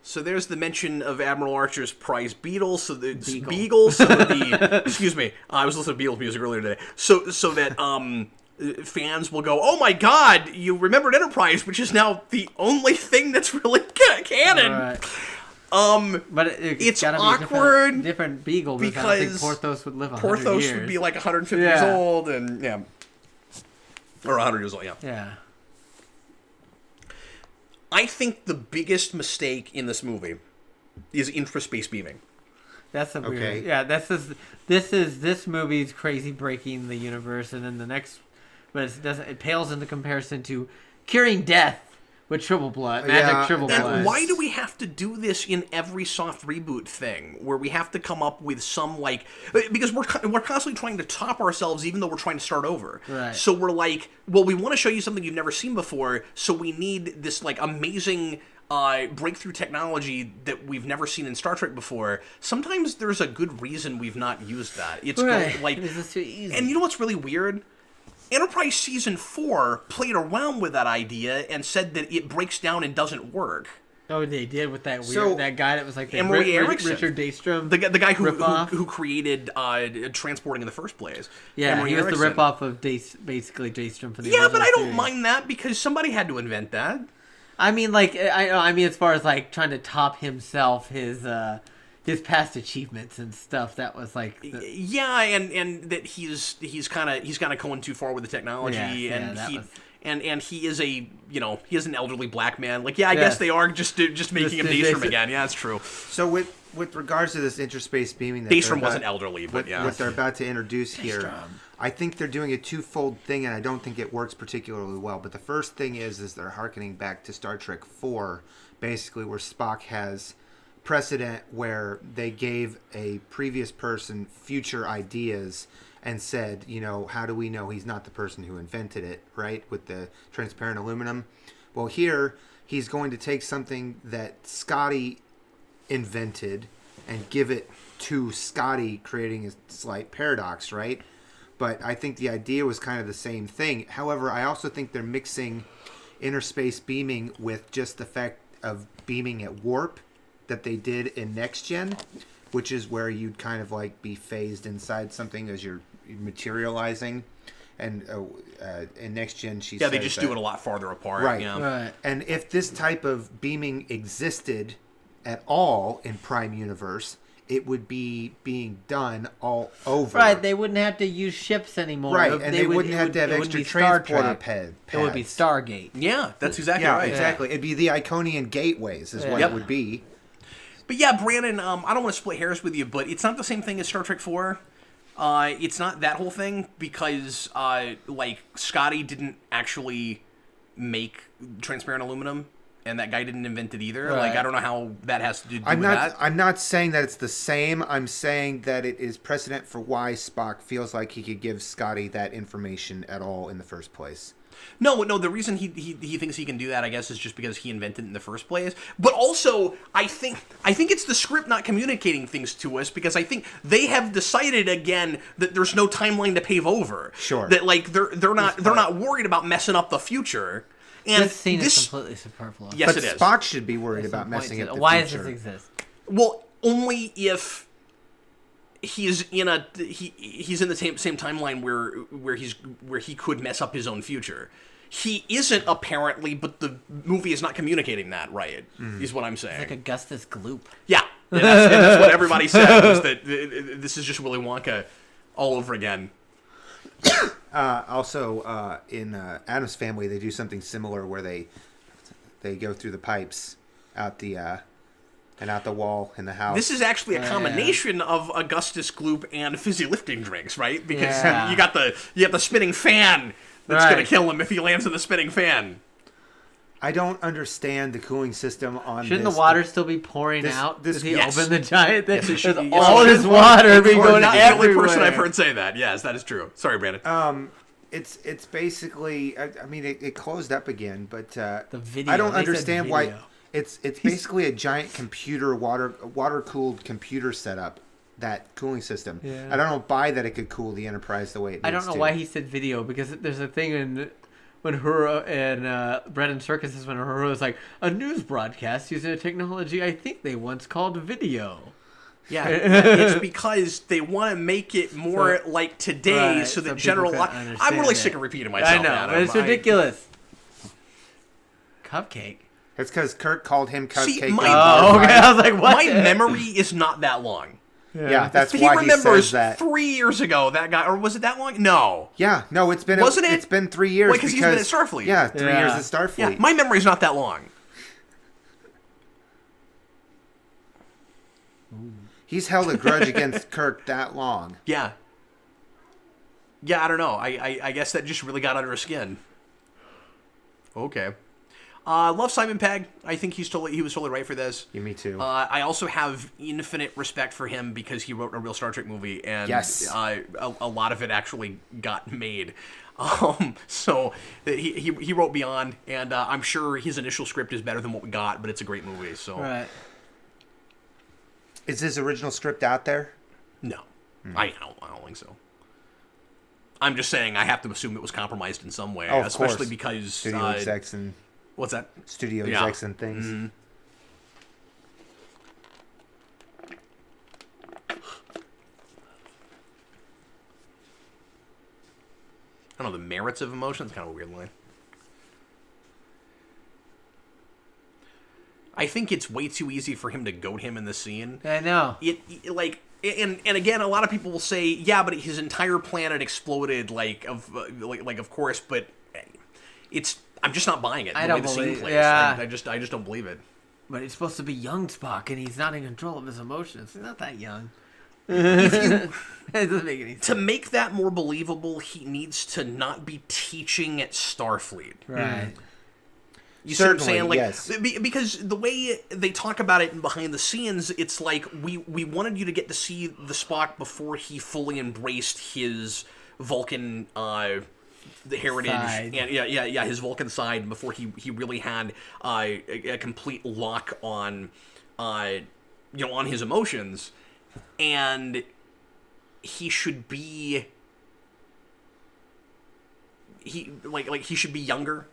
Speaker 1: So there's the mention of Admiral Archer's prize Beetle, so the
Speaker 3: Beagle.
Speaker 1: so that the excuse me, I was listening to Beatles music earlier today. So that fans will go, oh my God, you remembered Enterprise, which is now the only thing that's really canon.
Speaker 3: Right. But it's gotta be
Speaker 1: awkward
Speaker 3: different Beagle because I don't think Porthos would live 100 years.
Speaker 1: Porthos would be like 150 years old, and or 100 years old,
Speaker 3: Yeah.
Speaker 1: I think the biggest mistake in this movie is infraspace beaming.
Speaker 3: That's a weird. Yeah, this movie's crazy breaking the universe, and then the next, but it pales into comparison to curing death With triple blood,
Speaker 2: Yeah,
Speaker 3: magic triple
Speaker 1: And
Speaker 3: blood.
Speaker 1: why do we have to do this in every soft reboot thing, where we have to come up with some because we're constantly trying to top ourselves, even though we're trying to start over.
Speaker 3: Right.
Speaker 1: So we're like, well, we want to show you something you've never seen before, so we need this amazing breakthrough technology that we've never seen in Star Trek before. Sometimes there's a good reason we've not used that. It's
Speaker 3: Right.
Speaker 1: it's
Speaker 3: It's too easy.
Speaker 1: and you know what's really weird? Enterprise Season 4 played around with that idea and said that it breaks down and doesn't work.
Speaker 3: Oh, they did with that weird
Speaker 2: So-
Speaker 3: that guy that was like the
Speaker 1: Emory Erickson.
Speaker 3: Richard Daystrom.
Speaker 1: The guy
Speaker 3: ripoff.
Speaker 1: who created transporting in the first place.
Speaker 3: Yeah,
Speaker 1: Emory
Speaker 3: he was
Speaker 1: Erickson.
Speaker 3: the ripoff of basically Daystrom for the
Speaker 1: Yeah, but
Speaker 3: original
Speaker 1: I don't
Speaker 3: series.
Speaker 1: mind that because somebody had to invent that.
Speaker 3: I mean, like I mean, as far as like trying to top himself, his past achievements and stuff. That was like
Speaker 1: Yeah, and that he's kind of going too far with the technology,
Speaker 3: Yeah, that
Speaker 1: he
Speaker 3: was-
Speaker 1: and he is he is an elderly black man. Like, I
Speaker 3: Yes.
Speaker 1: guess they are just making him Daystrom
Speaker 3: Just-
Speaker 1: again. Yeah, that's true.
Speaker 2: So with regards to this interspace beaming, that
Speaker 1: Daystrom
Speaker 2: they're
Speaker 1: wasn't
Speaker 2: about-
Speaker 1: elderly, but yeah.
Speaker 2: what they're about to introduce here,
Speaker 3: Daystrom.
Speaker 2: I think they're doing a twofold thing, and I don't think it works particularly well. But the first thing is they're harkening back to Star Trek 4, basically where Spock has precedent where they gave a previous person future ideas and said, how do we know he's not the person who invented it, right? With the transparent aluminum. Well, here he's going to take something that Scotty invented and give it to Scotty, creating a slight paradox, right? But I think the idea was kind of the same thing. However, I also think they're mixing interspace beaming with just the fact of beaming at warp that they did in Next Gen, which is where you'd kind of like be phased inside something as you're materializing. And in Next Gen, she
Speaker 1: Yeah,
Speaker 2: says
Speaker 1: they just do
Speaker 2: that-
Speaker 1: it a lot farther apart.
Speaker 2: Right.
Speaker 1: Yeah.
Speaker 3: right.
Speaker 2: And if this type of beaming existed at all in Prime Universe, it would be being done all over.
Speaker 3: Right, they wouldn't have to use ships anymore.
Speaker 2: Right, and they wouldn't have to have
Speaker 3: it would
Speaker 2: extra
Speaker 3: be Star
Speaker 2: transporter
Speaker 3: Trek.
Speaker 2: pads.
Speaker 3: It would be Stargate.
Speaker 1: Yeah, that's exactly
Speaker 2: Yeah,
Speaker 1: right.
Speaker 2: exactly. It'd be the Iconian gateways is what
Speaker 3: Yep.
Speaker 2: it would be.
Speaker 1: But yeah, Brandon, I don't want to split hairs with you, but it's not the same thing as Star Trek 4. It's not that whole thing because, Scotty didn't actually make transparent aluminum, and that guy didn't invent it either.
Speaker 3: Right.
Speaker 1: Like, I don't know how that has to do with
Speaker 2: I'm
Speaker 1: that.
Speaker 2: not saying that it's the same. I'm saying that it is precedent for why Spock feels like he could give Scotty that information at all in the first place.
Speaker 1: No, the reason he thinks he can do that, I guess, is just because he invented it in the first place. But also, I think it's the script not communicating things to us, because I think they have decided again that there's no timeline to pave over.
Speaker 2: Sure.
Speaker 1: That they're not worried about messing up the future. And
Speaker 3: This scene is completely superfluous.
Speaker 1: Yes,
Speaker 2: But
Speaker 1: it is.
Speaker 2: Spock should be worried
Speaker 3: There's
Speaker 2: about
Speaker 3: some point
Speaker 2: messing
Speaker 3: to
Speaker 2: up
Speaker 3: it.
Speaker 2: the
Speaker 3: Why
Speaker 2: future.
Speaker 3: does this exist?
Speaker 1: Well, only if he's in the same timeline where he could mess up his own future. He isn't, apparently, but the movie is not communicating that right. Is what I'm saying.
Speaker 3: Like Augustus Gloop.
Speaker 1: Yeah, and that's what everybody said, was that this is just Willy Wonka all over again.
Speaker 2: Also, in Addams Family, they do something similar where they go through the pipes out the and out the wall in the house.
Speaker 1: This is actually a combination of Augustus Gloop and fizzy lifting drinks, right? Because
Speaker 3: Yeah.
Speaker 1: you got the spinning fan that's
Speaker 3: Right.
Speaker 1: going to kill him if he lands in the spinning fan.
Speaker 2: I don't understand the cooling system on
Speaker 3: Shouldn't
Speaker 2: this.
Speaker 3: the water still be pouring
Speaker 2: this-
Speaker 3: out?
Speaker 2: this-
Speaker 3: Does he
Speaker 1: yes.
Speaker 3: open the giant thing?
Speaker 1: Yes, it should
Speaker 3: There's
Speaker 1: be. Yes,
Speaker 3: all
Speaker 1: it
Speaker 3: this
Speaker 1: should.
Speaker 3: water be going
Speaker 1: Not the only
Speaker 3: everywhere.
Speaker 1: person I've heard say that. Yes, that is true. Sorry, Brandon.
Speaker 2: It's basically. I mean, it closed up again, but
Speaker 3: The video.
Speaker 2: I don't
Speaker 3: they said
Speaker 2: understand why.
Speaker 3: video.
Speaker 2: It's basically a giant computer water cooled computer setup. That cooling system.
Speaker 3: Yeah.
Speaker 2: I don't buy that it could cool the Enterprise the way it needs
Speaker 3: I don't know
Speaker 2: to.
Speaker 3: why he said video, because there's a thing when Uhura and Brendan Circus is when Uhura was like, a news broadcast using a technology I think they once called video.
Speaker 1: Yeah, it's because they want to make it more like today,
Speaker 3: Right,
Speaker 1: so that
Speaker 3: so
Speaker 1: general.
Speaker 3: people can
Speaker 1: I'm
Speaker 3: understand
Speaker 1: really
Speaker 3: it.
Speaker 1: sick of repeating myself.
Speaker 3: I know,
Speaker 1: Adam.
Speaker 3: but it's ridiculous. Cupcake.
Speaker 2: It's because Kirk called him
Speaker 1: See,
Speaker 2: Cupcake.
Speaker 1: my-
Speaker 2: when he
Speaker 3: Oh,
Speaker 2: was
Speaker 3: okay.
Speaker 2: five.
Speaker 3: I was like, what?
Speaker 1: My memory is not that long.
Speaker 2: Yeah, that's
Speaker 1: He
Speaker 2: why he
Speaker 1: remembers
Speaker 2: says that.
Speaker 1: 3 years ago, that guy, or was it that long? No.
Speaker 2: Yeah, no, it's been
Speaker 1: Wasn't it?
Speaker 2: It's been 3 years
Speaker 1: Wait, 'cause he's been at Starfleet.
Speaker 2: Yeah, 3
Speaker 3: Yeah.
Speaker 2: years at Starfleet.
Speaker 1: Yeah, my memory's not that long.
Speaker 2: He's held a grudge against Kirk that long.
Speaker 1: Yeah. Yeah, I don't know. I guess that just really got under his skin. Okay. Love Simon Pegg. I think he was totally right for this.
Speaker 2: Yeah, me too.
Speaker 1: I also have infinite respect for him because he wrote a real Star Trek movie, and
Speaker 2: Yes.
Speaker 1: a lot of it actually got made. So he wrote Beyond, and I'm sure his initial script is better than what we got, but it's a great movie. So
Speaker 3: Right.
Speaker 2: Is his original script out there?
Speaker 1: no, I don't think so. I'm just saying I have to assume it was compromised in some way,
Speaker 2: Oh, of
Speaker 1: especially
Speaker 2: course.
Speaker 1: because
Speaker 2: Studio execs and
Speaker 1: what's that?
Speaker 2: studio
Speaker 1: Yeah.
Speaker 2: execs and things.
Speaker 1: Mm-hmm. I don't know, the merits of emotion. It's kind of a weird line. I think it's way too easy for him to goat him in the scene.
Speaker 3: I know.
Speaker 1: And again, a lot of people will say, yeah, but his entire planet exploded, of course, but I'm just not buying it.
Speaker 3: I
Speaker 1: the way
Speaker 3: don't
Speaker 1: the scene
Speaker 3: believe-
Speaker 1: plays.
Speaker 3: yeah.
Speaker 1: I just don't believe it.
Speaker 3: But he's supposed to be young Spock, and he's not in control of his emotions. He's not that young.
Speaker 1: If
Speaker 3: It doesn't make any sense.
Speaker 1: to make that more believable, he needs to not be teaching at Starfleet.
Speaker 3: Right.
Speaker 1: You see what I'm
Speaker 2: Certainly,
Speaker 1: saying? Like,
Speaker 2: yes.
Speaker 1: Because the way they talk about it in behind the scenes, it's like we wanted you to get to see the Spock before he fully embraced his Vulcan the heritage
Speaker 3: Side.
Speaker 1: and his Vulcan side before he really had a complete lock on on his emotions, and he should be he should be younger.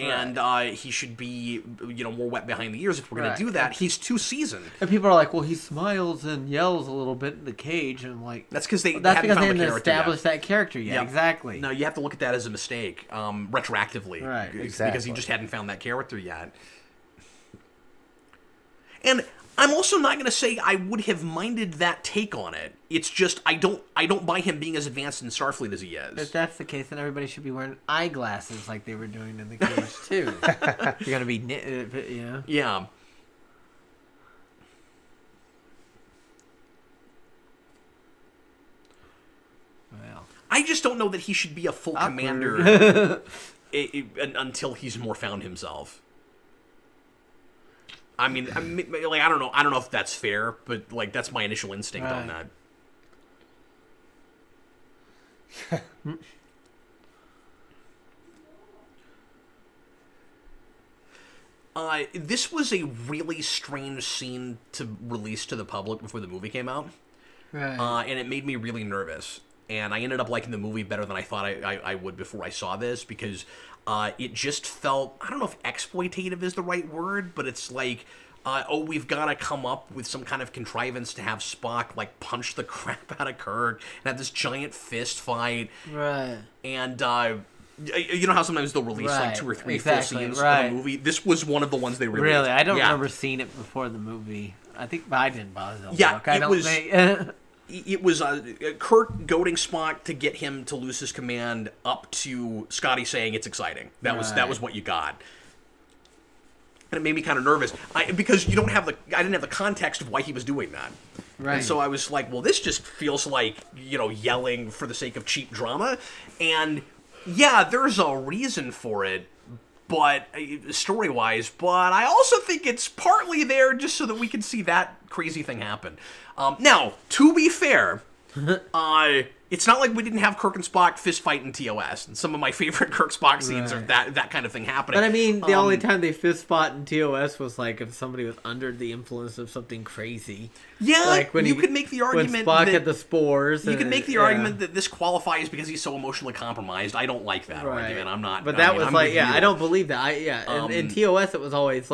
Speaker 1: And he should be, more wet behind the ears if we're going
Speaker 3: Right.
Speaker 1: to do that. He's too seasoned.
Speaker 3: And people are like, well, he smiles and yells a little bit in the cage. And I'm like,
Speaker 1: That's because they
Speaker 3: that's
Speaker 1: haven't
Speaker 3: because they
Speaker 1: found the
Speaker 3: didn't
Speaker 1: character
Speaker 3: establish
Speaker 1: yet.
Speaker 3: that character yet.
Speaker 1: Yep.
Speaker 3: Exactly.
Speaker 1: No, you have to look at that as a mistake, retroactively.
Speaker 3: Right.
Speaker 1: Because
Speaker 2: Exactly.
Speaker 1: he just hadn't found that character yet. And I'm also not going to say I would have minded that take on it. It's just I don't buy him being as advanced in Starfleet as he is.
Speaker 3: If that's the case, then everybody should be wearing eyeglasses like they were doing in the cage, too. You're going to be,
Speaker 1: Yeah.
Speaker 3: Well.
Speaker 1: I just don't know that he should be a full commander until he's more found himself. I mean, I don't know. I don't know if that's fair, but that's my initial instinct on
Speaker 3: Right.
Speaker 1: that. This was a really strange scene to release to the public before the movie came out,
Speaker 3: Right.
Speaker 1: and it made me really nervous. And I ended up liking the movie better than I thought I would before I saw this, because it just felt, I don't know if exploitative is the right word, but it's like, we've got to come up with some kind of contrivance to have Spock, punch the crap out of Kirk and have this giant fist fight.
Speaker 3: Right.
Speaker 1: And, you know how sometimes they'll release,
Speaker 3: Right,
Speaker 1: 2 or 3
Speaker 3: exactly,
Speaker 1: full scenes
Speaker 3: right.
Speaker 1: of a movie? This was one of the ones they released.
Speaker 3: Really? I don't
Speaker 1: Yeah.
Speaker 3: remember seeing it before the movie. I think I didn't bother to
Speaker 1: Yeah,
Speaker 3: look. I
Speaker 1: it
Speaker 3: don't
Speaker 1: was-
Speaker 3: think...
Speaker 1: It was Kirk goading Spock to get him to lose his command, up to Scotty saying it's exciting. That was what you got. And it made me kind of nervous because I didn't have the context of why he was doing that.
Speaker 3: Right.
Speaker 1: And so I was like, well, this just feels like, yelling for the sake of cheap drama. And yeah, there's a reason for it, but story-wise, but I also think it's partly there just so that we can see that crazy thing happen. Now, to be fair, it's not like we didn't have Kirk and Spock fist fight in TOS, and some of my favorite Kirk Spock scenes are that kind of thing happening.
Speaker 3: But I mean, the only time they fist fought in TOS was if somebody was under the influence of something crazy.
Speaker 1: Yeah, you could make the argument
Speaker 3: when Spock
Speaker 1: that
Speaker 3: had the spores.
Speaker 1: you could make the argument that this qualifies because he's so emotionally compromised. I don't like that
Speaker 3: Right.
Speaker 1: argument. I'm not.
Speaker 3: But
Speaker 1: I
Speaker 3: that
Speaker 1: mean,
Speaker 3: was
Speaker 1: I'm with you.
Speaker 3: I don't believe that. In TOS it was always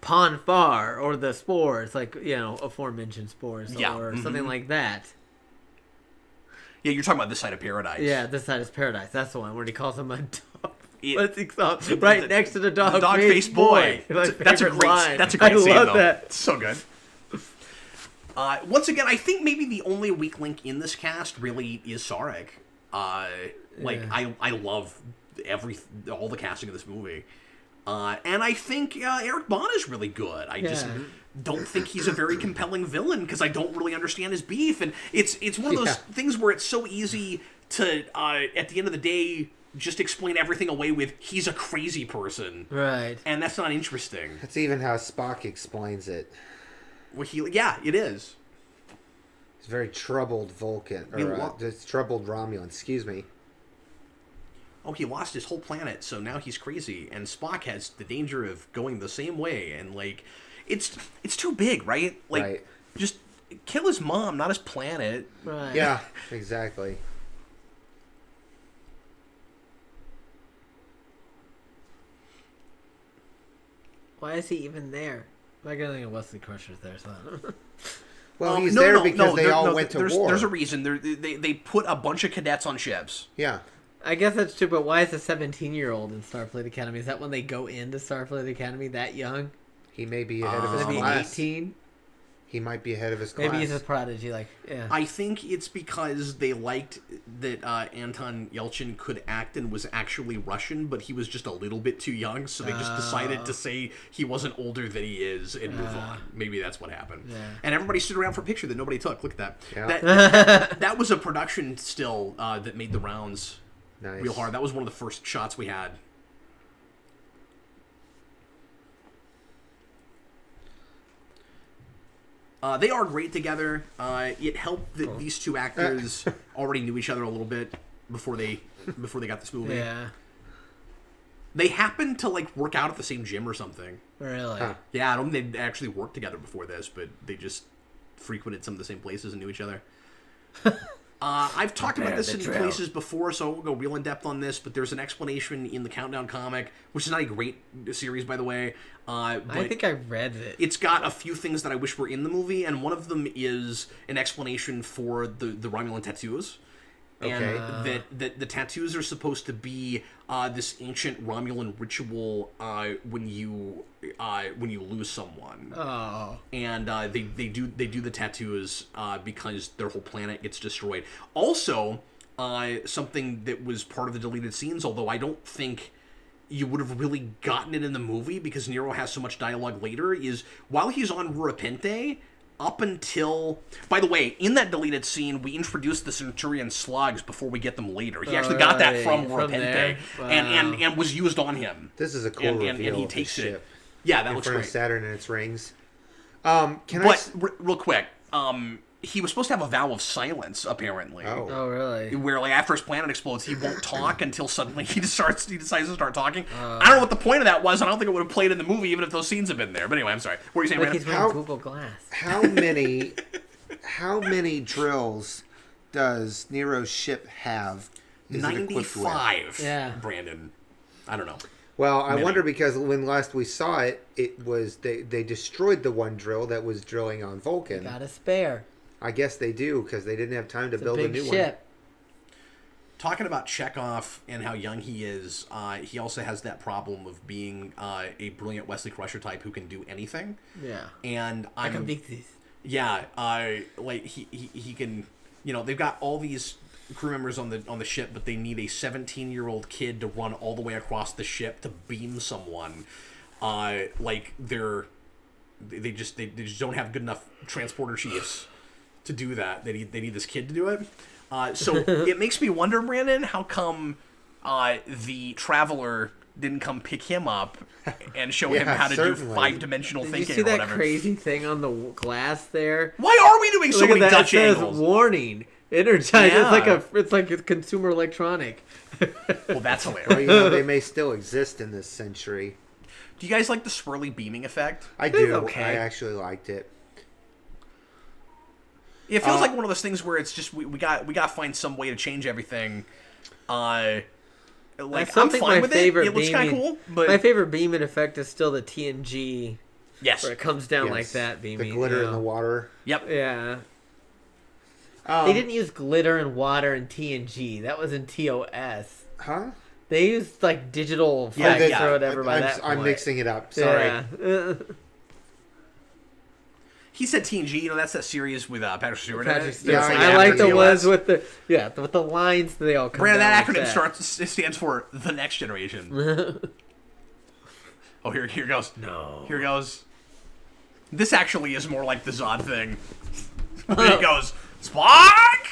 Speaker 3: Pon Far or the spores, aforementioned spores,
Speaker 1: Yeah,
Speaker 3: or something like that.
Speaker 1: Yeah, you're talking about This Side of Paradise.
Speaker 3: Yeah, This Side is Paradise. That's the one where he calls him a dog.
Speaker 1: It-
Speaker 3: What's he called? Right next to the dog.
Speaker 1: Dog-faced boy.
Speaker 3: My
Speaker 1: That's a
Speaker 3: favorite
Speaker 1: great.
Speaker 3: line.
Speaker 1: That's a great
Speaker 3: I
Speaker 1: scene,
Speaker 3: love
Speaker 1: though.
Speaker 3: that.
Speaker 1: It's so good. Once again, I think maybe the only weak link in this cast really is Sarek. I love all the casting of this movie, and I think Eric Bana is really good. I just don't think he's a very compelling villain because I don't really understand his beef, and it's one of those things where it's so easy to at the end of the day just explain everything away with he's a crazy person.
Speaker 3: Right.
Speaker 1: And that's not interesting.
Speaker 2: That's even how Spock explains it.
Speaker 1: Well, yeah, it is.
Speaker 2: He's very troubled Vulcan, or troubled Romulan, excuse me.
Speaker 1: Oh, he lost his whole planet, so now he's crazy. And Spock has the danger of going the same way. And, like, it's too big, right? Like,
Speaker 2: Right.
Speaker 1: just kill his mom, not his planet.
Speaker 3: Right.
Speaker 2: Yeah, exactly.
Speaker 3: Why is he even there? I don't think Wesley Crusher's there, so.
Speaker 2: Well, he's there because they all went to war.
Speaker 1: There's a reason. They put a bunch of cadets on ships.
Speaker 2: Yeah.
Speaker 3: I guess that's true, but why is a 17-year-old in Starfleet Academy? Is that when they go into Starfleet Academy that young?
Speaker 2: He may be ahead of his
Speaker 3: Maybe
Speaker 2: class.
Speaker 3: 18?
Speaker 2: He might be ahead of his class.
Speaker 3: Maybe he's a prodigy, like, yeah.
Speaker 1: I think it's because they liked that Anton Yelchin could act and was actually Russian, but he was just a little bit too young, so they just decided to say he wasn't older than he is and move on. Maybe that's what happened.
Speaker 3: Yeah.
Speaker 1: And everybody stood around for a picture that nobody took. Look at that.
Speaker 2: Yeah.
Speaker 1: That was a production still that made the rounds
Speaker 2: Nice.
Speaker 1: real hard. That was one of the first shots we had. They are great together. It helped that these two actors already knew each other a little bit before they got this movie.
Speaker 3: Yeah.
Speaker 1: They happened to like work out at the same gym or something.
Speaker 3: Really?
Speaker 2: Huh.
Speaker 1: Yeah, I don't think they'd actually worked together before this, but they just frequented some of the same places and knew each other. I've talked about this in places before, so I won't go real in depth on this, but there's an explanation in the Countdown comic, which is not a great series, by the way. But
Speaker 3: I think I read it.
Speaker 1: it's got a few things that I wish were in the movie, and one of them is an explanation for the Romulan tattoos. And
Speaker 2: Okay.
Speaker 1: that the tattoos are supposed to be this ancient Romulan ritual when you lose someone.
Speaker 3: Oh.
Speaker 1: And they do the tattoos because their whole planet gets destroyed. Also, something that was part of the deleted scenes, although I don't think you would have really gotten it in the movie because Nero has so much dialogue later, is while he's on Rurapente, up until... By the way, in that deleted scene, we introduced the Centurion slugs before we get them later. He actually got that from Rurapente and was used on him.
Speaker 2: This is a cool reveal
Speaker 1: and he
Speaker 2: of the
Speaker 1: takes it.
Speaker 2: ship.
Speaker 1: Yeah, that
Speaker 2: In
Speaker 1: looks
Speaker 2: front
Speaker 1: great.
Speaker 2: of Saturn and its rings.
Speaker 1: Real quick, he was supposed to have a vow of silence, apparently.
Speaker 3: Oh, really?
Speaker 1: Where, like, after his planet explodes, he won't talk until suddenly he decides to start talking. I don't know what the point of that was. I don't think it would have played in the movie even if those scenes had been there. But anyway, I'm sorry. What were you saying,
Speaker 3: Like
Speaker 1: Brandon?
Speaker 3: he's wearing Google Glass.
Speaker 2: How many drills does Nero's ship have? Is it equipped with?
Speaker 1: 95.
Speaker 3: Yeah.
Speaker 1: Brandon. I don't know.
Speaker 2: Well, I
Speaker 1: Many.
Speaker 2: wonder because when last we saw it, it was they destroyed the one drill that was drilling on Vulcan.
Speaker 3: Got a spare.
Speaker 2: I guess they do because they didn't have time to
Speaker 3: It's
Speaker 2: build
Speaker 3: a
Speaker 2: a
Speaker 3: big
Speaker 2: new
Speaker 3: ship.
Speaker 1: Talking about Chekhov and how young he is, he also has that problem of being a brilliant Wesley Crusher type who can do anything.
Speaker 3: Yeah.
Speaker 1: And
Speaker 3: I can beat these.
Speaker 1: Yeah, like he can, you know, they've got all these crew members on the ship, but they need a 17-year-old kid to run all the way across the ship to beam someone. Like they just don't have good enough transporter chiefs to do that. They need this kid to do it. So it makes me wonder, Brandon, how come the Traveler didn't come pick him up and show him how to
Speaker 2: certainly.
Speaker 1: do 5-dimensional
Speaker 3: Did
Speaker 1: thinking
Speaker 3: you see
Speaker 1: or
Speaker 3: that
Speaker 1: whatever.
Speaker 3: crazy thing on the glass there?
Speaker 1: Why are we doing so
Speaker 3: Look
Speaker 1: many
Speaker 3: at that.
Speaker 1: Dutch
Speaker 3: It says
Speaker 1: angles?
Speaker 3: warning. Energize.
Speaker 1: Yeah.
Speaker 3: It's like a consumer electronic.
Speaker 1: Well, that's hilarious.
Speaker 2: Well, you know, they may still exist in this century.
Speaker 1: Do you guys like the swirly beaming effect?
Speaker 2: I do.
Speaker 3: okay.
Speaker 2: I actually liked it.
Speaker 1: It feels like one of those things where it's just we got to find some way to change everything. Like
Speaker 3: I
Speaker 1: I'm
Speaker 3: still think
Speaker 1: fine
Speaker 3: my
Speaker 1: with
Speaker 3: favorite
Speaker 1: it. It looks kind of
Speaker 3: beaming-
Speaker 1: cool, but
Speaker 3: My favorite beaming effect is still the TNG,
Speaker 1: yes,
Speaker 3: where it comes down
Speaker 2: Yes.
Speaker 3: like that beaming.
Speaker 2: The glitter
Speaker 3: you
Speaker 2: in the
Speaker 3: know.
Speaker 2: water.
Speaker 1: yep.
Speaker 3: Yeah. They didn't use glitter and water in TNG. That was in TOS.
Speaker 2: Huh?
Speaker 3: They used like digital
Speaker 1: Yeah,
Speaker 3: effects
Speaker 1: yeah.
Speaker 3: or whatever by
Speaker 2: I'm,
Speaker 3: that
Speaker 2: I'm
Speaker 3: point.
Speaker 2: mixing it up. Sorry.
Speaker 3: Yeah.
Speaker 1: He said TNG. You know, that's that series with Patrick Stewart. in it.
Speaker 3: Patrick
Speaker 1: It's
Speaker 3: Stewart.
Speaker 2: Yeah,
Speaker 1: like
Speaker 3: I
Speaker 1: after
Speaker 3: like the
Speaker 1: TOS.
Speaker 3: ones with the lines that they all come
Speaker 1: Brandon,
Speaker 3: down
Speaker 1: that
Speaker 3: like
Speaker 1: acronym stands for the Next Generation. Oh, here goes.
Speaker 3: No.
Speaker 1: Here goes. This actually is more like the Zod thing. Here he goes. Spock!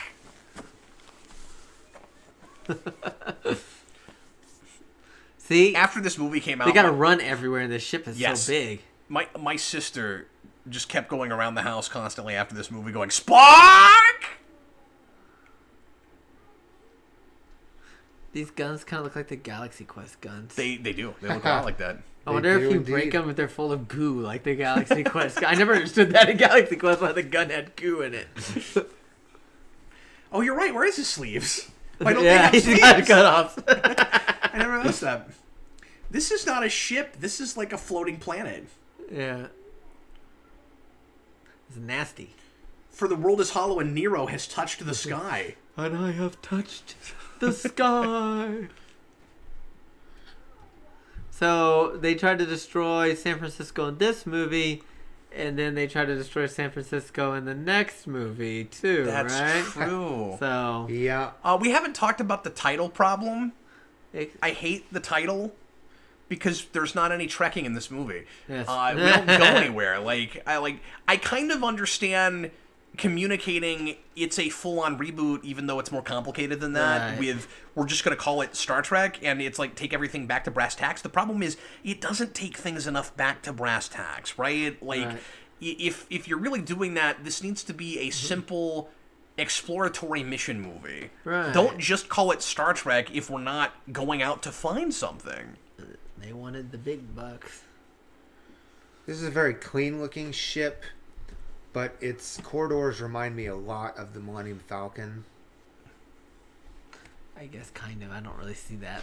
Speaker 3: See,
Speaker 1: after this movie came out,
Speaker 3: they gotta run everywhere, and the ship is so big.
Speaker 1: My sister just kept going around the house constantly after this movie, going Spark.
Speaker 3: These guns kind of look like the Galaxy Quest guns.
Speaker 1: They do. They look a lot like that.
Speaker 3: I wonder if you break them if they're full of goo, like the Galaxy Quest. I never understood that in Galaxy Quest why the gun had goo in it.
Speaker 1: Oh, you're right. Where is his sleeves? Why don't
Speaker 3: Yeah,
Speaker 1: they
Speaker 3: he's
Speaker 1: have
Speaker 3: got
Speaker 1: sleeves?
Speaker 3: cutoffs.
Speaker 1: I never noticed that. This is not a ship. This is like a floating planet.
Speaker 3: Yeah. It's nasty.
Speaker 1: For the world is hollow and Nero has touched the sky.
Speaker 3: And I have touched the sky. So they tried to destroy San Francisco in this movie, and then they tried to destroy San Francisco in the next movie too.
Speaker 1: That's
Speaker 3: right?
Speaker 1: true.
Speaker 3: So
Speaker 2: Yeah.
Speaker 1: We haven't talked about the title problem. I hate the title because there's not any trekking in this movie.
Speaker 3: Yes.
Speaker 1: We don't go anywhere. I kind of understand communicating it's a full-on reboot, even though it's more complicated than that.
Speaker 3: Right.
Speaker 1: With we're just going to call it Star Trek, and it's like take everything back to brass tacks. The problem is it doesn't take things enough back to brass tacks, right? Like
Speaker 3: Right.
Speaker 1: if you're really doing that, this needs to be a simple exploratory mission movie.
Speaker 3: Right.
Speaker 1: Don't just call it Star Trek if we're not going out to find something.
Speaker 3: they wanted the big bucks.
Speaker 2: This is a very clean-looking ship, but its corridors remind me a lot of the Millennium Falcon.
Speaker 3: I guess kind of. I don't really see that.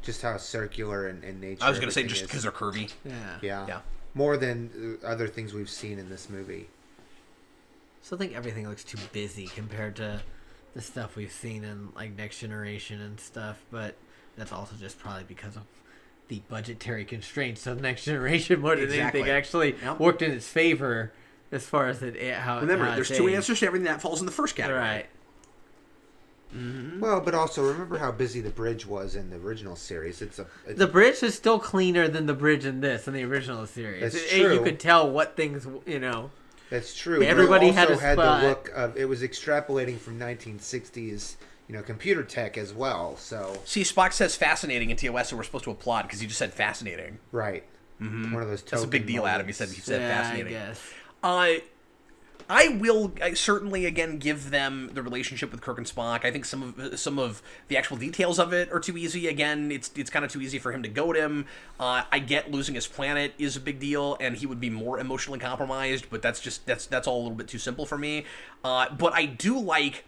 Speaker 2: Just how circular in nature.
Speaker 1: I was going to say
Speaker 2: everything
Speaker 1: just
Speaker 2: is.
Speaker 1: because they're curvy.
Speaker 3: Yeah.
Speaker 2: Yeah. More than other things we've seen in this movie.
Speaker 3: Still think everything looks too busy compared to the stuff we've seen in like Next Generation and stuff, but that's also just probably because of the budgetary constraints of Next Generation more than anything actually worked in its favor as far as how.
Speaker 1: Remember,
Speaker 3: how
Speaker 1: there's
Speaker 3: it's
Speaker 1: two
Speaker 3: aged.
Speaker 1: answers to everything that falls in the first category.
Speaker 3: Right.
Speaker 2: Well, but also remember how busy the bridge was in the original series.
Speaker 3: The bridge is still cleaner than the bridge in the original series.
Speaker 2: That's true.
Speaker 3: You could tell what things,
Speaker 2: That's true.
Speaker 3: Everybody
Speaker 2: but it also
Speaker 3: had a spot.
Speaker 2: the look of it was extrapolating from 1960s, computer tech as well. So
Speaker 1: See, Spock says fascinating in TOS, so we're supposed to applaud because he just said fascinating.
Speaker 2: right, one of those.
Speaker 1: That's a big deal, Adam. He
Speaker 2: moments.
Speaker 1: said
Speaker 3: yeah,
Speaker 1: fascinating.
Speaker 3: I guess.
Speaker 1: I certainly again give them the relationship with Kirk and Spock. I think some of the actual details of it are too easy. Again, it's kind of too easy for him to goad him. I get losing his planet is a big deal, and he would be more emotionally compromised. But that's all a little bit too simple for me. But I do like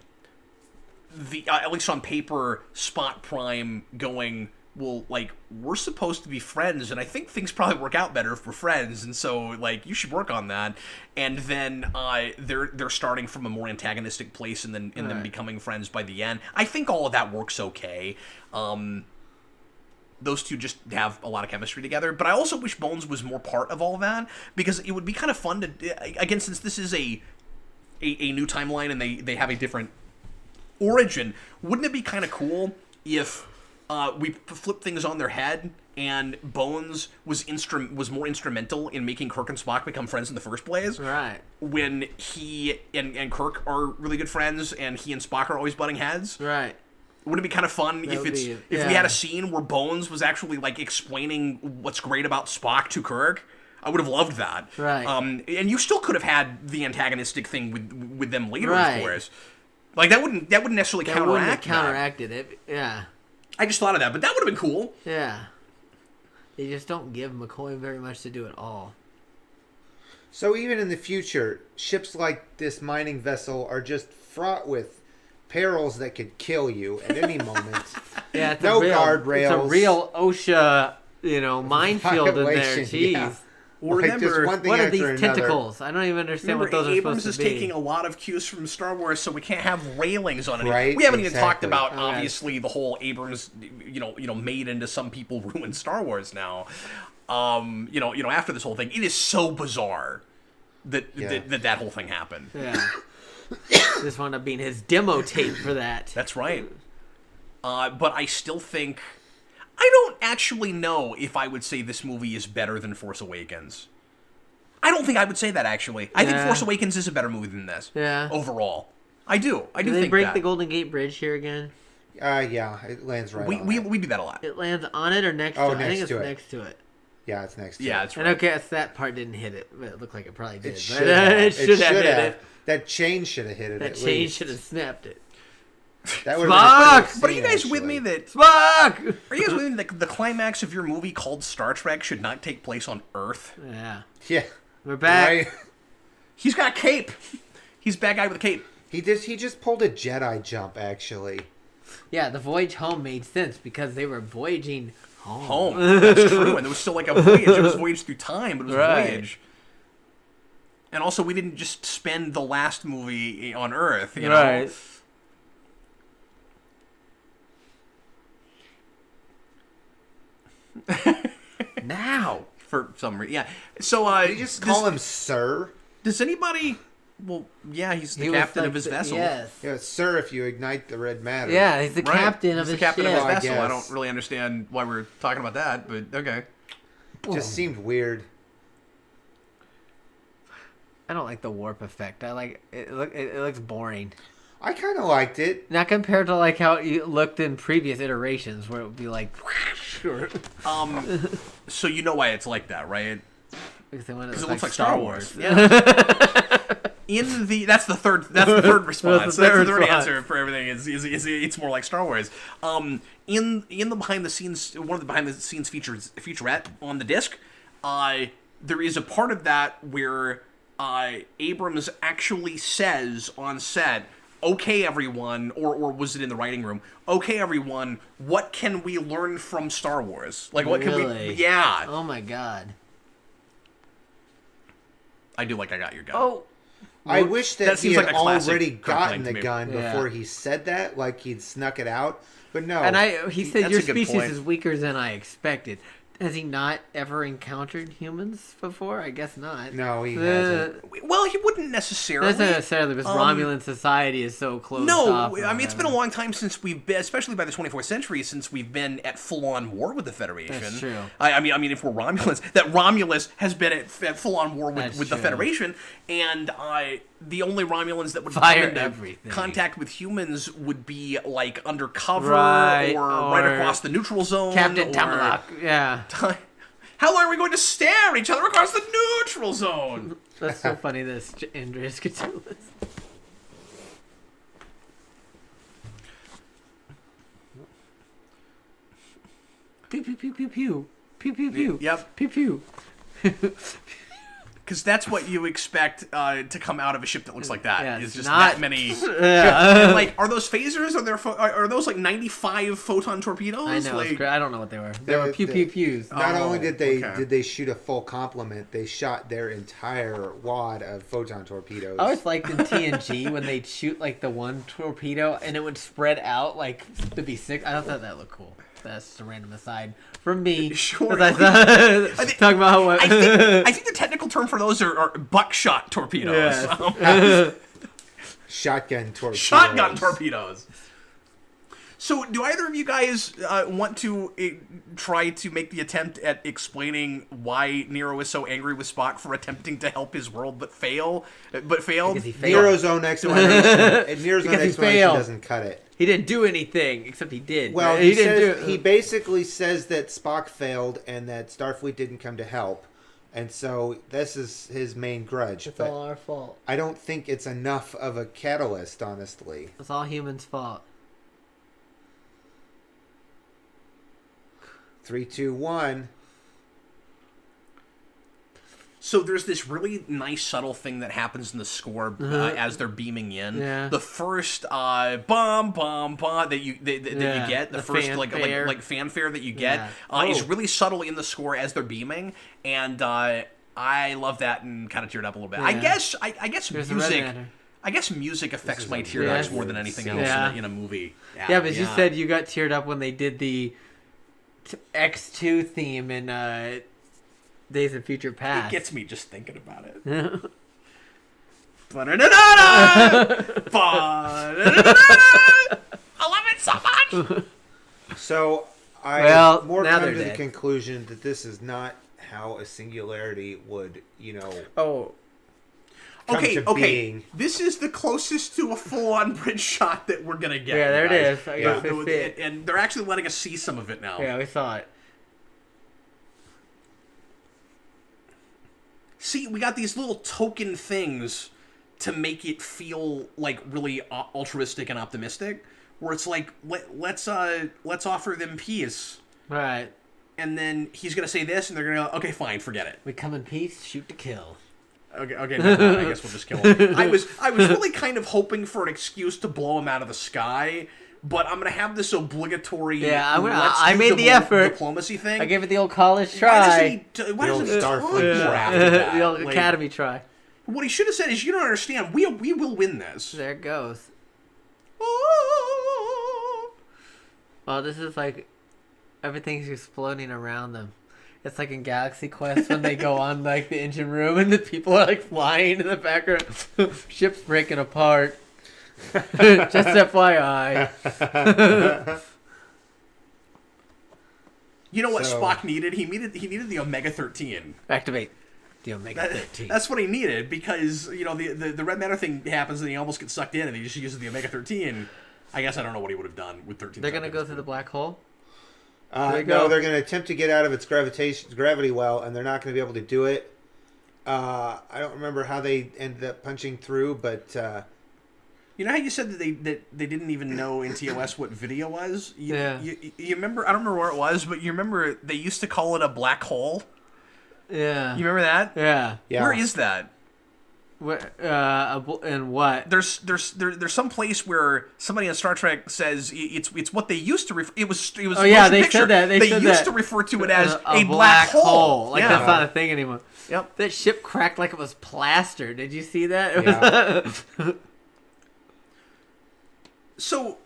Speaker 1: the at least on paper, Spot Prime going, well, like, we're supposed to be friends, and I think things probably work out better if we're friends, and so, like, you should work on that. And then they're starting from a more antagonistic place and then becoming friends by the end. I think all of that works okay. Those two just have a lot of chemistry together, but I also wish Bones was more part of all that, because it would be kind of fun to, again, since this is a new timeline and they have a different origin, wouldn't it be kind of cool if we flip things on their head and Bones was more instrumental in making Kirk and Spock become friends in the first place?
Speaker 3: Right.
Speaker 1: When he and Kirk are really good friends and he and Spock are always butting heads?
Speaker 3: Right.
Speaker 1: Wouldn't it be kind of fun if we had a scene where Bones was actually like explaining what's great about Spock to Kirk? I would have loved that.
Speaker 3: Right.
Speaker 1: And you still could have had the antagonistic thing with them later,
Speaker 3: Right.
Speaker 1: of course. Like that wouldn't necessarily
Speaker 3: That wouldn't have
Speaker 1: counteract
Speaker 3: counteracted it. Yeah.
Speaker 1: I just thought of that, but that would have been cool.
Speaker 3: Yeah. They just don't give McCoy very much to do at all.
Speaker 2: So even in the future, ships like this mining vessel are just fraught with perils that could kill you at any moment.
Speaker 3: Yeah, it's
Speaker 2: No
Speaker 3: a real,
Speaker 2: guardrails.
Speaker 3: It's a real OSHA, minefield in there.
Speaker 2: Violation,
Speaker 3: Jeez.
Speaker 2: yeah.
Speaker 1: Well,
Speaker 2: Like, just
Speaker 1: remember,
Speaker 2: one thing
Speaker 3: What are
Speaker 2: after
Speaker 3: these
Speaker 2: another.
Speaker 3: tentacles? I don't even understand what those are
Speaker 1: Abrams
Speaker 3: supposed
Speaker 1: is
Speaker 3: to be.
Speaker 1: taking a lot of cues from Star Wars, so we can't have railings on it.
Speaker 2: Right,
Speaker 1: We haven't even talked
Speaker 2: exactly.
Speaker 1: about
Speaker 3: Okay.
Speaker 1: obviously the whole Abrams, made into some people ruined Star Wars now. After this whole thing, it is so bizarre that that whole thing happened.
Speaker 3: Yeah. This wound up being his demo tape for that.
Speaker 1: That's right. But I still think I don't actually know if I would say this movie is better than Force Awakens. I don't think I would say that, actually. I think
Speaker 3: Yeah.
Speaker 1: Force Awakens is a better movie than this.
Speaker 3: Yeah.
Speaker 1: Overall. I do. I do
Speaker 3: Did they
Speaker 1: think
Speaker 3: break
Speaker 1: that.
Speaker 3: the Golden Gate Bridge here again?
Speaker 2: Yeah, it lands right on it.
Speaker 1: We do that a lot.
Speaker 3: It lands on it or next
Speaker 2: Oh,
Speaker 3: to it? I think
Speaker 2: next
Speaker 3: it's
Speaker 2: to it.
Speaker 3: next to it.
Speaker 2: Yeah, it's next to
Speaker 1: Yeah,
Speaker 2: it.
Speaker 1: that's
Speaker 3: And
Speaker 1: right.
Speaker 3: okay, that part didn't hit it, but it looked like it probably did.
Speaker 2: It
Speaker 3: But
Speaker 2: should have.
Speaker 3: it should have hit it.
Speaker 2: That chain should have hit it.
Speaker 3: That
Speaker 2: at
Speaker 3: chain
Speaker 2: least.
Speaker 3: should have snapped it.
Speaker 2: That would
Speaker 3: Fuck!
Speaker 1: But are you guys with me that
Speaker 3: Fuck!
Speaker 1: Are you guys with me that the climax of your movie called Star Trek should not take place on Earth?
Speaker 3: Yeah.
Speaker 2: Yeah.
Speaker 3: We're back.
Speaker 2: Right?
Speaker 1: He's got a cape. He's a bad guy with a cape.
Speaker 2: He just pulled a Jedi jump, actually.
Speaker 3: Yeah, the voyage home made sense because they were voyaging home.
Speaker 1: Home. That's true. And there was still like a voyage. It was a voyage through time, but it was
Speaker 3: Right.
Speaker 1: a voyage. And also, we didn't just spend the last movie on Earth, you know?
Speaker 3: Right. Now.
Speaker 1: For some reason, yeah. So,
Speaker 2: Did you just call him Sir?
Speaker 1: Does anybody... Well, yeah, he's the
Speaker 3: He was
Speaker 1: captain
Speaker 3: like
Speaker 1: of his
Speaker 3: the-
Speaker 1: vessel.
Speaker 3: Yes.
Speaker 2: Yeah, Sir, if you ignite the red matter.
Speaker 3: Yeah, he's the
Speaker 1: Right.
Speaker 3: captain of
Speaker 1: He's
Speaker 3: his
Speaker 1: the captain
Speaker 3: ship.
Speaker 1: of his
Speaker 2: I
Speaker 1: vessel. I
Speaker 2: guess.
Speaker 1: don't really understand why we're talking about that, but okay.
Speaker 2: Just seemed weird.
Speaker 3: I don't like the warp effect. I like it. It looks boring.
Speaker 2: I kind of liked it.
Speaker 3: Not compared to like how it looked in previous iterations, where it would be like, sure,
Speaker 1: So you know why it's like that, right?
Speaker 3: because it
Speaker 1: Because it looks like Star Wars.
Speaker 3: Yeah.
Speaker 1: That's the third response. That's
Speaker 3: That's the
Speaker 1: the
Speaker 3: third
Speaker 1: third
Speaker 3: response.
Speaker 1: answer for everything. Is it's more like Star Wars. In the behind the scenes, one of the behind the scenes featurette on the disc, there is a part of that where Abrams actually says on set, "Okay, everyone," or was it in the writing room? "Okay, everyone, what can we learn from Star Wars? Like, what can we?"
Speaker 3: Really?
Speaker 1: Yeah,
Speaker 3: Oh my god.
Speaker 1: I do like I got your gun.
Speaker 3: Oh.
Speaker 2: I wish that,
Speaker 1: that
Speaker 2: he
Speaker 1: seems
Speaker 2: had
Speaker 1: like a classic
Speaker 2: already
Speaker 1: Kirk
Speaker 2: gotten
Speaker 1: thing to
Speaker 2: the
Speaker 1: me.
Speaker 2: gun
Speaker 3: Yeah.
Speaker 2: before he said that, like he'd snuck it out. But no.
Speaker 3: And he said
Speaker 1: That's
Speaker 3: your
Speaker 1: a good
Speaker 3: species
Speaker 1: point.
Speaker 3: is weaker than I expected. Has he not ever encountered humans before? I guess not.
Speaker 2: No, he hasn't.
Speaker 1: Well, he wouldn't necessarily.
Speaker 3: Not necessarily, because Romulan society is so close.
Speaker 1: No, I mean, it's been a long time since we've been, especially by the 24th century, since we've been at full-on war with the Federation.
Speaker 3: That's true.
Speaker 1: I mean, if we're Romulans, that Romulus has been at full-on war
Speaker 3: That's
Speaker 1: with the
Speaker 3: true.
Speaker 1: Federation, and the only Romulans that would
Speaker 3: Fired
Speaker 1: come into
Speaker 3: everything.
Speaker 1: contact with humans would be, like, undercover
Speaker 3: Right,
Speaker 1: or
Speaker 3: or
Speaker 1: right across the neutral zone.
Speaker 3: Captain
Speaker 1: or-
Speaker 3: Tamalak. Yeah.
Speaker 1: How long are we going to stare at each other across the neutral zone?
Speaker 3: That's so funny that Andreas could do this. Pew pew pew pew pew. Pew pew pew.
Speaker 1: Yep.
Speaker 3: Pew pew.
Speaker 1: Because that's what you expect to come out of a ship that looks like that.
Speaker 3: Yeah,
Speaker 1: is
Speaker 3: it's
Speaker 1: just
Speaker 3: not-
Speaker 1: that many.
Speaker 3: Yeah.
Speaker 1: And, like, are those phasers? Are those like 95 photon torpedoes?
Speaker 3: I know.
Speaker 1: Like,
Speaker 3: It's great. I don't know what they were. They were pew
Speaker 2: the-
Speaker 3: pew pews.
Speaker 2: Not
Speaker 1: Oh,
Speaker 2: only did
Speaker 1: okay.
Speaker 2: they shoot a full complement, they shot their entire wad of photon torpedoes.
Speaker 3: I always liked in TNG when they'd shoot like the one torpedo and it would spread out like to be six. I thought that looked cool. That's just a random aside from me.
Speaker 1: Sure.
Speaker 3: 'Cause I thought, talking about how
Speaker 1: I think the technical term for those are buckshot torpedoes.
Speaker 3: Yeah.
Speaker 2: Shotgun torpedoes.
Speaker 1: Shotgun torpedoes. So, do either of you guys want to try to make the attempt at explaining why Nero is so angry with Spock for attempting to help his world but failed?
Speaker 3: Because he failed.
Speaker 2: Nero's own explanation. Nero's own
Speaker 3: Because he
Speaker 2: explanation
Speaker 3: failed.
Speaker 2: doesn't cut it.
Speaker 3: He didn't do anything, except he did.
Speaker 2: Well,
Speaker 3: he
Speaker 2: he
Speaker 3: didn't
Speaker 2: says, he basically says that Spock failed and that Starfleet didn't come to help, and so this is his main grudge.
Speaker 3: It's
Speaker 2: But
Speaker 3: all our fault.
Speaker 2: I don't think it's enough of a catalyst, honestly.
Speaker 3: It's all humans' fault.
Speaker 2: 3, 2, 1.
Speaker 1: So there's this really nice subtle thing that happens in the score as they're beaming in.
Speaker 3: Yeah.
Speaker 1: The first bum bum bum that you get, the first
Speaker 3: fanfare.
Speaker 1: like fanfare that you get
Speaker 3: Yeah.
Speaker 1: is
Speaker 3: Oh.
Speaker 1: really subtle in the score as they're beaming, and I love that and kind of teared up a little bit.
Speaker 3: Yeah.
Speaker 1: I guess
Speaker 3: There's the
Speaker 1: music.
Speaker 3: red matter.
Speaker 1: I guess music affects my tear
Speaker 3: really
Speaker 1: ducts more than
Speaker 2: weird
Speaker 1: anything
Speaker 2: scene.
Speaker 1: else
Speaker 3: Yeah.
Speaker 1: in a movie.
Speaker 3: Yeah, but you said you got teared up when they did the X2 theme in Days of Future
Speaker 1: it
Speaker 3: Past.
Speaker 1: gets me just thinking about it. Ba-da-da-da-da! Ba-da-da-da-da! I love it so much.
Speaker 2: So I
Speaker 3: Well,
Speaker 2: more
Speaker 3: now
Speaker 2: come
Speaker 3: they're
Speaker 2: to the
Speaker 3: dead.
Speaker 2: conclusion that this is not how a singularity would,
Speaker 3: Oh,
Speaker 2: come
Speaker 1: Okay,
Speaker 2: to
Speaker 1: okay.
Speaker 2: being.
Speaker 1: This is the closest to a full-on bridge shot that we're gonna get.
Speaker 3: Yeah, there it
Speaker 1: guys.
Speaker 3: is. I guess we see it.
Speaker 1: And they're actually letting us see some of it now.
Speaker 3: Yeah, we saw it.
Speaker 1: See, we got these little token things to make it feel like really altruistic and optimistic. Where it's like, let's offer them peace.
Speaker 3: Right.
Speaker 1: And then he's gonna say this, and they're gonna go, okay, fine, forget it.
Speaker 3: We come in peace, shoot to kill.
Speaker 1: Okay, no, I guess we'll just kill him. I was really kind of hoping for an excuse to blow him out of the sky, but I'm gonna have this obligatory.
Speaker 3: Yeah,
Speaker 1: let's
Speaker 3: I
Speaker 1: do
Speaker 3: made the effort.
Speaker 1: Diplomacy thing.
Speaker 3: I gave it the old college
Speaker 1: Why
Speaker 3: try.
Speaker 1: doesn't
Speaker 2: The old
Speaker 1: he talk more
Speaker 2: Starfleet
Speaker 1: after that?
Speaker 3: The old
Speaker 1: Like,
Speaker 3: academy try.
Speaker 1: What he should have said is, you don't understand. We will win this.
Speaker 3: There it goes. Well, this is like everything's exploding around them. It's like in Galaxy Quest when they go on like the engine room and the people are like flying in the background. Ship's breaking apart. Just FYI.
Speaker 1: You know what
Speaker 2: So-
Speaker 1: Spock needed? He needed the Omega-13.
Speaker 3: Activate the Omega-13.
Speaker 1: That's what he needed, because the red matter thing happens and he almost gets sucked in and he just uses the Omega-13. I guess I don't know what he would have done with 13.
Speaker 3: They're gonna go through the black hole.
Speaker 2: No, they're going to attempt to get out of its gravity well, and they're not going to be able to do it. I don't remember how they ended up punching through, but
Speaker 1: You know how you said that they didn't even know in TOS what video was?
Speaker 3: Yeah.
Speaker 1: You remember? I don't remember where it was, but you remember they used to call it a black hole.
Speaker 3: Yeah.
Speaker 1: You remember that?
Speaker 3: Yeah.
Speaker 2: yeah.
Speaker 1: Where is that?
Speaker 3: Where, and what?
Speaker 1: There's some place where somebody on Star Trek says it's what they used to it was
Speaker 3: Oh yeah,
Speaker 1: motion
Speaker 3: they
Speaker 1: picture.
Speaker 3: said that. They said
Speaker 1: used
Speaker 3: that.
Speaker 1: to refer to it as
Speaker 3: a
Speaker 1: black hole.
Speaker 3: Like
Speaker 1: yeah.
Speaker 3: that's not a thing anymore.
Speaker 1: Yep.
Speaker 3: That ship cracked like it was plaster. Did you see that? It
Speaker 2: Yeah.
Speaker 1: So,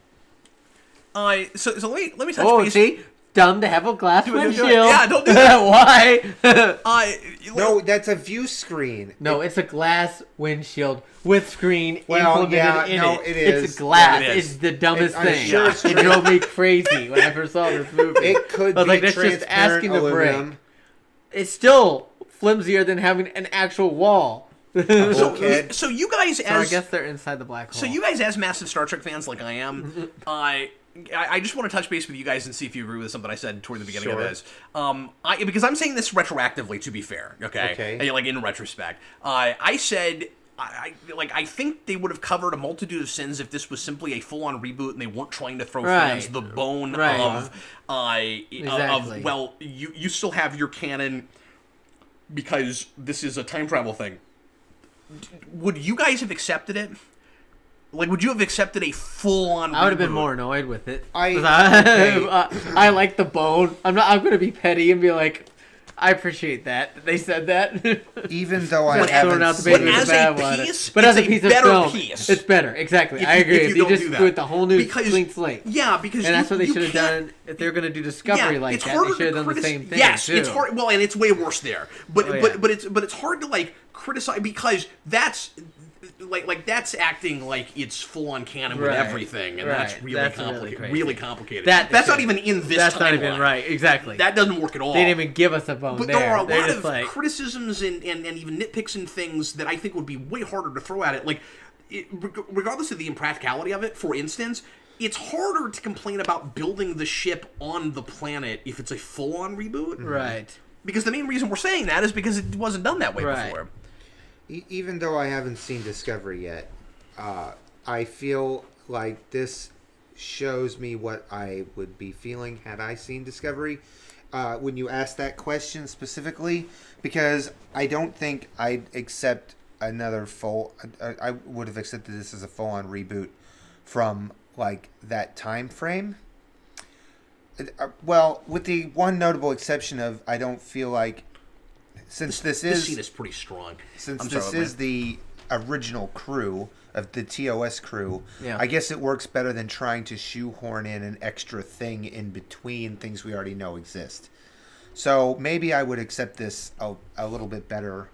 Speaker 1: so let me touch
Speaker 3: Oh,
Speaker 1: base.
Speaker 3: see? Dumb to have a glass
Speaker 1: Do it.
Speaker 3: windshield.
Speaker 1: Yeah, don't do that.
Speaker 3: Why?
Speaker 2: No, that's a view screen.
Speaker 3: No, it's a glass windshield with screen
Speaker 2: Well,
Speaker 3: implemented
Speaker 2: yeah,
Speaker 3: in
Speaker 2: no,
Speaker 3: it.
Speaker 2: it is.
Speaker 3: It's a glass.
Speaker 1: Yeah, it is.
Speaker 3: It's the dumbest
Speaker 2: I'm
Speaker 3: thing.
Speaker 2: sure it's
Speaker 3: It drove me crazy when I first saw this movie.
Speaker 2: It could
Speaker 3: I was
Speaker 2: be
Speaker 3: like, that's just
Speaker 2: transparent
Speaker 3: asking to break.
Speaker 2: aluminum.
Speaker 3: It's still flimsier than having an actual wall.
Speaker 2: Bulkhead.
Speaker 1: So you guys
Speaker 3: So I
Speaker 1: as
Speaker 3: guess they're inside the black hole.
Speaker 1: so you guys as massive Star Trek fans like I am, I just want to touch base with you guys and see if you agree with something I said toward the beginning
Speaker 2: Sure.
Speaker 1: of this. Because I'm saying this retroactively, to be fair, okay?
Speaker 2: Okay.
Speaker 1: Like in retrospect, I said. I think they would have covered a multitude of sins if this was simply a full-on reboot and they weren't trying to throw fans the bone of
Speaker 3: Exactly.
Speaker 1: well, you still have your canon because this is a time travel thing. Would you guys have accepted it? Like, would you have accepted a full-on
Speaker 3: I would have been
Speaker 1: reboot?
Speaker 3: more annoyed with it.
Speaker 2: Okay.
Speaker 3: I like the bone. I'm going to be petty and be like, I appreciate that they said that.
Speaker 2: Even though I
Speaker 3: Just throwing
Speaker 2: haven't
Speaker 3: out the
Speaker 2: seen
Speaker 3: baby
Speaker 1: But
Speaker 3: with
Speaker 1: as
Speaker 3: the
Speaker 1: a
Speaker 3: bathwater.
Speaker 1: piece,
Speaker 3: But
Speaker 1: it's
Speaker 3: as a
Speaker 1: a
Speaker 3: piece of
Speaker 1: better
Speaker 3: film,
Speaker 1: piece.
Speaker 3: it's better. Exactly.
Speaker 1: If
Speaker 3: I
Speaker 1: you-
Speaker 3: agree.
Speaker 1: if
Speaker 3: If
Speaker 1: you
Speaker 3: you
Speaker 1: don't
Speaker 3: just
Speaker 1: do
Speaker 3: do
Speaker 1: that.
Speaker 3: it the whole new
Speaker 1: Because-
Speaker 3: clean slate.
Speaker 1: Yeah, because
Speaker 3: And that's what they
Speaker 1: you
Speaker 3: should have
Speaker 1: can't-
Speaker 3: done if they were going to do Discovery like
Speaker 1: it's
Speaker 3: that.
Speaker 1: harder
Speaker 3: They should have
Speaker 1: to
Speaker 3: done the same thing.
Speaker 1: Yes,
Speaker 3: too.
Speaker 1: it's hard. Well, and it's way worse there. But
Speaker 3: Oh, yeah.
Speaker 1: but it's hard to like criticize because that's like that's acting like it's full on canon with
Speaker 3: Right.
Speaker 1: everything, and that's
Speaker 3: Right.
Speaker 1: really
Speaker 3: That's really
Speaker 1: complicated.
Speaker 3: crazy.
Speaker 1: Really complicated.
Speaker 3: That-
Speaker 1: That's not even in this.
Speaker 3: That's not
Speaker 1: timeline.
Speaker 3: even right. Exactly.
Speaker 1: That doesn't work at all.
Speaker 3: They didn't even give us a bone
Speaker 1: But
Speaker 3: there.
Speaker 1: there are a
Speaker 3: They're
Speaker 1: lot
Speaker 3: just
Speaker 1: of
Speaker 3: like,
Speaker 1: criticisms and even nitpicks and things that I think would be way harder to throw at it. Like, regardless of the impracticality of it, for instance, it's harder to complain about building the ship on the planet if it's a full-on reboot.
Speaker 3: right.
Speaker 1: Because the main reason we're saying that is because it wasn't done that way
Speaker 3: Right.
Speaker 1: before.
Speaker 2: Even though I haven't seen Discovery yet, I feel like this shows me what I would be feeling had I seen Discovery. When you ask that question specifically, because I don't think I'd accept another full. I would have accepted this as a full-on reboot from like that time frame. Well, with the one notable exception of I don't feel like since this
Speaker 1: This
Speaker 2: is
Speaker 1: scene is pretty strong.
Speaker 2: since
Speaker 1: I'm
Speaker 2: this
Speaker 1: sorry,
Speaker 2: is the original crew of the TOS crew,
Speaker 3: Yeah.
Speaker 2: I guess it works better than trying to shoehorn in an extra thing in between things we already know exist. So maybe I would accept this a little bit better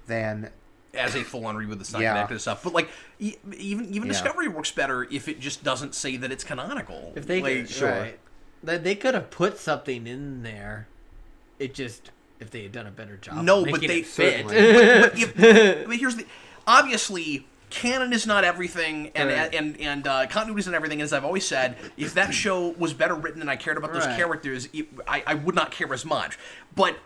Speaker 2: than
Speaker 1: as a full-on reboot that's not
Speaker 2: Yeah.
Speaker 1: connected to stuff. But like even
Speaker 2: Yeah.
Speaker 1: Discovery works better if it just doesn't say that it's canonical.
Speaker 3: If they
Speaker 1: like,
Speaker 3: could, right. They could have put something in there. It just if they had done a better job.
Speaker 1: No,
Speaker 3: of
Speaker 1: but
Speaker 3: making
Speaker 1: they
Speaker 3: it fit.
Speaker 2: certainly.
Speaker 1: but I mean, here's the obviously, canon is not everything, and
Speaker 3: Right.
Speaker 1: and continuity is not everything. As I've always said, if that show was better written and I cared about those
Speaker 3: Right.
Speaker 1: characters, I would not care as much. But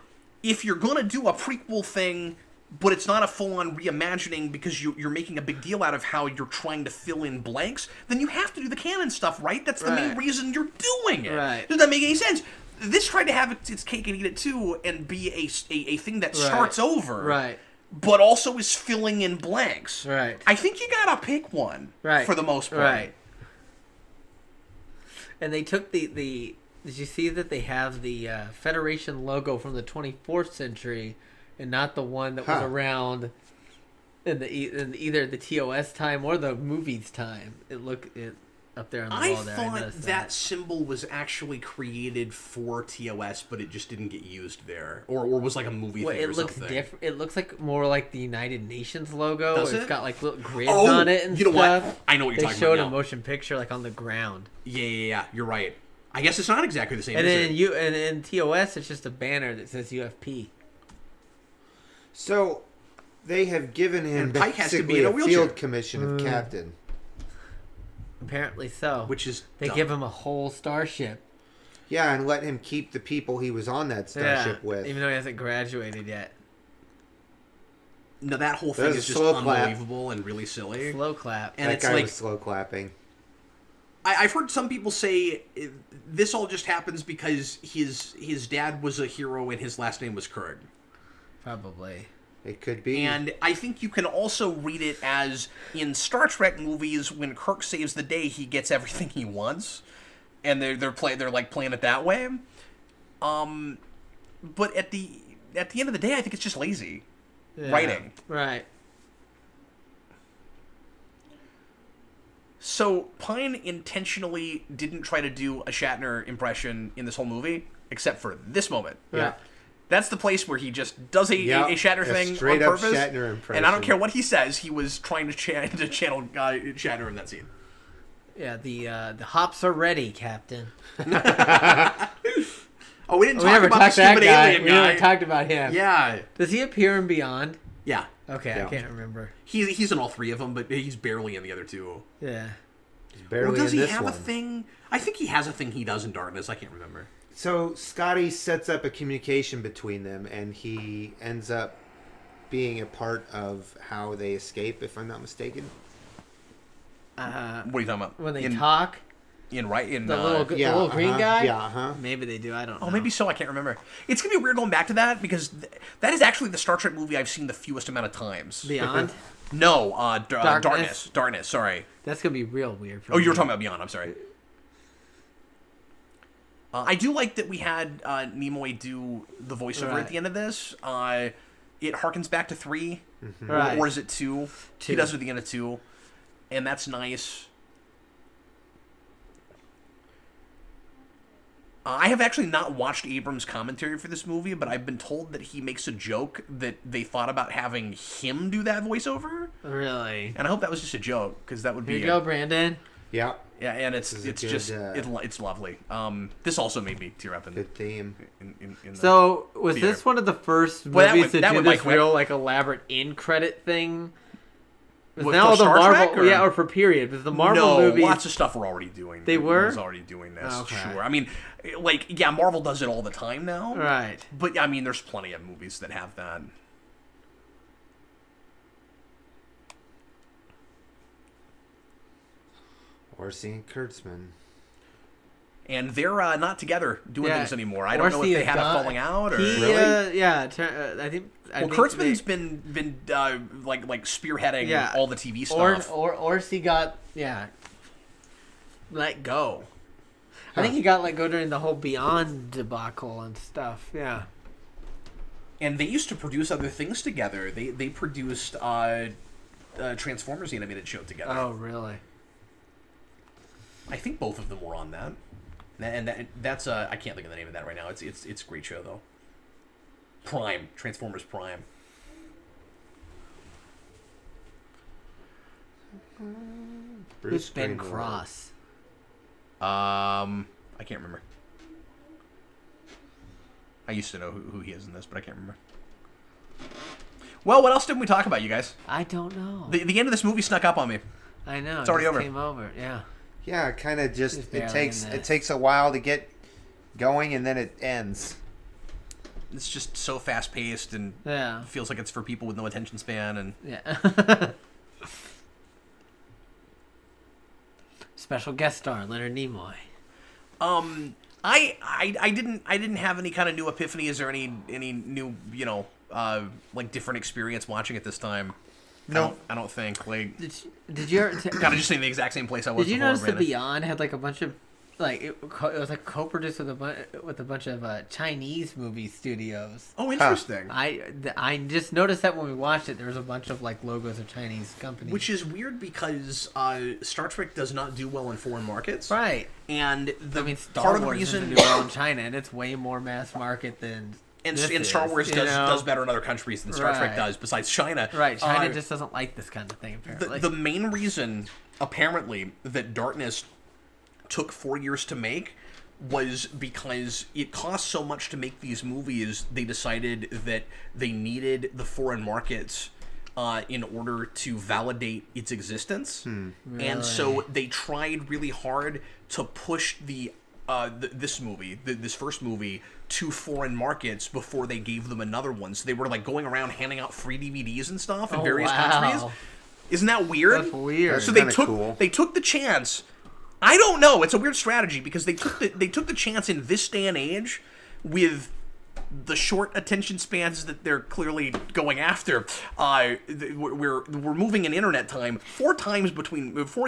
Speaker 1: if you're gonna do a prequel thing, but it's not a full-on reimagining because you're making a big deal out of how you're trying to fill in blanks, then you have to do the canon stuff, right? That's the main
Speaker 3: Right.
Speaker 1: reason you're doing it.
Speaker 3: Right.
Speaker 1: Does that make any sense? This tried to have its cake and eat it too, and be a thing that starts over,
Speaker 3: Right.
Speaker 1: but also is filling in blanks.
Speaker 3: Right.
Speaker 1: I think you gotta pick one,
Speaker 3: Right.
Speaker 1: for the most part.
Speaker 3: Right. And they took the did you see that they have the Federation logo from the 24th century and not the one that was around in either the TOS time or the movies time? It up there on the
Speaker 1: I
Speaker 3: wall there.
Speaker 1: thought
Speaker 3: noticed
Speaker 1: that symbol was actually created for TOS, but it just didn't get used there, or was like a movie
Speaker 3: Well,
Speaker 1: thing or
Speaker 3: it looks
Speaker 1: something.
Speaker 3: different. It looks like more like the United Nations logo.
Speaker 1: Does
Speaker 3: It's
Speaker 1: it?
Speaker 3: got like little grids
Speaker 1: Oh,
Speaker 3: on it and
Speaker 1: you know
Speaker 3: stuff.
Speaker 1: what? I know what you're
Speaker 3: They
Speaker 1: talking
Speaker 3: showed
Speaker 1: about
Speaker 3: a
Speaker 1: now.
Speaker 3: motion picture like on the ground.
Speaker 1: Yeah, you're right. I guess it's not exactly the same.
Speaker 3: And
Speaker 1: is
Speaker 3: then
Speaker 1: it?
Speaker 3: in TOS, it's just a banner that says UFP.
Speaker 2: So they have given him
Speaker 1: And Pike has to be
Speaker 2: basically
Speaker 1: in a
Speaker 2: a
Speaker 1: wheelchair.
Speaker 2: field commission of captain.
Speaker 3: Apparently so.
Speaker 1: Which is
Speaker 3: they
Speaker 1: dumb.
Speaker 3: give him a whole starship.
Speaker 2: Yeah, and let him keep the people he was on that starship with.
Speaker 3: Even though he hasn't graduated yet.
Speaker 1: No, that whole thing
Speaker 2: There's
Speaker 1: is
Speaker 2: a
Speaker 1: just
Speaker 2: slow clap.
Speaker 1: unbelievable and really silly.
Speaker 3: Slow clap.
Speaker 1: And
Speaker 2: that
Speaker 1: it's
Speaker 2: guy
Speaker 1: like
Speaker 2: was slow clapping.
Speaker 1: I've heard some people say this all just happens because his dad was a hero and his last name was Kurg.
Speaker 3: Probably.
Speaker 2: It could be.
Speaker 1: And I think you can also read it as in Star Trek movies, when Kirk saves the day, he gets everything he wants, and they're playing it that way. But at the end of the day, I think it's just lazy writing.
Speaker 3: Right.
Speaker 1: So Pine intentionally didn't try to do a Shatner impression in this whole movie, except for this moment.
Speaker 2: Yeah.
Speaker 1: That's the place where he just does a Shatner thing
Speaker 2: straight
Speaker 1: on
Speaker 2: up
Speaker 1: purpose.
Speaker 2: Shatner impression.
Speaker 1: And I don't care what he says, he was trying to channel Shatner in that scene.
Speaker 3: Yeah, the hops are ready, Captain.
Speaker 1: Oh, we didn't
Speaker 3: We
Speaker 1: talk
Speaker 3: never
Speaker 1: about the
Speaker 3: talked that
Speaker 1: stupid
Speaker 3: guy.
Speaker 1: alien
Speaker 3: We
Speaker 1: guy.
Speaker 3: never talked about him.
Speaker 1: Yeah.
Speaker 3: Does he appear in Beyond?
Speaker 1: Yeah.
Speaker 3: Okay,
Speaker 2: Yeah.
Speaker 3: I can't remember.
Speaker 1: He's in all three of them, but he's barely in the other two.
Speaker 3: Yeah.
Speaker 2: He's barely
Speaker 1: Or does
Speaker 2: in
Speaker 1: he
Speaker 2: this
Speaker 1: have
Speaker 2: one.
Speaker 1: a thing? I think he has a thing he does in Darkness. I can't remember.
Speaker 2: So Scotty sets up a communication between them, and he ends up being a part of how they escape, if I'm not mistaken.
Speaker 1: What are you talking about?
Speaker 3: When they
Speaker 1: in,
Speaker 3: talk,
Speaker 1: the
Speaker 3: the little green guy?
Speaker 2: Yeah, uh-huh.
Speaker 3: Maybe they do. I don't know.
Speaker 1: Oh, maybe so. I can't remember. It's gonna be weird going back to that because that is actually the Star Trek movie I've seen the fewest amount of times.
Speaker 3: Beyond?
Speaker 1: No,
Speaker 3: Darkness?
Speaker 1: Darkness. Sorry.
Speaker 3: That's going to be real weird. For
Speaker 1: Oh, you were
Speaker 3: me.
Speaker 1: talking about Beyond. I'm sorry. I do like that we had Nimoy do the voiceover
Speaker 3: Right.
Speaker 1: at the end of this. It harkens back to 3,
Speaker 3: Right.
Speaker 1: or is it 2?
Speaker 3: 2.
Speaker 1: He does it at the end of 2, and that's nice. I have actually not watched Abrams' commentary for this movie, but I've been told that he makes a joke that they thought about having him do that voiceover,
Speaker 3: Really?
Speaker 1: and I hope that was just a joke because that would
Speaker 3: Here
Speaker 1: be
Speaker 3: you go, Brandon.
Speaker 2: Yeah,
Speaker 1: yeah, and it's
Speaker 2: This is a good,
Speaker 1: just it's lovely. This also made me tear up in
Speaker 2: good theme.
Speaker 1: in the
Speaker 3: So, was
Speaker 1: theater.
Speaker 3: this one of the first
Speaker 1: Well, that
Speaker 3: movies
Speaker 1: went-
Speaker 3: to
Speaker 1: that
Speaker 3: do
Speaker 1: went by
Speaker 3: this
Speaker 1: quick.
Speaker 3: real, like, elaborate in-credit thing? Was
Speaker 1: With
Speaker 3: now
Speaker 1: for
Speaker 3: the
Speaker 1: Star
Speaker 3: Marvel,
Speaker 1: Trek, or-
Speaker 3: yeah, or for period? Was the Marvel
Speaker 1: no,
Speaker 3: movies?
Speaker 1: lots of stuff we're already doing.
Speaker 3: They were?
Speaker 1: was already doing this.
Speaker 3: Okay.
Speaker 1: Sure. I mean, like, yeah, Marvel does it all the time now.
Speaker 3: Right.
Speaker 1: But I mean, there's plenty of movies that have that.
Speaker 2: Orsi and Kurtzman.
Speaker 1: And they're not together doing
Speaker 3: Yeah.
Speaker 1: things anymore. I don't know if
Speaker 3: Orsi
Speaker 1: they
Speaker 3: is
Speaker 1: had
Speaker 3: gone.
Speaker 1: a falling out or.
Speaker 3: He,
Speaker 2: Really?
Speaker 3: yeah, I think.
Speaker 1: Well, Kurtzman's been like spearheading all the TV stuff.
Speaker 3: Orsi got let go. I think he got let go during the whole Beyond debacle and stuff. Yeah.
Speaker 1: And they used to produce other things together. They produced Transformers the animated show together.
Speaker 3: Oh, really?
Speaker 1: I think both of them were on that. And that's I can't think of the name of that right now. It's a great show though. Prime, Transformers Prime.
Speaker 3: Who's Ben
Speaker 2: Greenwood.
Speaker 3: Cross?
Speaker 1: I can't remember. I used to know who he is in this, but I can't remember. Well, what else didn't we talk about, you guys?
Speaker 3: I don't know.
Speaker 1: The end of this movie snuck up on me.
Speaker 3: I know.
Speaker 1: It's already over.
Speaker 3: Came over. Yeah.
Speaker 2: Yeah, kind of just
Speaker 3: Just
Speaker 2: it
Speaker 3: barely
Speaker 2: takes
Speaker 3: in
Speaker 2: it
Speaker 3: this.
Speaker 2: takes a while to get going, and then it ends.
Speaker 1: It's just so fast-paced and
Speaker 3: Yeah.
Speaker 1: feels like it's for people with no attention span. And
Speaker 3: Yeah. Special guest star Leonard Nimoy.
Speaker 1: I didn't have any kind of new epiphanies or any new like different experience watching it this time.
Speaker 2: No.
Speaker 1: I don't think like
Speaker 3: Did you ever?
Speaker 1: kind of just in the exact same place I was.
Speaker 3: Did you
Speaker 1: before,
Speaker 3: notice that
Speaker 1: Brandon.
Speaker 3: Beyond had like a bunch of like it was like co-produced with a bunch of Chinese movie studios.
Speaker 1: Oh, interesting.
Speaker 3: I just noticed that when we watched it, there was a bunch of like logos of Chinese companies.
Speaker 1: Which is weird because Star Trek does not do well in foreign markets,
Speaker 3: right.
Speaker 1: and
Speaker 3: Star
Speaker 1: part of the
Speaker 3: Wars
Speaker 1: reason
Speaker 3: doesn't do well in China, and it's way more mass market than.
Speaker 1: and
Speaker 3: this
Speaker 1: Star
Speaker 3: is,
Speaker 1: Wars
Speaker 3: you
Speaker 1: does
Speaker 3: know?
Speaker 1: better in other countries than Star Trek
Speaker 3: Right.
Speaker 1: does, besides China.
Speaker 3: Right, China just doesn't like this kind of thing. Apparently,
Speaker 1: The main reason, apparently, that Darkness took 4 years to make was because it cost so much to make these movies, they decided that they needed the foreign markets in order to validate its existence. And so they tried really hard to push this first movie, to foreign markets before they gave them another one. So they were like going around handing out free DVDs and stuff in various countries. Isn't that weird?
Speaker 3: That's weird.
Speaker 1: So they
Speaker 2: Kinda
Speaker 1: took
Speaker 2: cool.
Speaker 1: they took the chance. I don't know. It's a weird strategy because they took the chance in this day and age with the short attention spans that they're clearly going after. We're moving in internet time. 4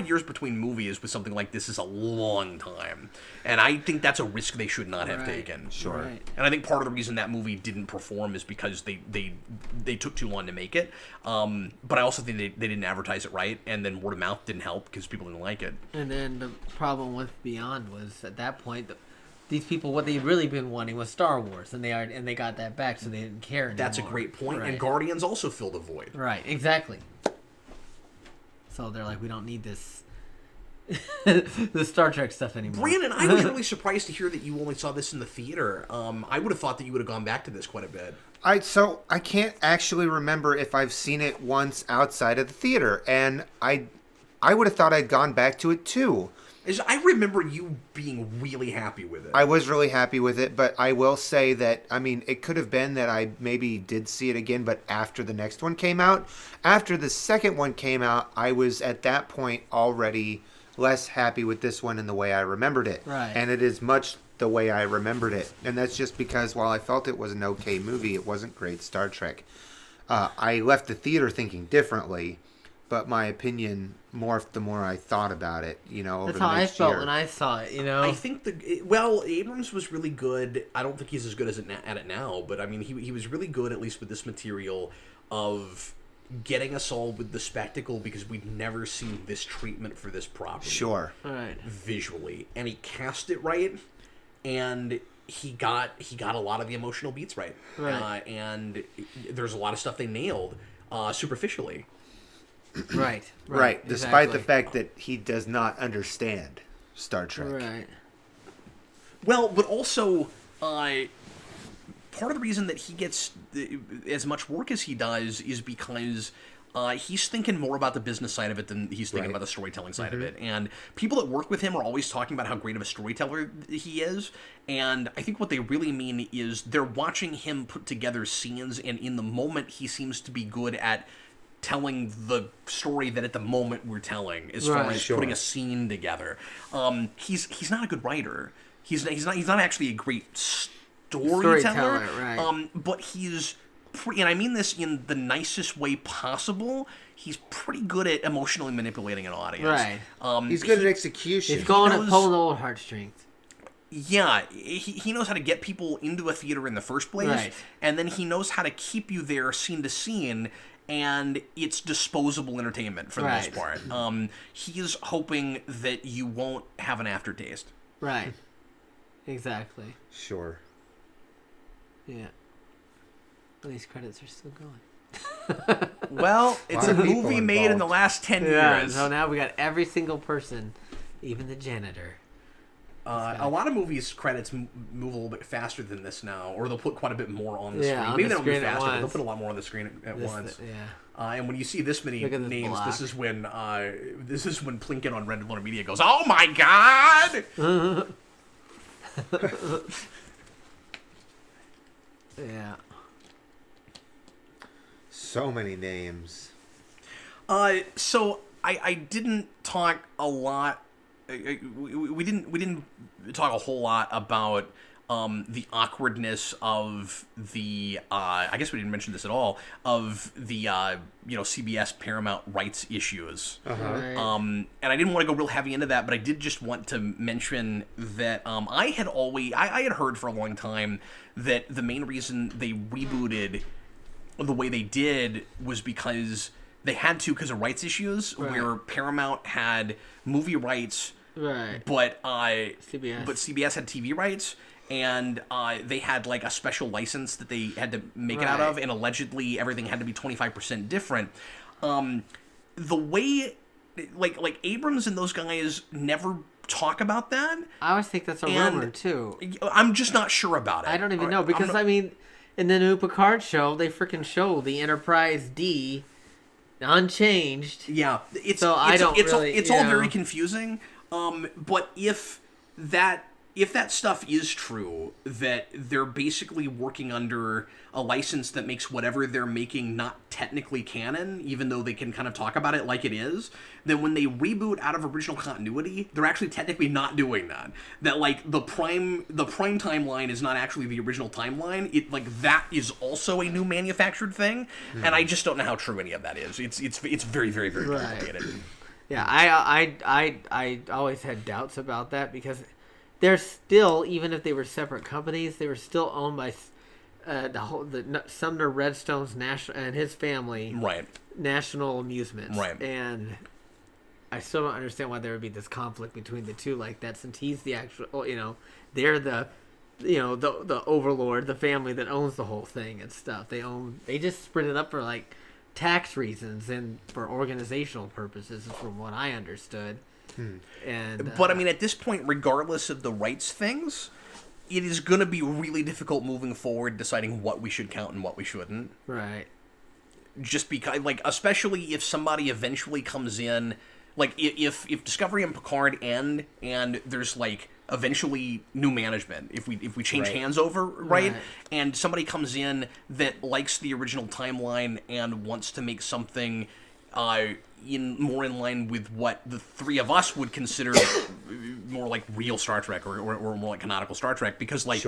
Speaker 1: years between movies with something like this is a long time, and I think that's a risk they should not have
Speaker 3: Right.
Speaker 1: taken.
Speaker 2: Sure.
Speaker 3: Right.
Speaker 1: And I think part of the reason that movie didn't perform is because they took too long to make it. But I also think they didn't advertise it right, and then word of mouth didn't help because people didn't like it.
Speaker 3: And then the problem with Beyond was at that point these people, what they'd really been wanting was Star Wars, and they got that back, so they didn't care anymore.
Speaker 1: That's a great point.
Speaker 3: Right.
Speaker 1: And Guardians also filled a void.
Speaker 3: Right, exactly. So they're like, we don't need this the Star Trek stuff anymore.
Speaker 1: Brandon, I was really surprised to hear that you only saw this in the theater. I would have thought that you would have gone back to this quite a bit.
Speaker 2: I can't actually remember if I've seen it once outside of the theater, and I would have thought I'd gone back to it too.
Speaker 1: I remember you being really happy with it.
Speaker 2: I was really happy with it, but I will say that, I mean, it could have been that I maybe did see it again, but after the next one came out. After the second one came out, I was at that point already less happy with this one in the way I remembered it.
Speaker 3: Right.
Speaker 2: And it is much the way I remembered it. And that's just because while I felt it was an okay movie, it wasn't great Star Trek. I left the theater thinking differently, but my opinion morphed the more I thought about it, over
Speaker 3: That's
Speaker 2: the
Speaker 3: how I
Speaker 2: next
Speaker 3: felt
Speaker 2: year.
Speaker 3: when I saw it,
Speaker 1: I think Abrams was really good. I don't think he's as good at it now, but I mean, he was really good, at least with this material, of getting us all with the spectacle, because we'd never seen this treatment for this property.
Speaker 2: Sure.
Speaker 3: right.
Speaker 1: Visually, and he cast it right, and he got a lot of the emotional beats right. And there's a lot of stuff they nailed superficially.
Speaker 2: Right. Despite the fact that he does not understand Star Trek.
Speaker 3: Right.
Speaker 1: Well, but also, part of the reason that he gets as much work as he does is because he's thinking more about the business side of it than he's thinking
Speaker 2: Right.
Speaker 1: about the storytelling side of it. And people that work with him are always talking about how great of a storyteller he is. And I think what they really mean is they're watching him put together scenes, and in the moment he seems to be good at telling the story that at the moment we're telling, as far
Speaker 3: Right.
Speaker 1: as
Speaker 2: Sure.
Speaker 1: putting a scene together. He's not a good writer. He's not actually a great storyteller.
Speaker 3: Right.
Speaker 1: But he's pretty, and I mean this in the nicest way possible, he's pretty good at emotionally manipulating an audience.
Speaker 3: Right.
Speaker 2: He's good at execution.
Speaker 3: It's going
Speaker 1: knows-
Speaker 3: at pulling the old heartstrings.
Speaker 1: Yeah, he knows how to get people into a theater in the first place,
Speaker 3: Right.
Speaker 1: and then he knows how to keep you there scene to scene, and it's disposable entertainment for the most
Speaker 3: Right.
Speaker 1: part. He's hoping that you won't have an aftertaste.
Speaker 3: Right. Exactly.
Speaker 2: Sure.
Speaker 3: Yeah. Well, these credits are still going.
Speaker 1: Well, it's
Speaker 2: Lot
Speaker 1: a
Speaker 2: of people
Speaker 1: movie made in the
Speaker 2: involved.
Speaker 1: last 10
Speaker 3: Yeah.
Speaker 1: years.
Speaker 3: So now we got every single person, even the janitor,
Speaker 1: A lot of movies credits move a little bit faster than this now, or they'll put quite a bit more on the screen.
Speaker 3: on
Speaker 1: Maybe
Speaker 3: the
Speaker 1: they don't move
Speaker 3: screen at
Speaker 1: faster, but they'll
Speaker 3: once.
Speaker 1: put a lot more on the screen at once.
Speaker 3: Yeah.
Speaker 1: And when you see this many
Speaker 3: Look at this
Speaker 1: names,
Speaker 3: block.
Speaker 1: this is when Plinkett on Red Letter Media goes, "Oh my god!"
Speaker 3: Yeah.
Speaker 2: So many names.
Speaker 1: So I didn't talk a lot. We didn't talk a whole lot about the awkwardness of the. I guess we didn't mention this at all of the CBS Paramount rights issues.
Speaker 3: Right.
Speaker 1: And I didn't want to go real heavy into that, but I did just want to mention that I had heard for a long time that the main reason they rebooted the way they did was because they had to because of rights issues, where Paramount had movie rights, but CBS had TV rights, and they had like a special license that they had to make it out of, and allegedly everything had to be 25% different. The way, like Abrams and those guys never talk about that.
Speaker 3: I always think that's a rumor too.
Speaker 1: I'm just not sure about it.
Speaker 3: I don't even know because I mean, in the new Picard show, they freaking show the Enterprise D unchanged.
Speaker 1: Yeah, it's
Speaker 3: all
Speaker 1: very confusing. But if that stuff is true, that they're basically working under a license that makes whatever they're making not technically canon, even though they can kind of talk about it like it is, then when they reboot out of original continuity, they're actually technically not doing that. That like the prime timeline is not actually the original timeline. It like that is also a new manufactured thing, and I just don't know how true any of that is. It's very very very complicated.
Speaker 3: Yeah, I always had doubts about that because they're still, even if they were separate companies, they were still owned by the Sumner Redstone's national and his family, National Amusements, and I still don't understand why there would be this conflict between the two like that, since he's the actual, they're the overlord, the family that owns the whole thing and stuff. They just split it up for like tax reasons and for organizational purposes, from what I understood.
Speaker 1: But I mean, at this point, regardless of the rights things, it is going to be really difficult moving forward deciding what we should count and what we shouldn't.
Speaker 3: Right.
Speaker 1: Just because, like, especially if somebody eventually comes in, like, if Discovery and Picard end and there's, like, eventually new management, if we change hands over, right? And somebody comes in that likes the original timeline and wants to make something more in line with what the three of us would consider more like real Star Trek or more like canonical Star Trek, because like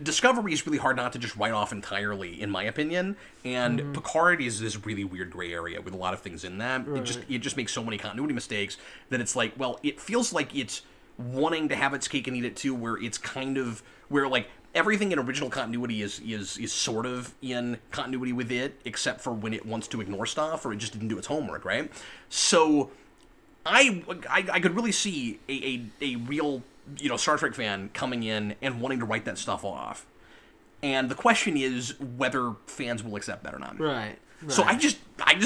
Speaker 1: Discovery is really hard not to just write off entirely, in my opinion, and Picard is this really weird gray area with a lot of things in that. It just makes so many continuity mistakes that it's like, well, it feels like it's wanting to have its cake and eat it too, where it's kind of where like everything in original continuity is sort of in continuity with it, except for when it wants to ignore stuff or it just didn't do its homework, right? So I could really see a real Star Trek fan coming in and wanting to write that stuff off, and the question is whether fans will accept that or not.
Speaker 3: Right.
Speaker 1: So I just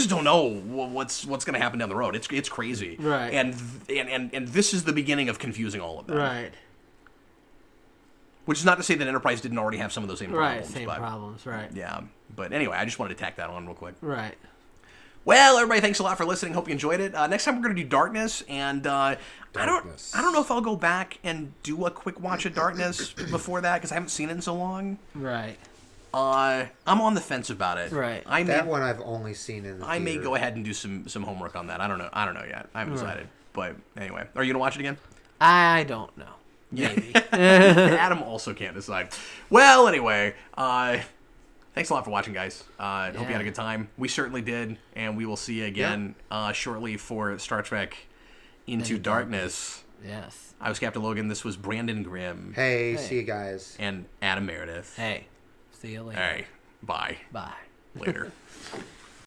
Speaker 1: don't know what's going to happen down the road. It's crazy.
Speaker 3: Right.
Speaker 1: And this is the beginning of confusing all of that.
Speaker 3: Right.
Speaker 1: Which is not to say that Enterprise didn't already have some of those same problems.
Speaker 3: Problems, right.
Speaker 1: Yeah. But anyway, I just wanted to tack that on real quick.
Speaker 3: Right.
Speaker 1: Well, everybody, thanks a lot for listening. Hope you enjoyed it. Next time we're going to do Darkness, and I don't know if I'll go back and do a quick watch of Darkness before that, because I haven't seen it in so long.
Speaker 3: Right.
Speaker 1: I'm on the fence about it.
Speaker 3: Right.
Speaker 2: That one I've only seen in the theater.
Speaker 1: I may go ahead and do some homework on that. I don't know yet. I haven't decided. But anyway, are you going to watch it again?
Speaker 3: I don't know. Maybe.
Speaker 1: Adam also can't decide. Well, anyway, thanks a lot for watching, guys. Hope you had a good time. We certainly did, and we will see you again shortly for Star Trek Into Darkness.
Speaker 3: Yes.
Speaker 1: I was Captain Logan. This was Brandon Grimm.
Speaker 2: Hey, see you guys.
Speaker 1: And Adam Meredith.
Speaker 3: Hey, see you later.
Speaker 1: Hey, bye.
Speaker 3: Bye.
Speaker 1: Later.